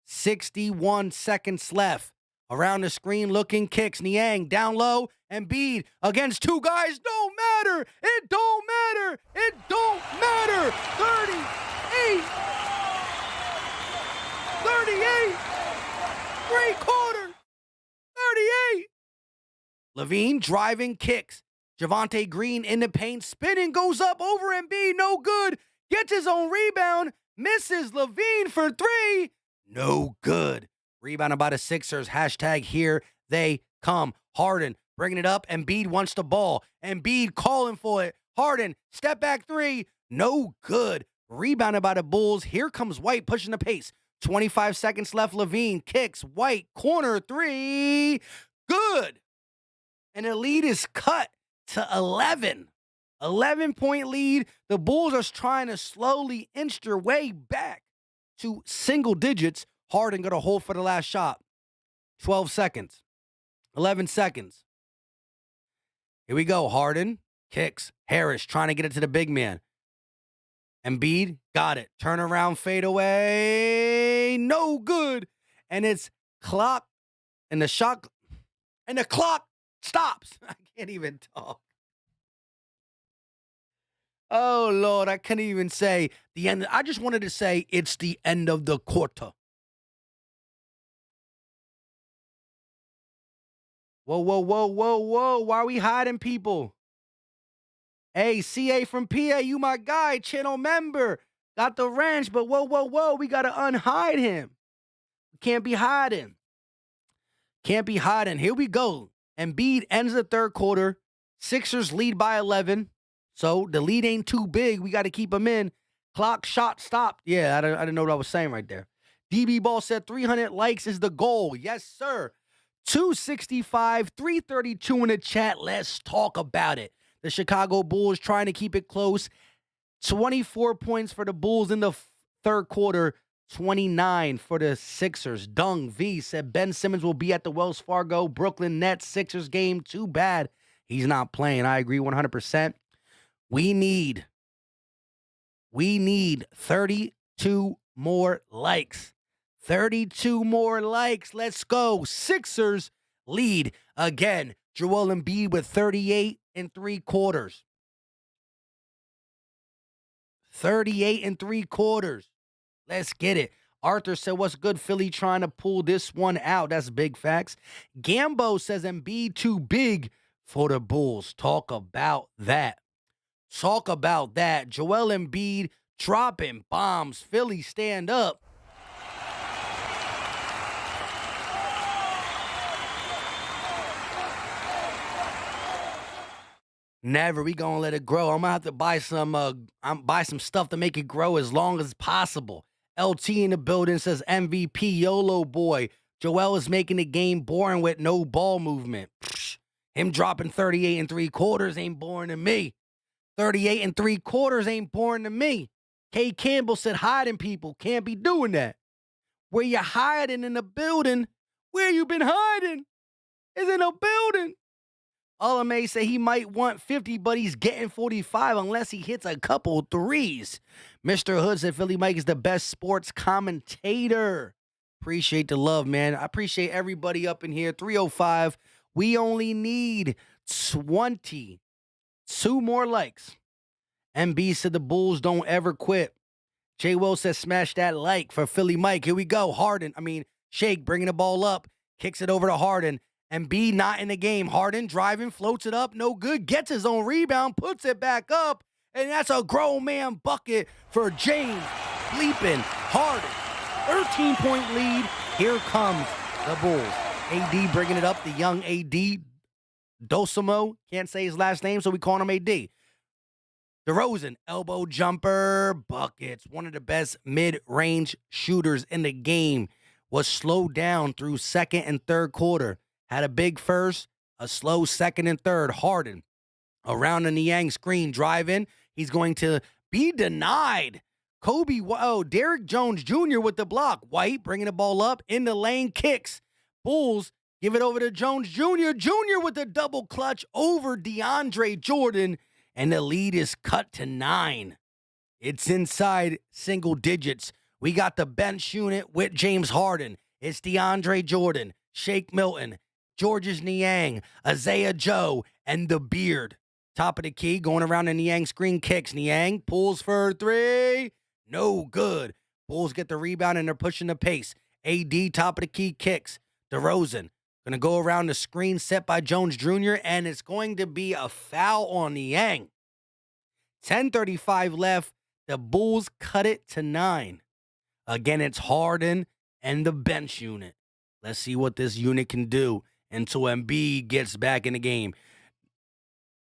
61 seconds left. Around the screen, looking, kicks. Niang down low. Embiid against 2 guys. Don't matter. It don't matter. It don't matter. 38. 38. 3 quarters. 38. Levine driving, kicks. Javonte Green in the paint, spinning, goes up over Embiid, no good. Gets his own rebound, misses. Levine for three, no good. Rebounded by the Sixers. Hashtag here they come. Harden bringing it up. Embiid wants the ball. Embiid calling for it. Harden, step back three, no good. Rebounded by the Bulls. Here comes White pushing the pace. 25 seconds left. Levine kicks. White, corner three, good. And the lead is cut to 11. 11-point lead. The Bulls are trying to slowly inch their way back to single digits. Harden got a hold for the last shot. 12 seconds. 11 seconds. Here we go. Harden kicks. Harris trying to get it to the big man. Embiid got it. Turnaround fadeaway. No good. And it's clock. And the shot. And the clock stops. I can't even talk. Oh, Lord. I can't even say the end. I just wanted to say it's the end of the quarter. Whoa, whoa, whoa, whoa, whoa. Why are we hiding people? Hey, CA from PA, you my guy, channel member. Got the ranch, but whoa, whoa, whoa. We got to unhide him. Can't be hiding. Can't be hiding. Here we go. Embiid ends the third quarter. Sixers lead by 11. So the lead ain't too big. We got to keep them in. Clock shot stopped. Yeah, I didn't know what I was saying right there. DB Ball said 300 likes is the goal. Yes, sir. 265, 332 in the chat. Let's talk about it. The Chicago Bulls trying to keep it close. 24 points for the Bulls in the third quarter. 29 for the Sixers. Dung V said Ben Simmons will be at the Wells Fargo Brooklyn Nets Sixers game. Too bad he's not playing. I agree 100%. We need 32 more likes. 32 more likes. Let's go. Sixers lead again. Joel Embiid with 38 3/4. 38 3/4. Let's get it. Arthur said, what's good, Philly trying to pull this one out? That's big facts. Gambo says Embiid too big for the Bulls. Talk about that. Talk about that. Joel Embiid dropping bombs. Philly stand up. Never. We gonna let it grow. I'm gonna have to buy some stuff to make it grow as long as possible. LT in the building says MVP YOLO boy. Joel is making the game boring with no ball movement. Psh, him dropping 38 3/4 ain't boring to me. 38 3/4 ain't boring to me. K Campbell said hiding people. Can't be doing that. Where you hiding in the building? Where you been hiding? Is in a building. May say he might want 50, but he's getting 45 unless he hits a couple threes. Mr. Hood said Philly Mike is the best sports commentator. Appreciate the love, man. I appreciate everybody up in here. 305. We only need 22 more likes. MB said the Bulls don't ever quit. J. Will says smash that like for Philly Mike. Here we go. Shake bringing the ball up. Kicks it over to Harden. Embiid not in the game. Harden driving, floats it up, no good. Gets his own rebound, puts it back up, and that's a grown man bucket for James bleeping Harden. 13-point lead. Here comes the Bulls. AD bringing it up. The young AD. Dosimo. Can't say his last name, so we call him AD. DeRozan, elbow jumper, buckets. One of the best mid-range shooters in the game. Was slowed down through second and third quarter. Had a big first, a slow second and third. Harden around the Niang screen, drive in. He's going to be denied. Derrick Jones Jr. with the block. White bringing the ball up in the lane, kicks. Bulls give it over to Jones Jr. Jr. with the double clutch over DeAndre Jordan, and the lead is cut to 9. It's inside single digits. We got the bench unit with James Harden. It's DeAndre Jordan, Shake Milton, Georges Niang, Isaiah Joe, and the Beard. Top of the key, going around the Niang screen, kicks. Niang pulls for three. No good. Bulls get the rebound, and they're pushing the pace. AD, top of the key, kicks. DeRozan Going to go around the screen set by Jones Jr., and it's going to be a foul on Niang. 10:35 left. The Bulls cut it to 9. Again, it's Harden and the bench unit. Let's see what this unit can do until Embiid gets back in the game.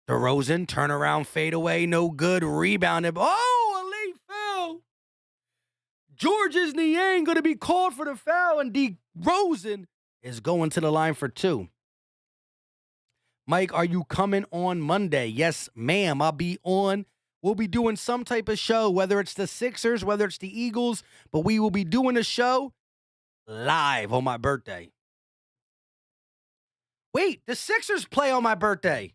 DeRozan, turnaround, fadeaway, no good. Rebounded. Oh, a late foul. George's Niang going to be called for the foul, and DeRozan is going to the line for 2. Mike, are you coming on Monday? Yes, ma'am. I'll be on. We'll be doing some type of show, whether it's the Sixers, whether it's the Eagles, but we will be doing a show live on my birthday. Wait, the Sixers play on my birthday.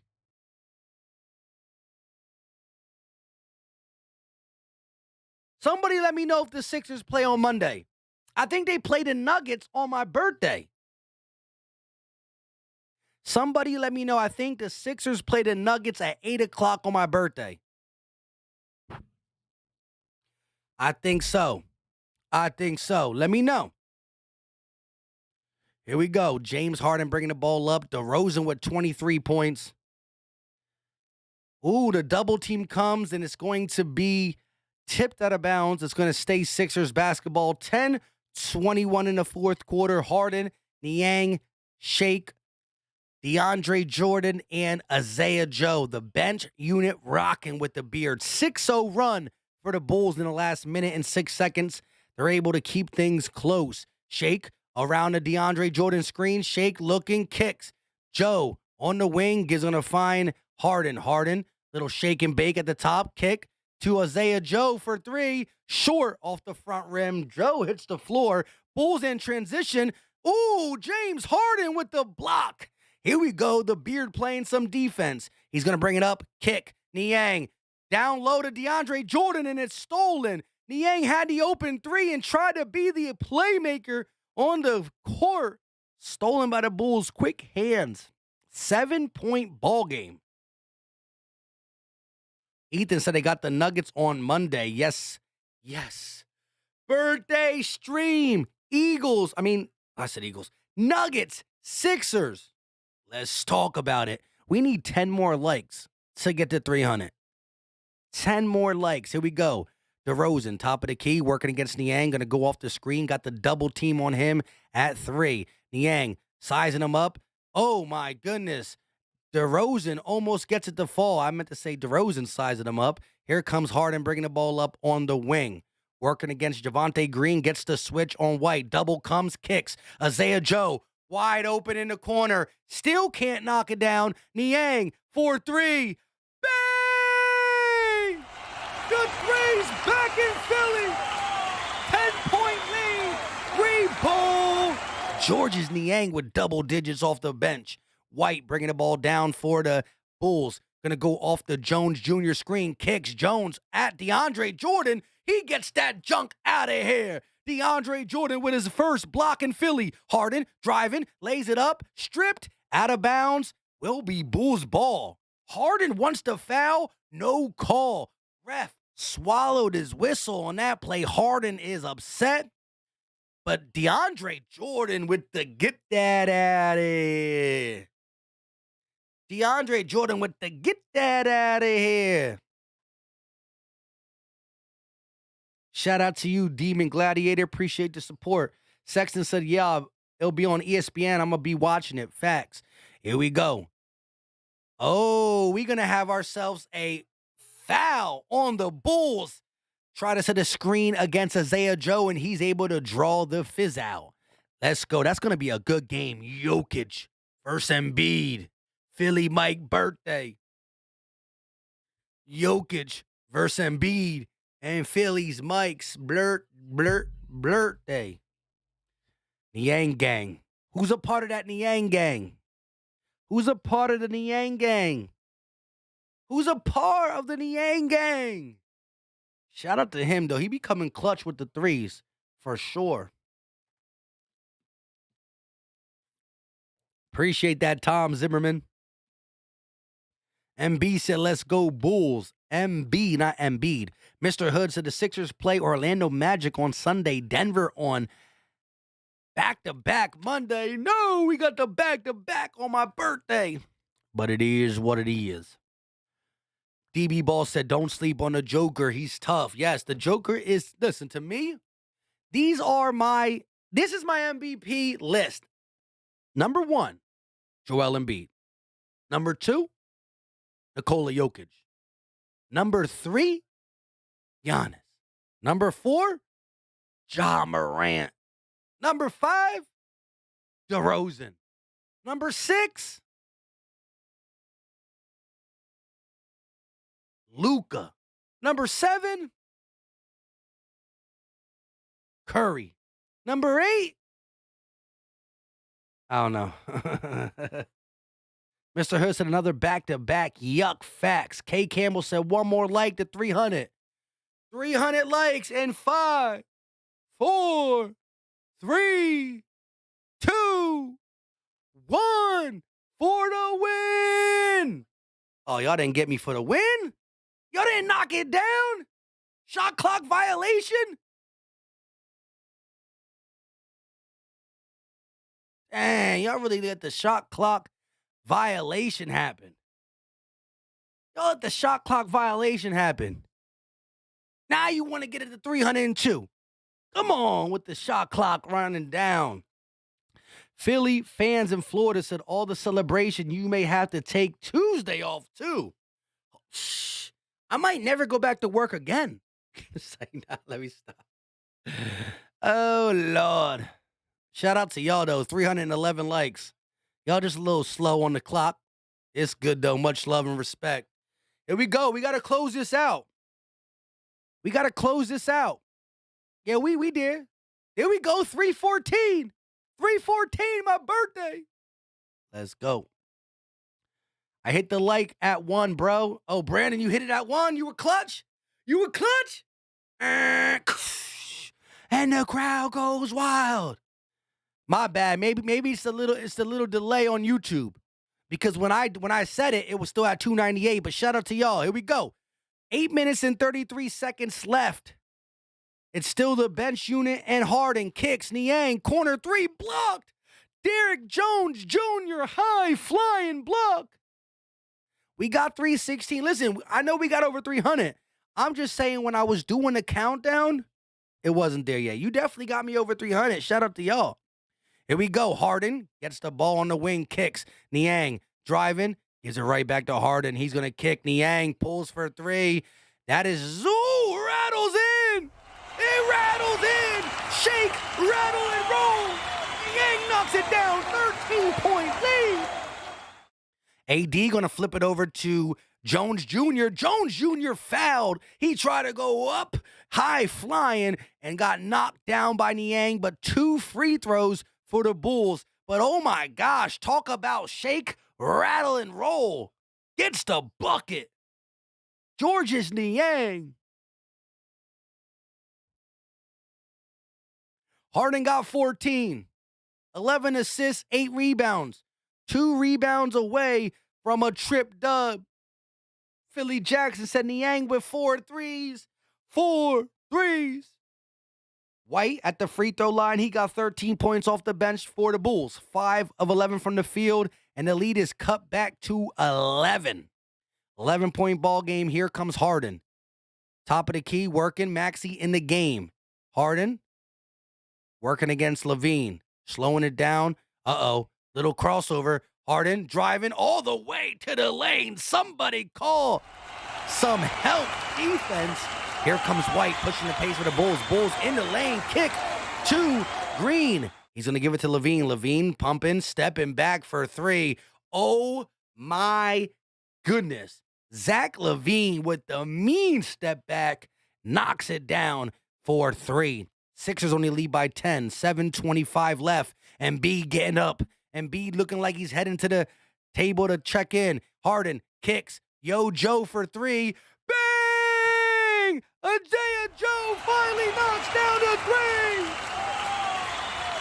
Somebody let me know if the Sixers play on Monday. I think they play the Nuggets on my birthday. Somebody let me know. I think the Sixers play the Nuggets at 8 o'clock on my birthday. I think so. Let me know. Here we go. James Harden bringing the ball up. DeRozan with 23 points. Ooh, the double team comes, and it's going to be tipped out of bounds. It's going to stay Sixers basketball. 10-21 in the fourth quarter. Harden, Niang, Shake, DeAndre Jordan, and Isaiah Joe. The bench unit rocking with the beard. 6-0 run for the Bulls in the last minute and 6 seconds. They're able to keep things close. Shake around the DeAndre Jordan screen. Shake looking, kicks. Joe on the wing is going to find Harden. Harden, little shake and bake at the top. Kick to Isaiah Joe for 3. Short off the front rim. Joe hits the floor. Bulls in transition. Ooh, James Harden with the block. Here we go. The beard playing some defense. He's going to bring it up. Kick. Niang. Down low to DeAndre Jordan, and it's stolen. Niang had the open 3 and tried to be the playmaker on the court. Stolen by the Bulls. Quick hands. 7-point ball game. Ethan said they got the Nuggets on Monday. Yes. Birthday stream. I said Eagles. Nuggets. Sixers. Let's talk about it. We need 10 more likes to get to 300. 10 more likes. Here we go. DeRozan, top of the key, working against Niang. Going to go off the screen. Got the double team on him at 3. Niang sizing him up. Oh, my goodness. DeRozan almost gets it to fall. I meant to say DeRozan sizing him up. Here comes Harden bringing the ball up on the wing. Working against Javonte Green. Gets the switch on White. Double comes, kicks. Isaiah Joe wide open in the corner. Still can't knock it down. Niang for 3. Bang! The three's back in Philly. 10-point lead. Ball. George's Niang with double digits off the bench. White bringing the ball down for the Bulls. Going to go off the Jones Jr. screen. Kicks Jones at DeAndre Jordan. He gets that junk out of here. DeAndre Jordan with his first block in Philly. Harden driving, lays it up, stripped, out of bounds. Will be Bulls ball. Harden wants to foul. No call. Ref swallowed his whistle on that play. Harden is upset. But DeAndre Jordan with the get that out of here. DeAndre Jordan with the get that out of here. Shout out to you, Demon Gladiator. Appreciate the support. Sexton said, yeah, it'll be on ESPN. I'm going to be watching it. Facts. Here we go. Oh, we're going to have ourselves a foul on the Bulls. Try to set a screen against Isaiah Joe, and he's able to draw the fizz out. Let's go. That's going to be a good game. Jokic versus Embiid. Philly Mike birthday. Jokic versus Embiid. And Philly's Mike's birthday. Niang gang. Who's a part of that Niang gang? Who's a part of the Niang gang? Who's a part of the Niang gang? Shout out to him, though. He be coming clutch with the threes, for sure. Appreciate that, Tom Zimmerman. MB said, let's go Bulls. MB, not Embiid. Mr. Hood said the Sixers play Orlando Magic on Sunday. Denver on back-to-back Monday. No, we got the back-to-back on my birthday. But it is what it is. DB Ball said, don't sleep on the Joker. He's tough. Yes, the Joker is, listen, to me, this is my MVP list. Number 1, Joel Embiid. Number 2, Nikola Jokic. Number 3, Giannis. Number 4, Ja Morant. Number 5, DeRozan. Number 6, Luka. Number 7, Curry. Number 8, I don't know. Mr. Hood said another back-to-back. Yuck facts. K. Campbell said one more like to 300. 300 likes in 5, 4, 3, 2, 1 for the win. Oh, y'all didn't get me for the win? Y'all didn't knock it down? Shot clock violation? Dang, y'all really let the shot clock violation happen. Y'all let the shot clock violation happen. Now you want to get it to 302. Come on with the shot clock running down. Philly fans in Florida said all the celebration, you may have to take Tuesday off too. Shh. I might never go back to work again. Let me stop. Oh, Lord. Shout out to y'all, though. 311 likes. Y'all just a little slow on the clock. It's good, though. Much love and respect. Here we go. We got to close this out. Yeah, we did. Here we go. 314. 314, my birthday. Let's go. I hit the like at 1, bro. Oh, Brandon, you hit it at 1. You were clutch. And the crowd goes wild. My bad. Maybe it's a little delay on YouTube. Because when I said it, it was still at 298. But shout out to y'all. Here we go. 8 minutes and 33 seconds left. It's still the bench unit and Harden kicks. Niang, corner 3, blocked. Derrick Jones Jr., high flying block. We got 316. Listen, I know we got over 300. I'm just saying when I was doing the countdown, it wasn't there yet. You definitely got me over 300. Shout out to y'all. Here we go. Harden gets the ball on the wing, kicks. Niang driving, gives it right back to Harden. He's going to kick. Niang pulls for 3. That is Zoo, rattles in. It rattles in. Shake, rattle, and roll. Niang knocks it down. 13-point lead. AD going to flip it over to Jones Jr. Jones Jr. fouled. He tried to go up, high flying, and got knocked down by Niang, but 2 free throws for the Bulls. But oh my gosh, talk about shake, rattle, and roll. Gets the bucket. Georges Niang. Harden got 14. 11 assists, 8 rebounds. 2 rebounds away from a trip dub. Philly Jackson said Niang with 4 threes. 4 threes. White at the free throw line. He got 13 points off the bench for the Bulls. 5 of 11 from the field. And the lead is cut back to 11. 11-point ball game. Here comes Harden. Top of the key, working. Maxey in the game. Harden working against Levine. Slowing it down. Little crossover. Harden driving all the way to the lane. Somebody call some help. Defense. Here comes White pushing the pace for the Bulls. Bulls in the lane. Kick to Green. He's going to give it to Levine. Levine pumping, stepping back for 3. Oh, my goodness. Zach LaVine with the mean step back knocks it down for 3. Sixers only lead by 10. 7:25 left. Embiid getting up. Embiid looking like he's heading to the table to check in. Harden kicks. Yo, Joe for 3. Bang! Isaiah Joe finally knocks down a 3.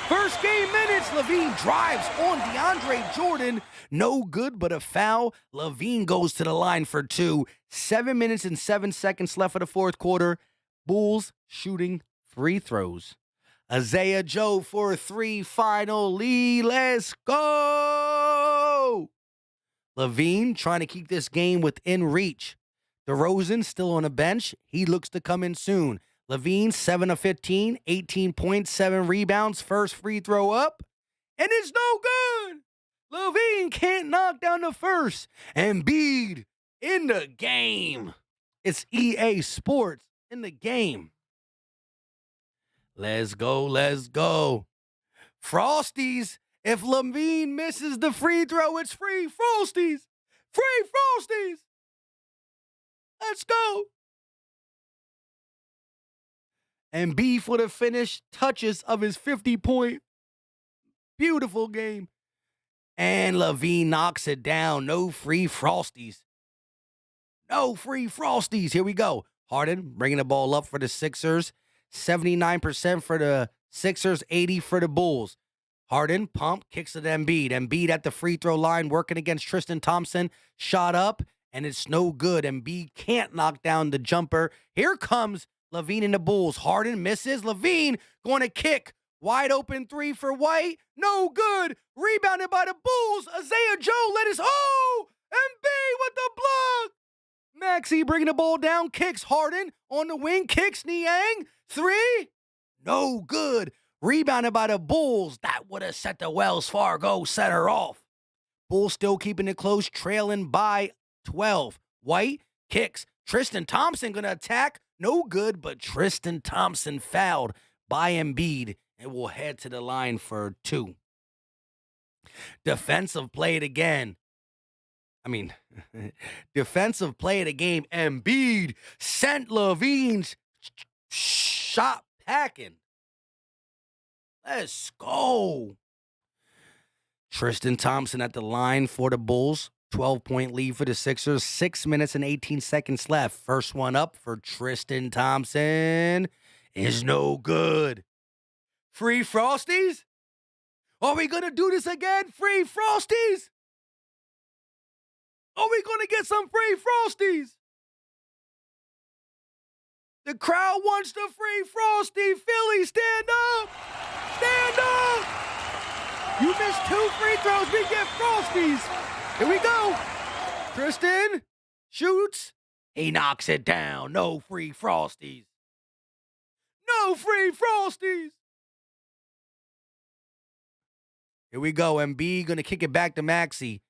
First game minutes. Levine drives on DeAndre Jordan. No good, but a foul. Levine goes to the line for 2. 7 minutes and 7 seconds left of the fourth quarter. Bulls shooting free throws. Isaiah Joe for a 3 final lead. Let's go. Levine trying to keep this game within reach. DeRozan still on the bench. He looks to come in soon. Levine, 7 of 15, 18 points, 7 rebounds. First free throw up. And it's no good. Levine can't knock down the first. Embiid in the game. It's EA Sports in the game. Let's go, let's go. Frosties. If Levine misses the free throw, it's free Frosties. Free Frosties. Let's go. Embiid for the finish touches of his 50-point beautiful game. And Levine knocks it down. No free Frosties. No free Frosties. Here we go. Harden bringing the ball up for the Sixers. 79% for the Sixers, 80 for the Bulls. Harden, pump, kicks it to Embiid. Embiid at the free throw line, working against Tristan Thompson. Shot up, and it's no good. Embiid can't knock down the jumper. Here comes Levine and the Bulls. Harden misses. Levine going to kick. Wide open 3 for White. No good. Rebounded by the Bulls. Isaiah Joe let his... Oh! Embiid with the block. Maxey bringing the ball down. Kicks Harden on the wing. Kicks Niang. 3. No good. Rebounded by the Bulls. That would have set the Wells Fargo center off. Bulls still keeping it close, trailing by 12. White kicks. Tristan Thompson going to attack. No good, but Tristan Thompson fouled by Embiid and will head to the line for 2. Defensive play it again. Defensive play of the game. Embiid sent Levine's shot packing. Let's go. Tristan Thompson at the line for the Bulls. 12-point lead for the Sixers. 6 minutes and 18 seconds left. First one up for Tristan Thompson is no good. Free Frosties? Are we going to do this again? Free Frosties? Are we going to get some free Frosties? The crowd wants the free Frosty. Philly, stand up. Stand up. You missed 2 free throws. We get Frosties. Here we go. Tristan shoots. He knocks it down. No free Frosties. No free Frosties. Here we go. Embiid going to kick it back to Maxey.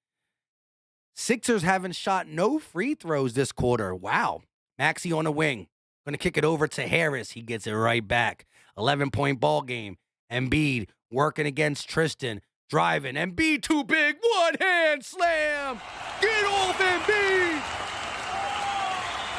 Sixers haven't shot no free throws this quarter. Wow. Maxey on the wing. Going to kick it over to Harris. He gets it right back. 11-point ball game. Embiid working against Tristan. Driving. Embiid too big. One-hand slam. Get off Embiid.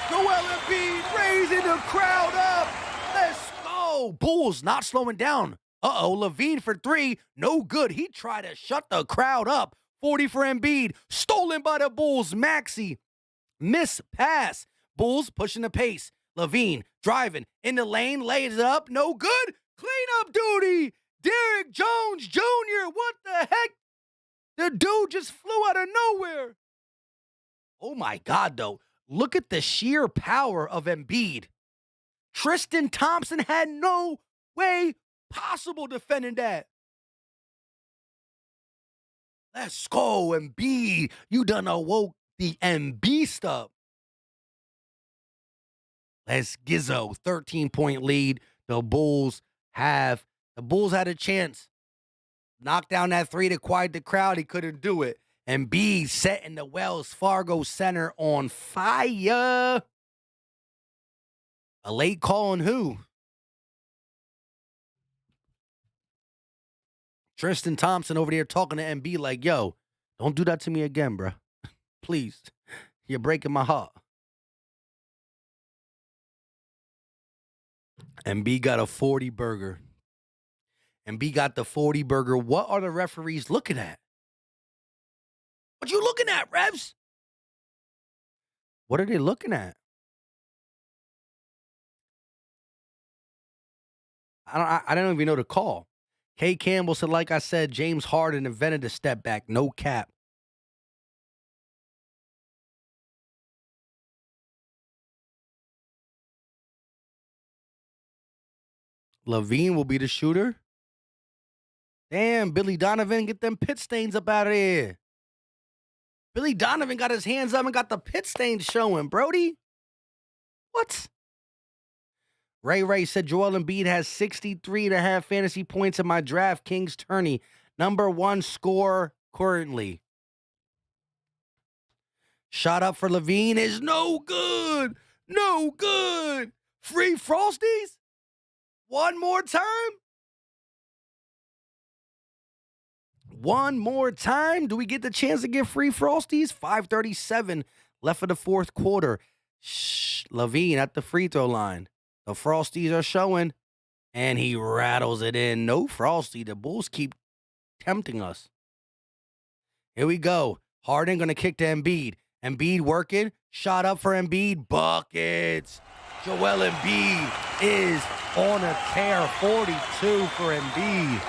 Joel Embiid raising the crowd up. Let's go. Bulls not slowing down. Uh-oh. Levine for 3. No good. He tried to shut the crowd up. 40 for Embiid. Stolen by the Bulls. Maxey. Miss pass. Bulls pushing the pace. Levine driving in the lane. Lays it up. No good. Cleanup duty. Derrick Jones Jr. What the heck? The dude just flew out of nowhere. Oh, my God, though. Look at the sheer power of Embiid. Tristan Thompson had no way possible defending that. Let's go, Embiid. You done awoke the Embiid stuff. Let's Gizzo. 13-point lead. The Bulls had a chance. Knocked down that 3 to quiet the crowd. He couldn't do it. Embiid setting the Wells Fargo Center on fire. A late call on who? Tristan Thompson over there talking to Embiid like, yo, don't do that to me again, bro. Please. You're breaking my heart. Embiid got a 40 burger. Embiid got the 40 burger. What are the referees looking at? What you looking at, refs? What are they looking at? I don't even know the call. Kay Campbell said, like I said, James Harden invented a step back. No cap. Levine will be the shooter. Damn, Billy Donovan, get them pit stains up out of here. Billy Donovan got his hands up and got the pit stains showing, Brody. What? Ray said Joel Embiid has 63.5 fantasy points in my DraftKings tourney. #1 scorer currently. Shot up for Levine is no good. No good. Free Frosties? One more time? One more time? Do we get the chance to get free Frosties? 5:37 left for the fourth quarter. Levine at the free throw line. The Frosties are showing, and he rattles it in. No Frosty. The Bulls keep tempting us. Here we go. Harden going to kick to Embiid. Embiid working. Shot up for Embiid. Buckets. Joel Embiid is on a tear. 42 for Embiid.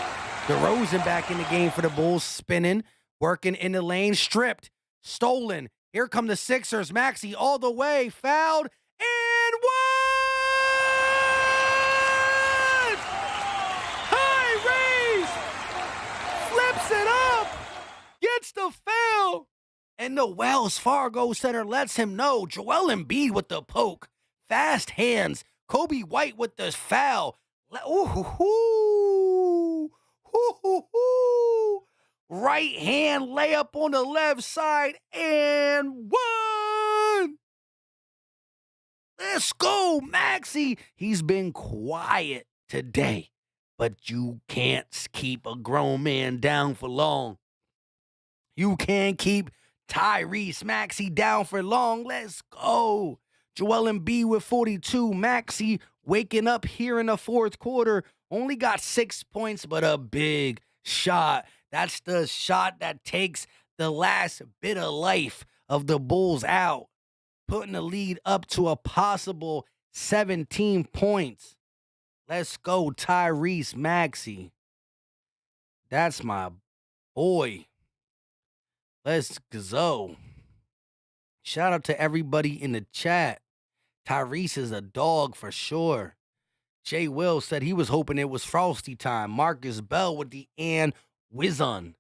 DeRozan back in the game for the Bulls. Spinning. Working in the lane. Stripped. Stolen. Here come the Sixers. Maxey all the way. Fouled. And one! Flips it up, gets the foul, and the Wells Fargo Center lets him know. Joel Embiid with the poke, fast hands. Kobe White with the foul. Right hand layup on the left side, and one. Let's go, Maxey. He's been quiet today. But you can't keep a grown man down for long. You can't keep Tyrese Maxey down for long. Let's go. Joel Embiid with 42. Maxey waking up here in the fourth quarter. Only got 6 points, but a big shot. That's the shot that takes the last bit of life of the Bulls out, putting the lead up to a possible 17 points. Let's go, Tyrese Maxey. That's my boy. Let's go. Shout out to everybody in the chat. Tyrese is a dog for sure. Jay Will said he was hoping it was Frosty time. Marcus Bell with the and Wizon.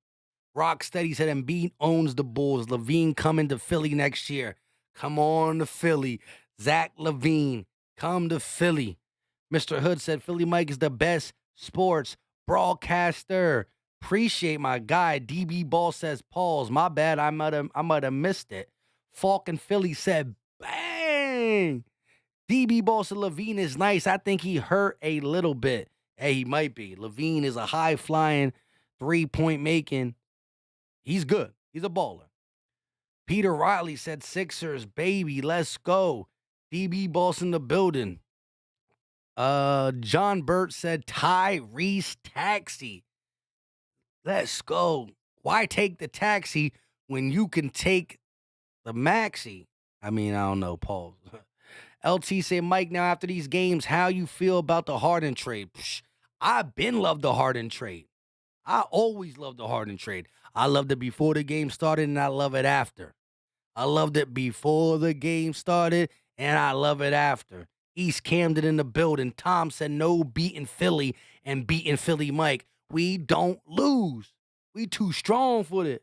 Rocksteady said Embiid owns the Bulls. Levine coming to Philly next year. Come on to Philly. Zach Levine, come to Philly. Mr. Hood said Philly Mike is the best sports broadcaster. Appreciate my guy. DB Ball says pause. My bad. I might have missed it. Falcon Philly said bang. DB Ball said Levine is nice. I think he hurt a little bit. Hey, he might be. Levine is a high flying 3-point making. He's good. He's a baller. Peter Riley said Sixers, baby, let's go. DB Boss in the building. John Burt said Tyrese taxi. Let's go. Why take the taxi when you can take the maxi? I mean, I don't know, Paul. LT said, Mike, now after these games, how you feel about the Harden trade? I've been loved the Harden trade. I always loved the Harden trade. I loved it before the game started, and I love it after. I loved it before the game started, and I love it after. East Camden in the building. Tom said no beating Philly and beating Philly Mike. We don't lose. We too strong for it.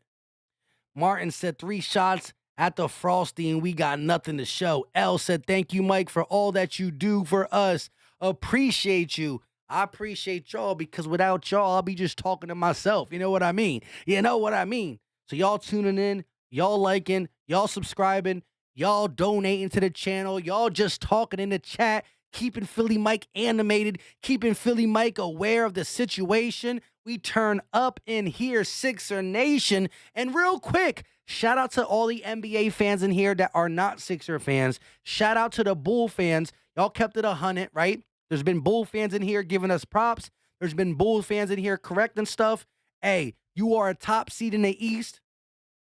Martin said 3 shots at the Frosty, and we got nothing to show. L said, thank you, Mike, for all that you do for us. Appreciate you. I appreciate y'all because without y'all, I'll be just talking to myself. You know what I mean? You know what I mean? So y'all tuning in, y'all liking, y'all subscribing, y'all donating to the channel, y'all just talking in the chat, keeping Philly Mike animated, keeping Philly Mike aware of the situation. We turn up in here, Sixer Nation. And real quick, shout out to all the NBA fans in here that are not Sixer fans. Shout out to the Bull fans. Y'all kept it 100, right? There's been Bull fans in here giving us props. There's been Bull fans in here correcting stuff. Hey, you are a top seed in the East.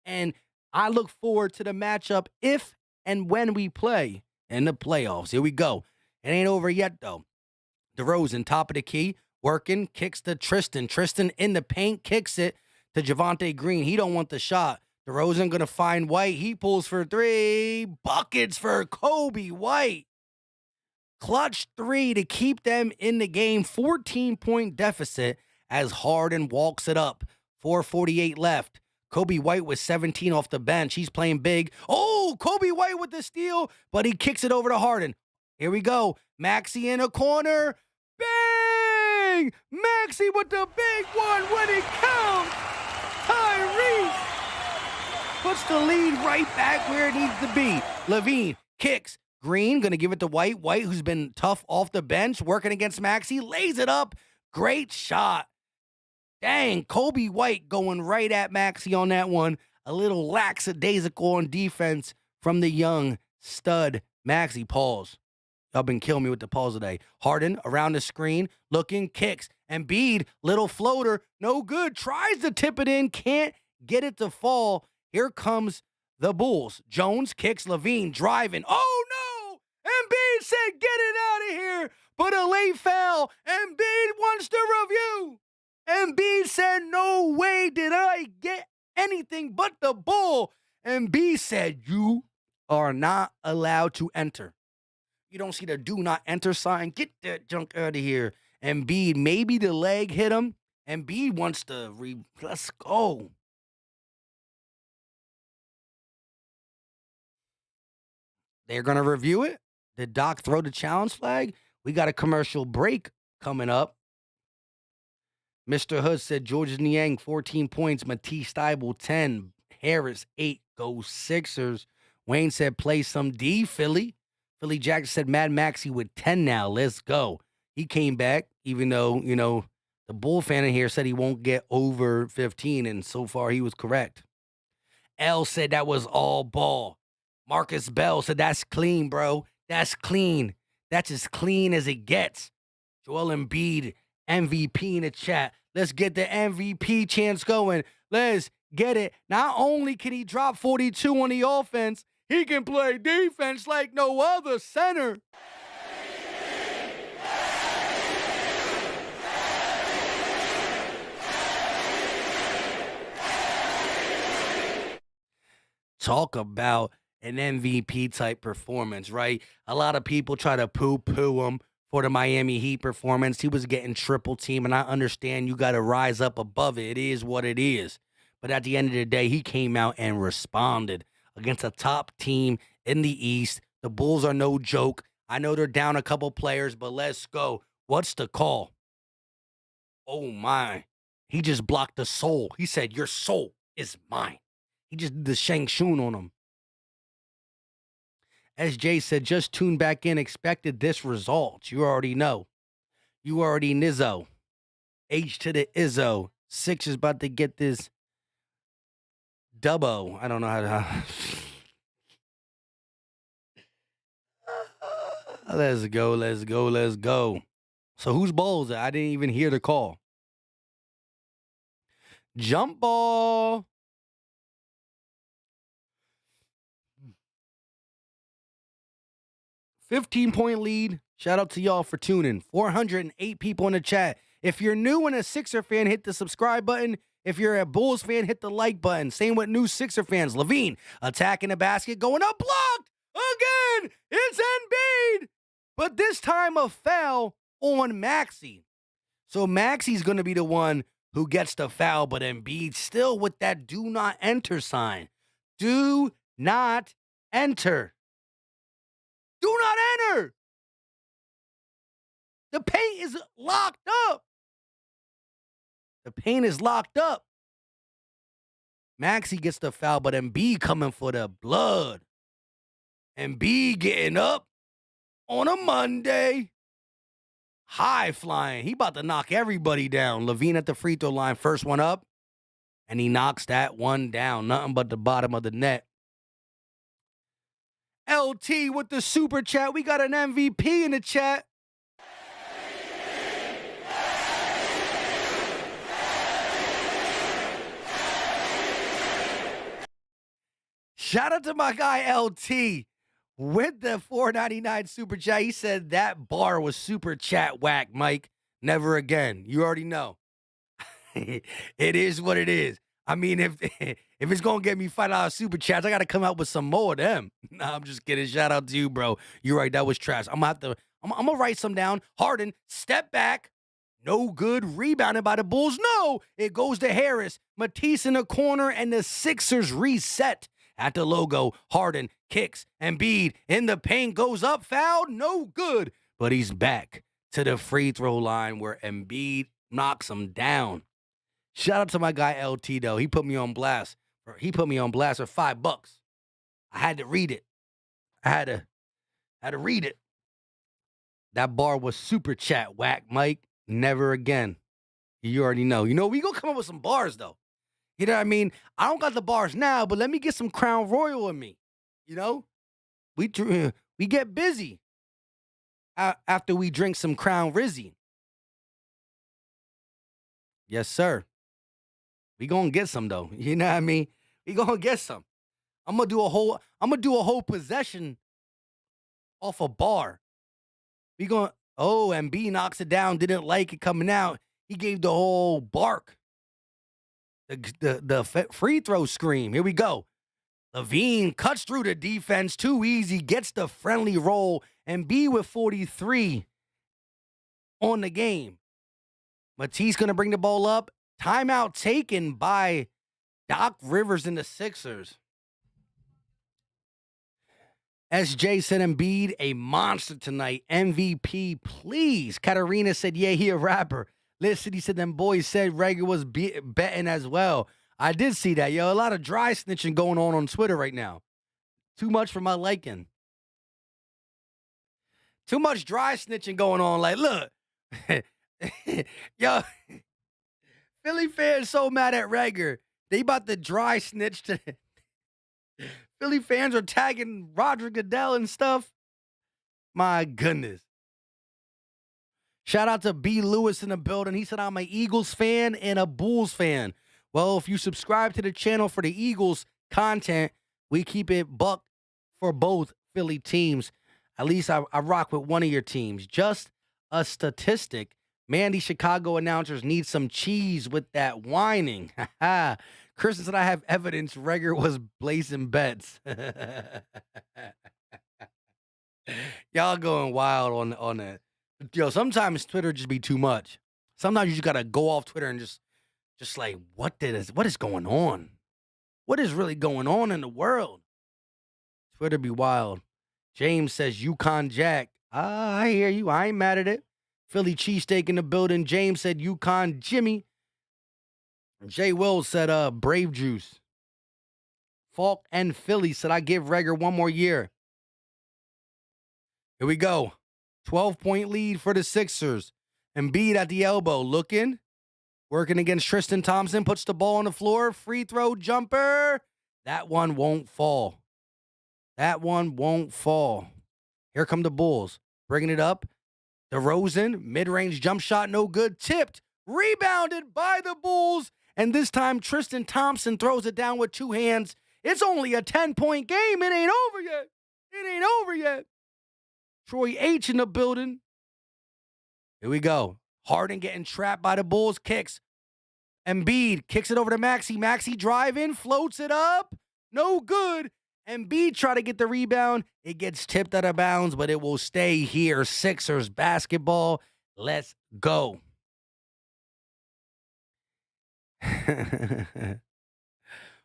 And I look forward to the matchup if and when we play in the playoffs. Here we go. It ain't over yet, though. DeRozan, top of the key, working, kicks to Tristan. Tristan in the paint, kicks it to Javonte Green. He don't want the shot. DeRozan going to find White. He pulls for 3. Buckets for Kobe White. Clutch 3 to keep them in the game. 14-point deficit as Harden walks it up. 4:48 left. Kobe White with 17 off the bench. He's playing big. Oh, Kobe White with the steal, but he kicks it over to Harden. Here we go. Maxey in a corner. Bang! Maxey with the big one when it counts. Tyrese puts the lead right back where it needs to be. Levine kicks. Green going to give it to White. White, who's been tough off the bench, working against Maxey, lays it up. Great shot. Dang, Kobe White going right at Maxey on that one. A little lackadaisical on defense from the young stud Maxey. Pause. Y'all been killing me with the pause today. Harden around the screen, looking, kicks. Embiid, little floater, no good. Tries to tip it in, can't get it to fall. Here comes the Bulls. Jones kicks. Levine driving. Oh, no! Embiid said, get it out of here. But a late foul. Embiid wants to review. Embiid said, no way did I get anything but the ball. Embiid said, you are not allowed to enter. You don't see the do not enter sign. Get that junk out of here. Embiid, maybe the leg hit him. Embiid wants to let's go. They're going to review it. Did Doc throw the challenge flag? We got a commercial break coming up. Mr. Hood said Georges Niang, 14 points. Matisse Thybulle, 10. Harris, 8. Go Sixers. Wayne said play some D, Philly. Philly Jackson said Mad Maxey with 10 now. Let's go. He came back, even though, the Bull fan in here said he won't get over 15, and so far he was correct. L said that was all ball. Marcus Bell said that's clean, bro. That's clean. That's as clean as it gets. Joel Embiid, MVP in the chat. Let's get the MVP chance going. Let's get it. Not only can he drop 42 on the offense, he can play defense like no other center. Talk about an MVP type performance, right? A lot of people try to poo-poo him for the Miami Heat performance. He was getting triple team, and I understand you got to rise up above it. It is what it is. But at the end of the day, he came out and responded against a top team in the East. The Bulls are no joke. I know they're down a couple players, but let's go. What's the call? Oh, my. He just blocked the soul. He said, your soul is mine. He just did the Shang Shun on him. SJ said, just tune back in. Expected this result. You already know. You already nizzo. H to the Izzo. Six is about to get this dubbo. I don't know how to... Let's go, let's go, let's go. So whose ball is it? I didn't even hear the call. Jump ball. 15-point lead. Shout out to y'all for tuning. 408 people in the chat. If you're new and a Sixer fan, hit the subscribe button. If you're a Bulls fan, hit the like button. Same with new Sixer fans. Levine attacking the basket, going up, blocked again. It's Embiid. But this time a foul on Maxey. So Maxey's going to be the one who gets the foul, but Embiid still with that do not enter sign. Do not enter. Do not enter. The paint is locked up. The paint is locked up. Maxey gets the foul, but Embiid coming for the blood. Embiid getting up on a Monday. High flying. He about to knock everybody down. Levine at the free throw line. First one up. And he knocks that one down. Nothing but the bottom of the net. LT with the super chat. We got an MVP in the chat. Shout out to my guy LT with the $4.99 super chat. He said that bar was super chat whack, Mike. Never again. You already know. It is what it is. I mean, if it's gonna get me $5 super chats, I gotta come out with some more of them. Nah, I'm just kidding. Shout out to you, bro. You're right. That was trash. I'm gonna I'm going to write some down. Harden, step back. No good. Rebounded by the Bulls. No, it goes to Harris. Matisse in the corner, and the Sixers reset at the logo. Harden kicks. Embiid in the paint, goes up, fouled. No good. But he's back to the free throw line where Embiid knocks him down. Shout out to my guy LT, though. He put me on blast. He put me on blast for $5. I had to read it. I had to read it. That bar was super chat, whack, Mike. Never again. You already know. You know, we gonna come up with some bars, though. You know what I mean? I don't got the bars now, but let me get some Crown Royal in me. You know? We get busy after we drink some Crown Rizzy. Yes, sir. We gonna get some, though. You know what I mean? We gonna get some. I'm gonna do a whole possession off a bar. We gonna Embiid knocks it down, didn't like it coming out. He gave the whole bark. The free throw scream. Here we go. Levine cuts through the defense too easy, gets the friendly roll, and Embiid with 43 on the game. Matisse gonna bring the ball up. Timeout taken by Doc Rivers and the Sixers. SJ said Embiid, a monster tonight. MVP, please. Katarina said, yeah, he a rapper. Liz City said them boys said Rager was betting as well. I did see that, yo. A lot of dry snitching going on Twitter right now. Too much for my liking. Too much dry snitching going on. Like, look. Yo. Philly fans so mad at Rager. They about to dry snitch to... Philly fans are tagging Roger Goodell and stuff. My goodness. Shout out to B. Lewis in the building. He said, I'm an Eagles fan and a Bulls fan. Well, if you subscribe to the channel for the Eagles content, we keep it buck for both Philly teams. At least I rock with one of your teams. Just a statistic. Man, these Chicago announcers need some cheese with that whining. Kristen said, I have evidence Rager was blazing bets. Y'all going wild on that. Yo, sometimes Twitter just be too much. Sometimes you just got to go off Twitter and just like, what is going on? What is really going on in the world? Twitter be wild. James says, UConn Jack. I hear you. I ain't mad at it. Philly cheesesteak in the building. James said, UConn Jimmy. Jay Wills said, Brave Juice. Falk and Philly said, I give Rager one more year. Here we go. 12-point lead for the Sixers. Embiid at the elbow. Looking. Working against Tristan Thompson. Puts the ball on the floor. Free throw jumper. That one won't fall. That one won't fall. Here come the Bulls. Bringing it up. DeRozan. Mid-range jump shot. No good. Tipped. Rebounded by the Bulls. And this time, Tristan Thompson throws it down with two hands. It's only a 10-point game. It ain't over yet. It ain't over yet. Troy H in the building. Here we go. Harden getting trapped by the Bulls. Kicks. Embiid kicks it over to Maxey. Maxey driving. Floats it up. No good. Embiid try to get the rebound. It gets tipped out of bounds, but it will stay here. Sixers basketball. Let's go.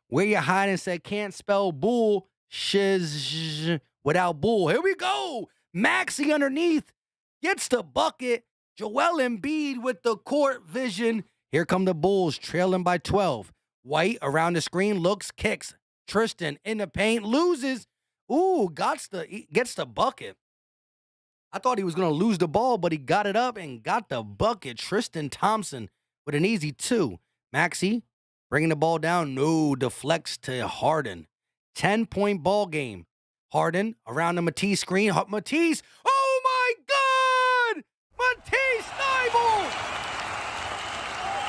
Where you hiding said can't spell bull shiz without bull. Here we go. Maxey underneath gets the bucket. Joel Embiid with the court vision. Here come the Bulls trailing by 12. White around the screen looks, kicks. Tristan in the paint loses. Ooh, gets the bucket. I thought he was going to lose the ball, but he got it up and got the bucket. Tristan Thompson with an easy 2. Maxey bringing the ball down. No, deflects to Harden. 10-point ball game. Harden around the Matisse screen. Matisse. Oh, my God! Matisse Thybulle!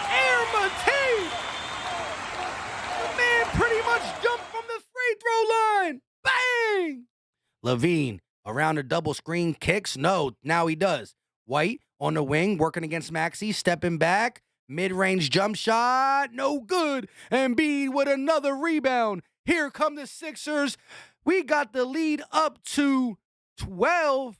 Air Matisse! The man pretty much jumped from the free throw line. Bang! Levine around the double screen. Kicks. No, now he does. White on the wing, working against Maxey. Stepping back. Mid-range jump shot, no good. Embiid with another rebound. Here come the Sixers. We got the lead up to 12.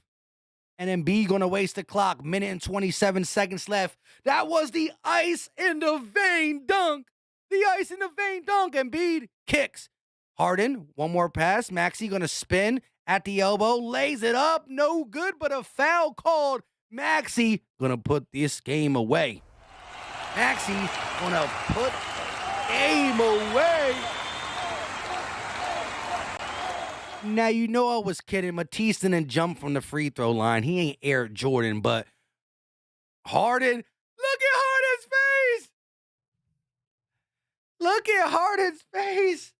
And Embiid going to waste the clock. Minute and 27 seconds left. That was the ice in the vein dunk. The ice in the vein dunk. Embiid kicks. Harden, one more pass. Maxey going to spin at the elbow. Lays it up. No good, but a foul called. Maxey going to put this game away. Maxey going to put the game away. Now, you know I was kidding. Matisse didn't jump from the free throw line. He ain't Air Jordan, but Harden, look at Harden's face. Look at Harden's face.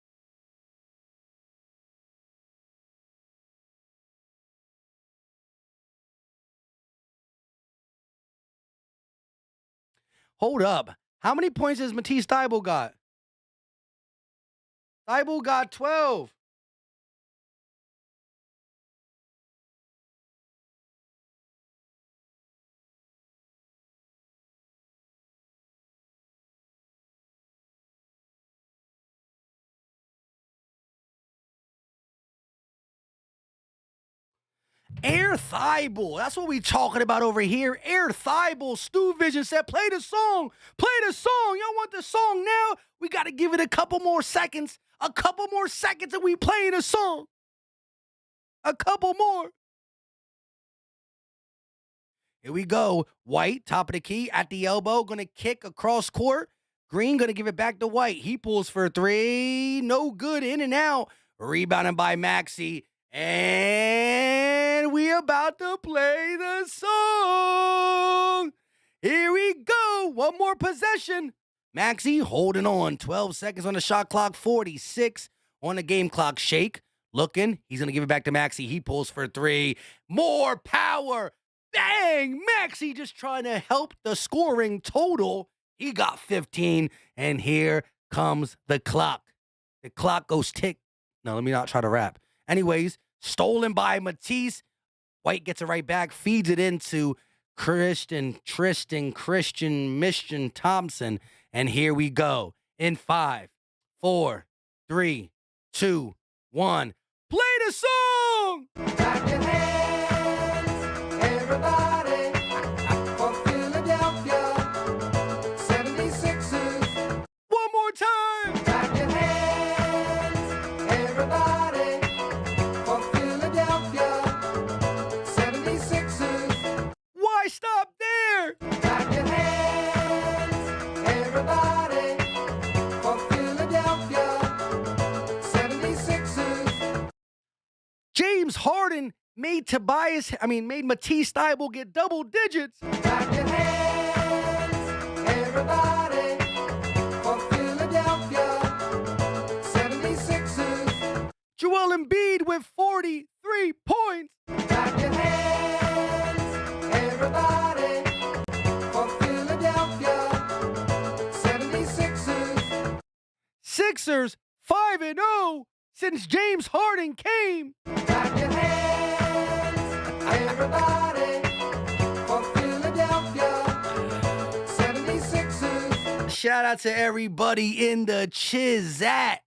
Hold up. How many points has Matisse Thybulle got? Thybulle got 12. Air Thybulle. That's what we talking about over here. Air Thybulle. Stu Vision said, play the song. Play the song. Y'all want the song now? We got to give it a couple more seconds. A couple more seconds and we playing the song. A couple more. Here we go. White, top of the key, at the elbow. Going to kick across court. Green going to give it back to White. He pulls for three. No good. In and out. Rebounded by Maxey. And we about to play the song. Here we go. One more possession. Maxey holding on. 12 seconds on the shot clock. 46 on the game clock. Shake. Looking. He's going to give it back to Maxey. He pulls for three. More power. Bang! Maxey just trying to help the scoring total. He got 15. And here comes the clock. The clock goes tick. No, let me not try to rap. Anyways, stolen by Matisse. White gets it right back, feeds it into Christian Thompson. And here we go. In 5, 4, 3, 2, 1. Play the song! Clap your hands, everybody, for Philadelphia 76ers. One more time! Clap your hands, everybody, for Philadelphia 76ers. Why stop there? Clap your hands, everybody, for Philadelphia 76ers. James Harden made Matisse Thybulle get double digits. Clap your hands, everybody, for Philadelphia 76ers. Joel Embiid with 43 points. Clap your hands, everybody, for Philadelphia 76ers. Sixers 5-0 since James Harden came. Clap your hands, everybody, for Philadelphia 76ers. Shout out to everybody in the Chizat.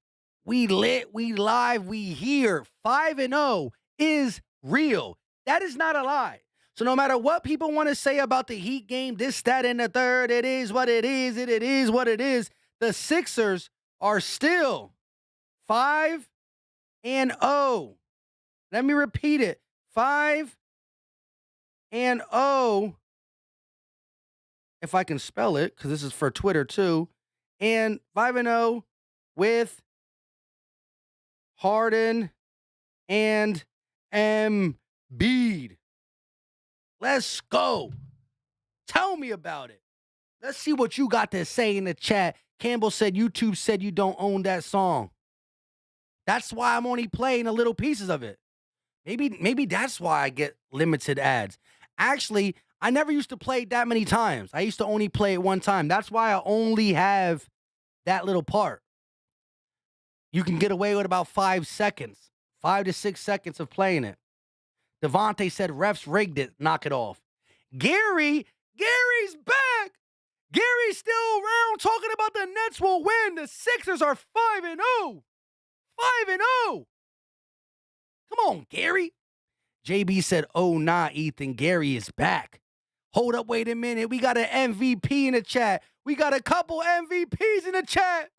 We lit, we live, we here. 5-0 is real. That is not a lie. So no matter what people want to say about the Heat game, this, that, and the third, it is what it is, it is what it is. The Sixers are still 5-0. Let me repeat it. 5-0. If I can spell it, because this is for Twitter too. And 5-0 with Harden and Embiid. Let's go. Tell me about it. Let's see what you got to say in the chat. Campbell said YouTube said you don't own that song. That's why I'm only playing the little pieces of it. Maybe that's why I get limited ads. Actually, I never used to play it that many times. I used to only play it one time. That's why I only have that little part. You can get away with about 5 seconds, 5 to 6 seconds of playing it. Devontae said refs rigged it. Knock it off. Gary's back. Gary's still around talking about the Nets will win. The Sixers are 5-0. 5-0. Come on, Gary. JB said, oh, nah, Ethan, Gary is back. Hold up, wait a minute. We got an MVP in the chat. We got a couple MVPs in the chat.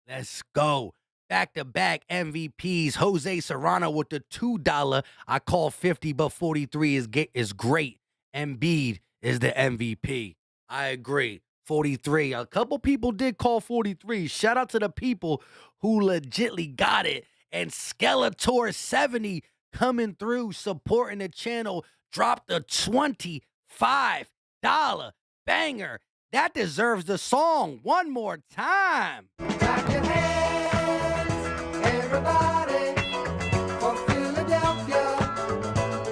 Let's go. Back-to-back MVPs. Jose Serrano with the $2. I call 50, but 43 is great. Embiid is the MVP. I agree. 43. A couple people did call 43. Shout out to the people who legitly got it. And Skeletor 70 coming through, supporting the channel. Dropped a $25 banger. That deserves the song one more time. Clap your hands, everybody, for Philadelphia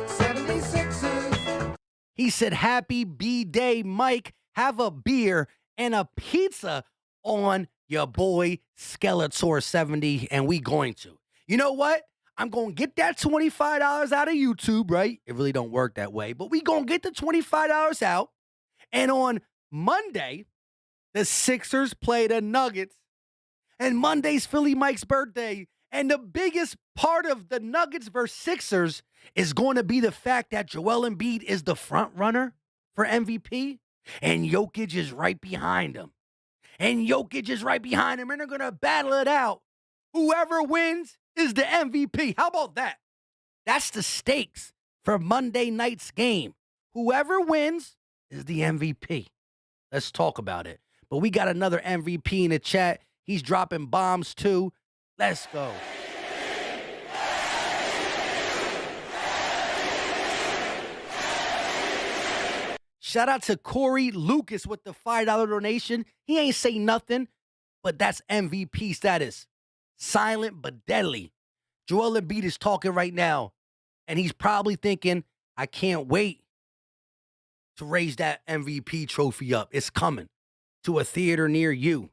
76ers. He said, happy B-Day, Mike. Have a beer and a pizza on your boy Skeletor 70, and we going to. You know what? I'm going to get that $25 out of YouTube, right? It really don't work that way, but we going to get the $25 out, and on Monday, the Sixers play the Nuggets, and Monday's Philly Mike's birthday, and the biggest part of the Nuggets versus Sixers is going to be the fact that Joel Embiid is the front runner for MVP, and Jokic is right behind him. And Jokic is right behind him, and they're going to battle it out. Whoever wins is the MVP. How about that? That's the stakes for Monday night's game. Whoever wins is the MVP. Let's talk about it. But we got another MVP in the chat. He's dropping bombs too. Let's go. Shout out to Corey Lucas with the $5 donation. He ain't say nothing, but that's MVP status. Silent but deadly. Joel Embiid is talking right now, and he's probably thinking, I can't wait to raise that MVP trophy up. It's coming to a theater near you.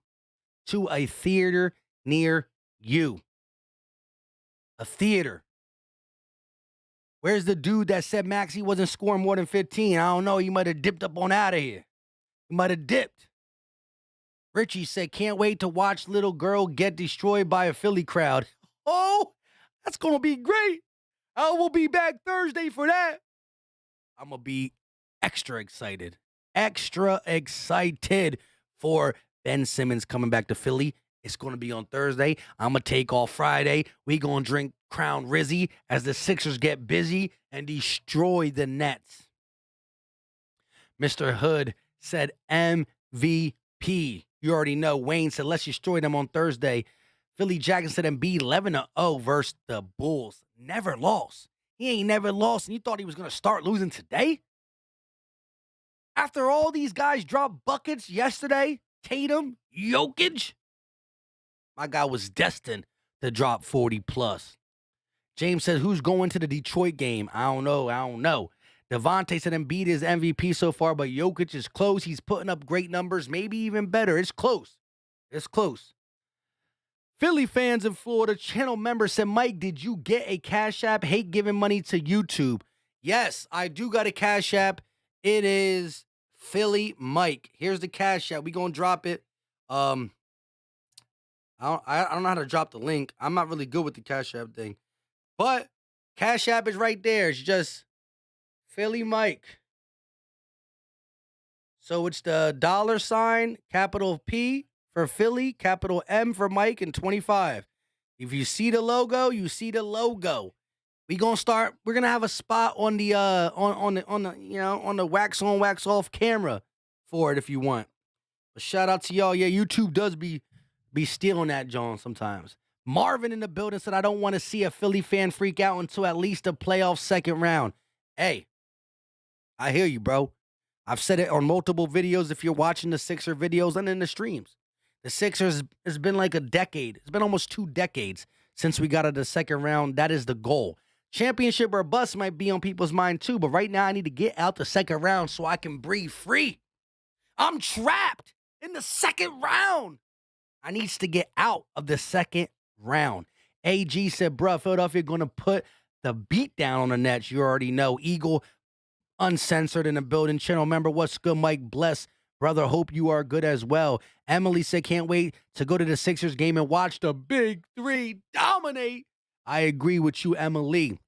To a theater near you. A theater. Where's the dude that said Maxey wasn't scoring more than 15? I don't know. He might have dipped up on out of here. He might have dipped. Richie said, can't wait to watch little girl get destroyed by a Philly crowd. Oh, that's going to be great. I will be back Thursday for that. I'm going to be extra excited for Ben Simmons coming back to Philly. It's going to be on Thursday. I'm going to take off Friday. We going to drink Crown Rizzy as the Sixers get busy and destroy the Nets. Mr. Hood said MVP. You already know. Wayne said, let's destroy them on Thursday. Philly Jackson said Embiid 11-0 versus the Bulls. Never lost. He ain't never lost, and you thought he was going to start losing today? After all these guys dropped buckets yesterday, Tatum, Jokic, my guy was destined to drop 40+. James said, who's going to the Detroit game? I don't know. Devontae said Embiid is MVP so far, but Jokic is close. He's putting up great numbers, maybe even better. It's close. Philly fans in Florida, channel member said, Mike, did you get a Cash App? Hate giving money to YouTube. Yes, I do got a Cash App. It is Philly Mike. Here's the Cash App. We gonna drop it. I don't know how to drop the link. I'm not really good with the Cash App thing. But Cash App is right there. It's just Philly Mike. So it's the $, capital P for Philly, capital M for Mike, and 25. If you see the logo, you see the logo. We're gonna have a spot on the on the wax on, wax off camera for it if you want. But shout out to y'all. Yeah, YouTube does be stealing that, John, sometimes. Marvin in the building said, I don't want to see a Philly fan freak out until at least the playoff second round. Hey, I hear you, bro. I've said it on multiple videos if you're watching the Sixer videos and in the streams. The Sixers has been like a decade. It's been almost 2 decades since we got to the second round. That is the goal. Championship or bust might be on people's mind too, but right now I need to get out the second round so I can breathe free. I'm trapped in the second round. I needs to get out of the second round. AG said, bruh, Philadelphia going to put the beat down on the Nets. You already know. Eagle Uncensored in the building. Channel member, what's good, Mike? Bless Brother, hope you are good as well. Emily said, can't wait to go to the Sixers game and watch the Big Three dominate. I agree with you, Emily.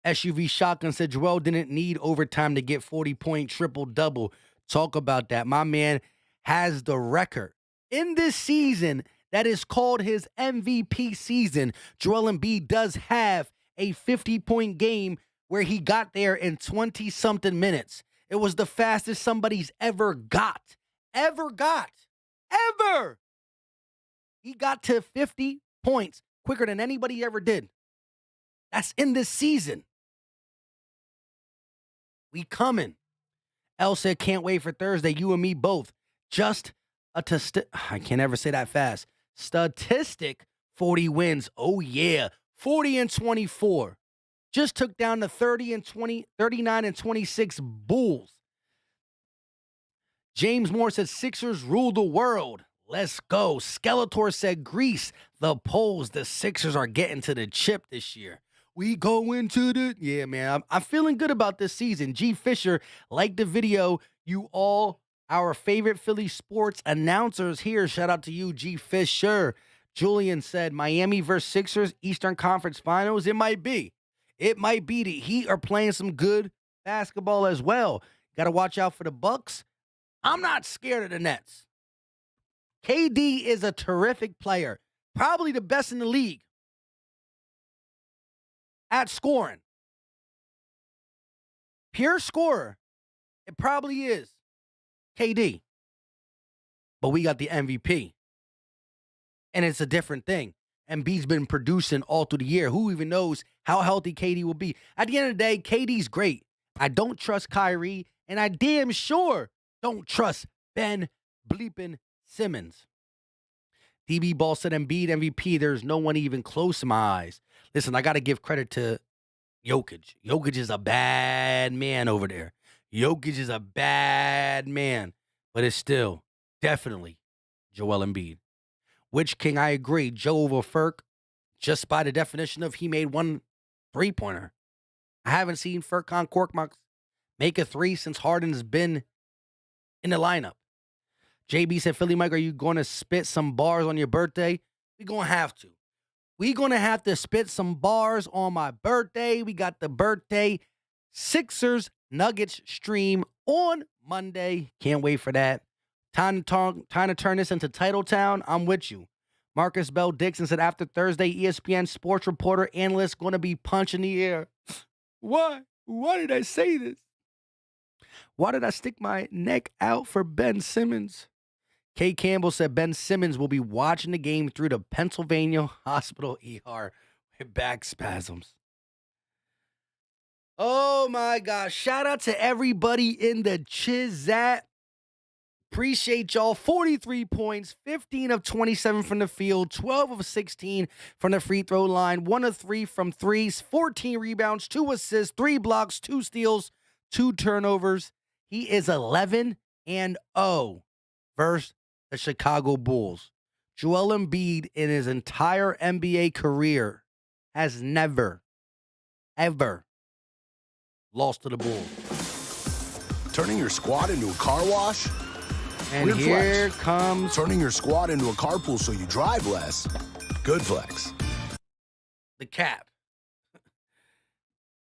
SUV Shotgun said, Joel didn't need overtime to get 40-point triple-double. Talk about that. My man has the record in this season that is called his MVP season. Joel Embiid does have a 50-point game where he got there in 20-something minutes. It was the fastest somebody's ever got. Ever. He got to 50 points quicker than anybody ever did. That's in this season. We coming. El said, can't wait for Thursday. You and me both. Just I can't ever say that fast. Statistic, 40 wins. Oh, yeah. 40 and 24. Just took down the 39 and 26 Bulls. James Moore said, Sixers rule the world. Let's go. Skeletor said, Greece, the Poles, the Sixers are getting to the chip this year. We go into the... Yeah, man, I'm feeling good about this season. G. Fisher, like the video. You all, our favorite Philly sports announcers here. Shout out to you, G. Fisher. Julian said, Miami versus Sixers, Eastern Conference Finals. It might be. The Heat are playing some good basketball as well. Got to watch out for the Bucks. I'm not scared of the Nets. KD is a terrific player. Probably the best in the league at scoring. Pure scorer. It probably is KD. But we got the MVP. And it's a different thing. Embiid's been producing all through the year. Who even knows how healthy KD will be? At the end of the day, KD's great. I don't trust Kyrie, and I damn sure don't trust Ben bleeping Simmons. DB Ball said Embiid MVP. There's no one even close in my eyes. Listen, I got to give credit to Jokic. Jokic is a bad man over there. Jokic is a bad man. But it's still definitely Joel Embiid. Which King, I agree. Joe over Furk, just by the definition of he made one three-pointer. I haven't seen Furkan Korkmaz make a three since Harden's been in the lineup. JB said, Philly Mike, are you going to spit some bars on your birthday? We're going to have to. We're going to have to spit some bars on my birthday. We got the birthday Sixers Nuggets stream on Monday. Can't wait for that. Time to turn this into Title Town. I'm with you. Marcus Bell Dixon said, after Thursday, ESPN sports reporter analyst going to be punching the air. Why? Why did I say this? Why did I stick my neck out for Ben Simmons? Kay Campbell said Ben Simmons will be watching the game through the Pennsylvania Hospital ER with back spasms. Oh, my gosh. Shout out to everybody in the Chizat. Appreciate y'all. 43 points, 15 of 27 from the field, 12 of 16 from the free throw line, 1 of 3 from threes, 14 rebounds, 2 assists, 3 blocks, 2 steals, 2 turnovers. He is 11-0 versus the Chicago Bulls. Joel Embiid in his entire NBA career has never, ever lost to the Bulls. Turning your squad into a car wash? And Weird here flex. comes Turning your squad into a carpool so you drive less? Good flex. the cap.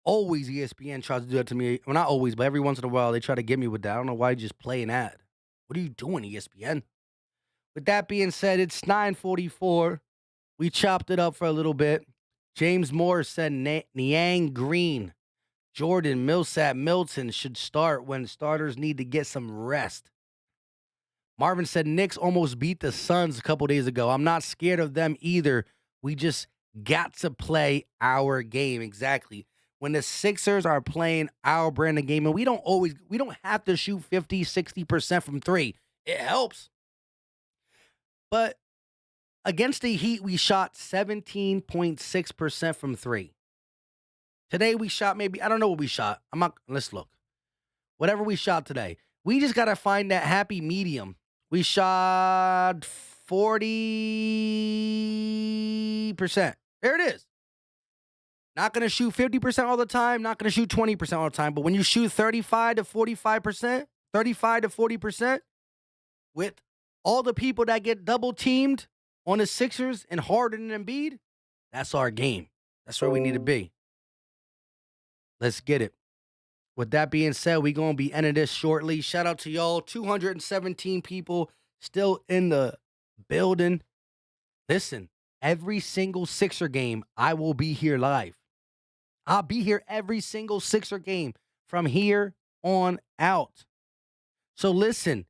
Always ESPN tries to do that to me. Well, not always, but every once in a while they try to get me with that. I don't know why you just play an ad. What are you doing, ESPN? With that being said, it's 9:44. We chopped it up for a little bit. James Moore said Niang Green, Jordan, Millsap, Milton should start when starters need to get some rest. Marvin said Knicks almost beat the Suns a couple days ago. I'm not scared of them either. We just got to play our game. Exactly. When the Sixers are playing our brand of game, and we don't have to shoot 50, 60% from three. It helps. But against the Heat, we shot 17.6% from three. Today we shot maybe, I don't know what we shot. Let's look. Whatever we shot today. We just got to find that happy medium. We shot 40%. There it is. Not going to shoot 50% all the time. Not going to shoot 20% all the time. But when you shoot 35 to 45%, 35 to 40% with all the people that get double teamed on the Sixers and Harden and Embiid, that's our game. That's where we need to be. Let's get it. With that being said, we're going to be ending this shortly. Shout out to y'all. 217 people still in the building. Listen, every single Sixer game, I will be here live. I'll be here every single Sixer game from here on out. So listen,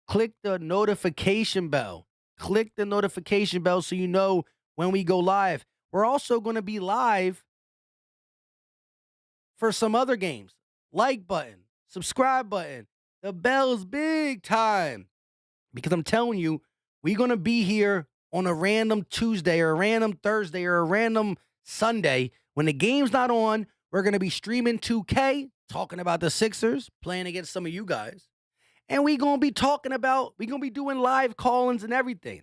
click the notification bell. Click the notification bell so you know when we go live. We're also going to be live for some other games. Like button, subscribe button. The bell's big time. Because I'm telling you, we're going to be here on a random Tuesday or a random Thursday or a random Sunday. When the game's not on, we're going to be streaming 2K, talking about the Sixers, playing against some of you guys. And we're going to be doing live call-ins and everything.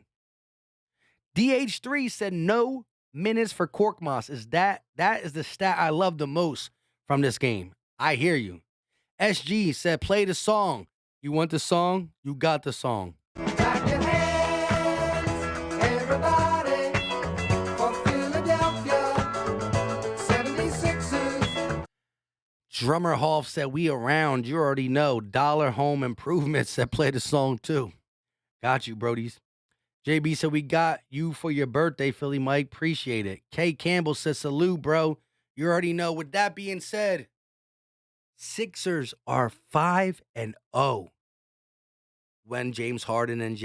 DH3 said no minutes for Korkmaz. That is the stat I love the most from this game. I hear you. SG said play the song. You want the song? You got the song. Clap your hands, everybody, for Philadelphia 76ers. Drummer Hoff said we around. You already know. Dollar Home Improvement said play the song too. Got you, Brodies. JB said we got you for your birthday, Philly Mike. Appreciate it. K Campbell said salute, bro. You already know. With that being said, Sixers are 5-0 when James Harden and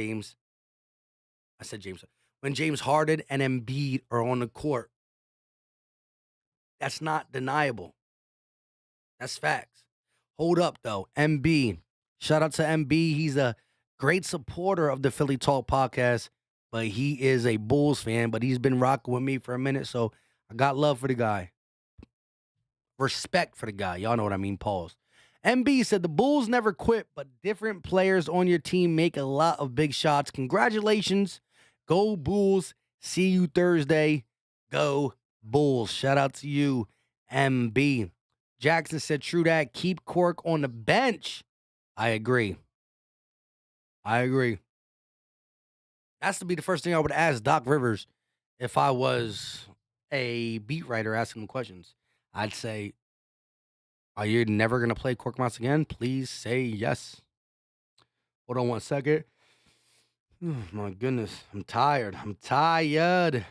when James Harden and Embiid are on the court. That's not deniable. That's facts. Hold up, though. MB. Shout out to MB. He's a great supporter of the Philly Talk podcast, but he is a Bulls fan, but he's been rocking with me for a minute, so I got love for the guy. Respect for the guy. Y'all know what I mean. Pause. MB said the Bulls never quit, but different players on your team make a lot of big shots. Congratulations. Go Bulls. See you Thursday. Go Bulls. Shout out to you, MB. Jackson said, true that. Keep Cork on the bench. I agree. That's to be the first thing I would ask Doc Rivers if I was a beat writer asking him questions. I'd say, are you never going to play Korkmaz again? Please say yes. Hold on one second. Oh, my goodness. I'm tired. Tired.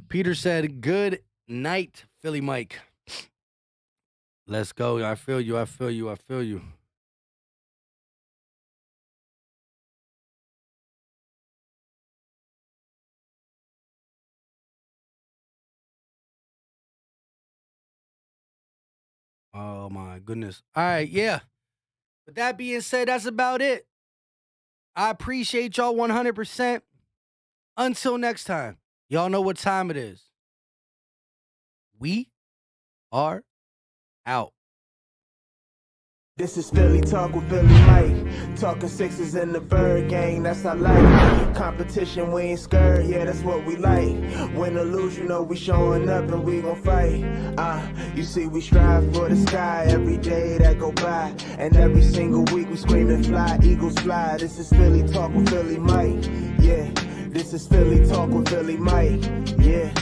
Peter said, good night, Philly Mike. Let's go. I feel you. Oh, my goodness. All right, yeah. With that being said, that's about it. I appreciate y'all 100%. Until next time, y'all know what time it is. We are out. This is Philly Talk with Philly Mike. Talking Sixers in the Bird Gang, that's our life. Competition, we ain't scared, yeah, that's what we like. Win or lose, you know we showing up and we gon' fight. You see we strive for the sky every day that go by. And every single week we screaming fly, Eagles fly. This is Philly Talk with Philly Mike, yeah. This is Philly Talk with Philly Mike, yeah.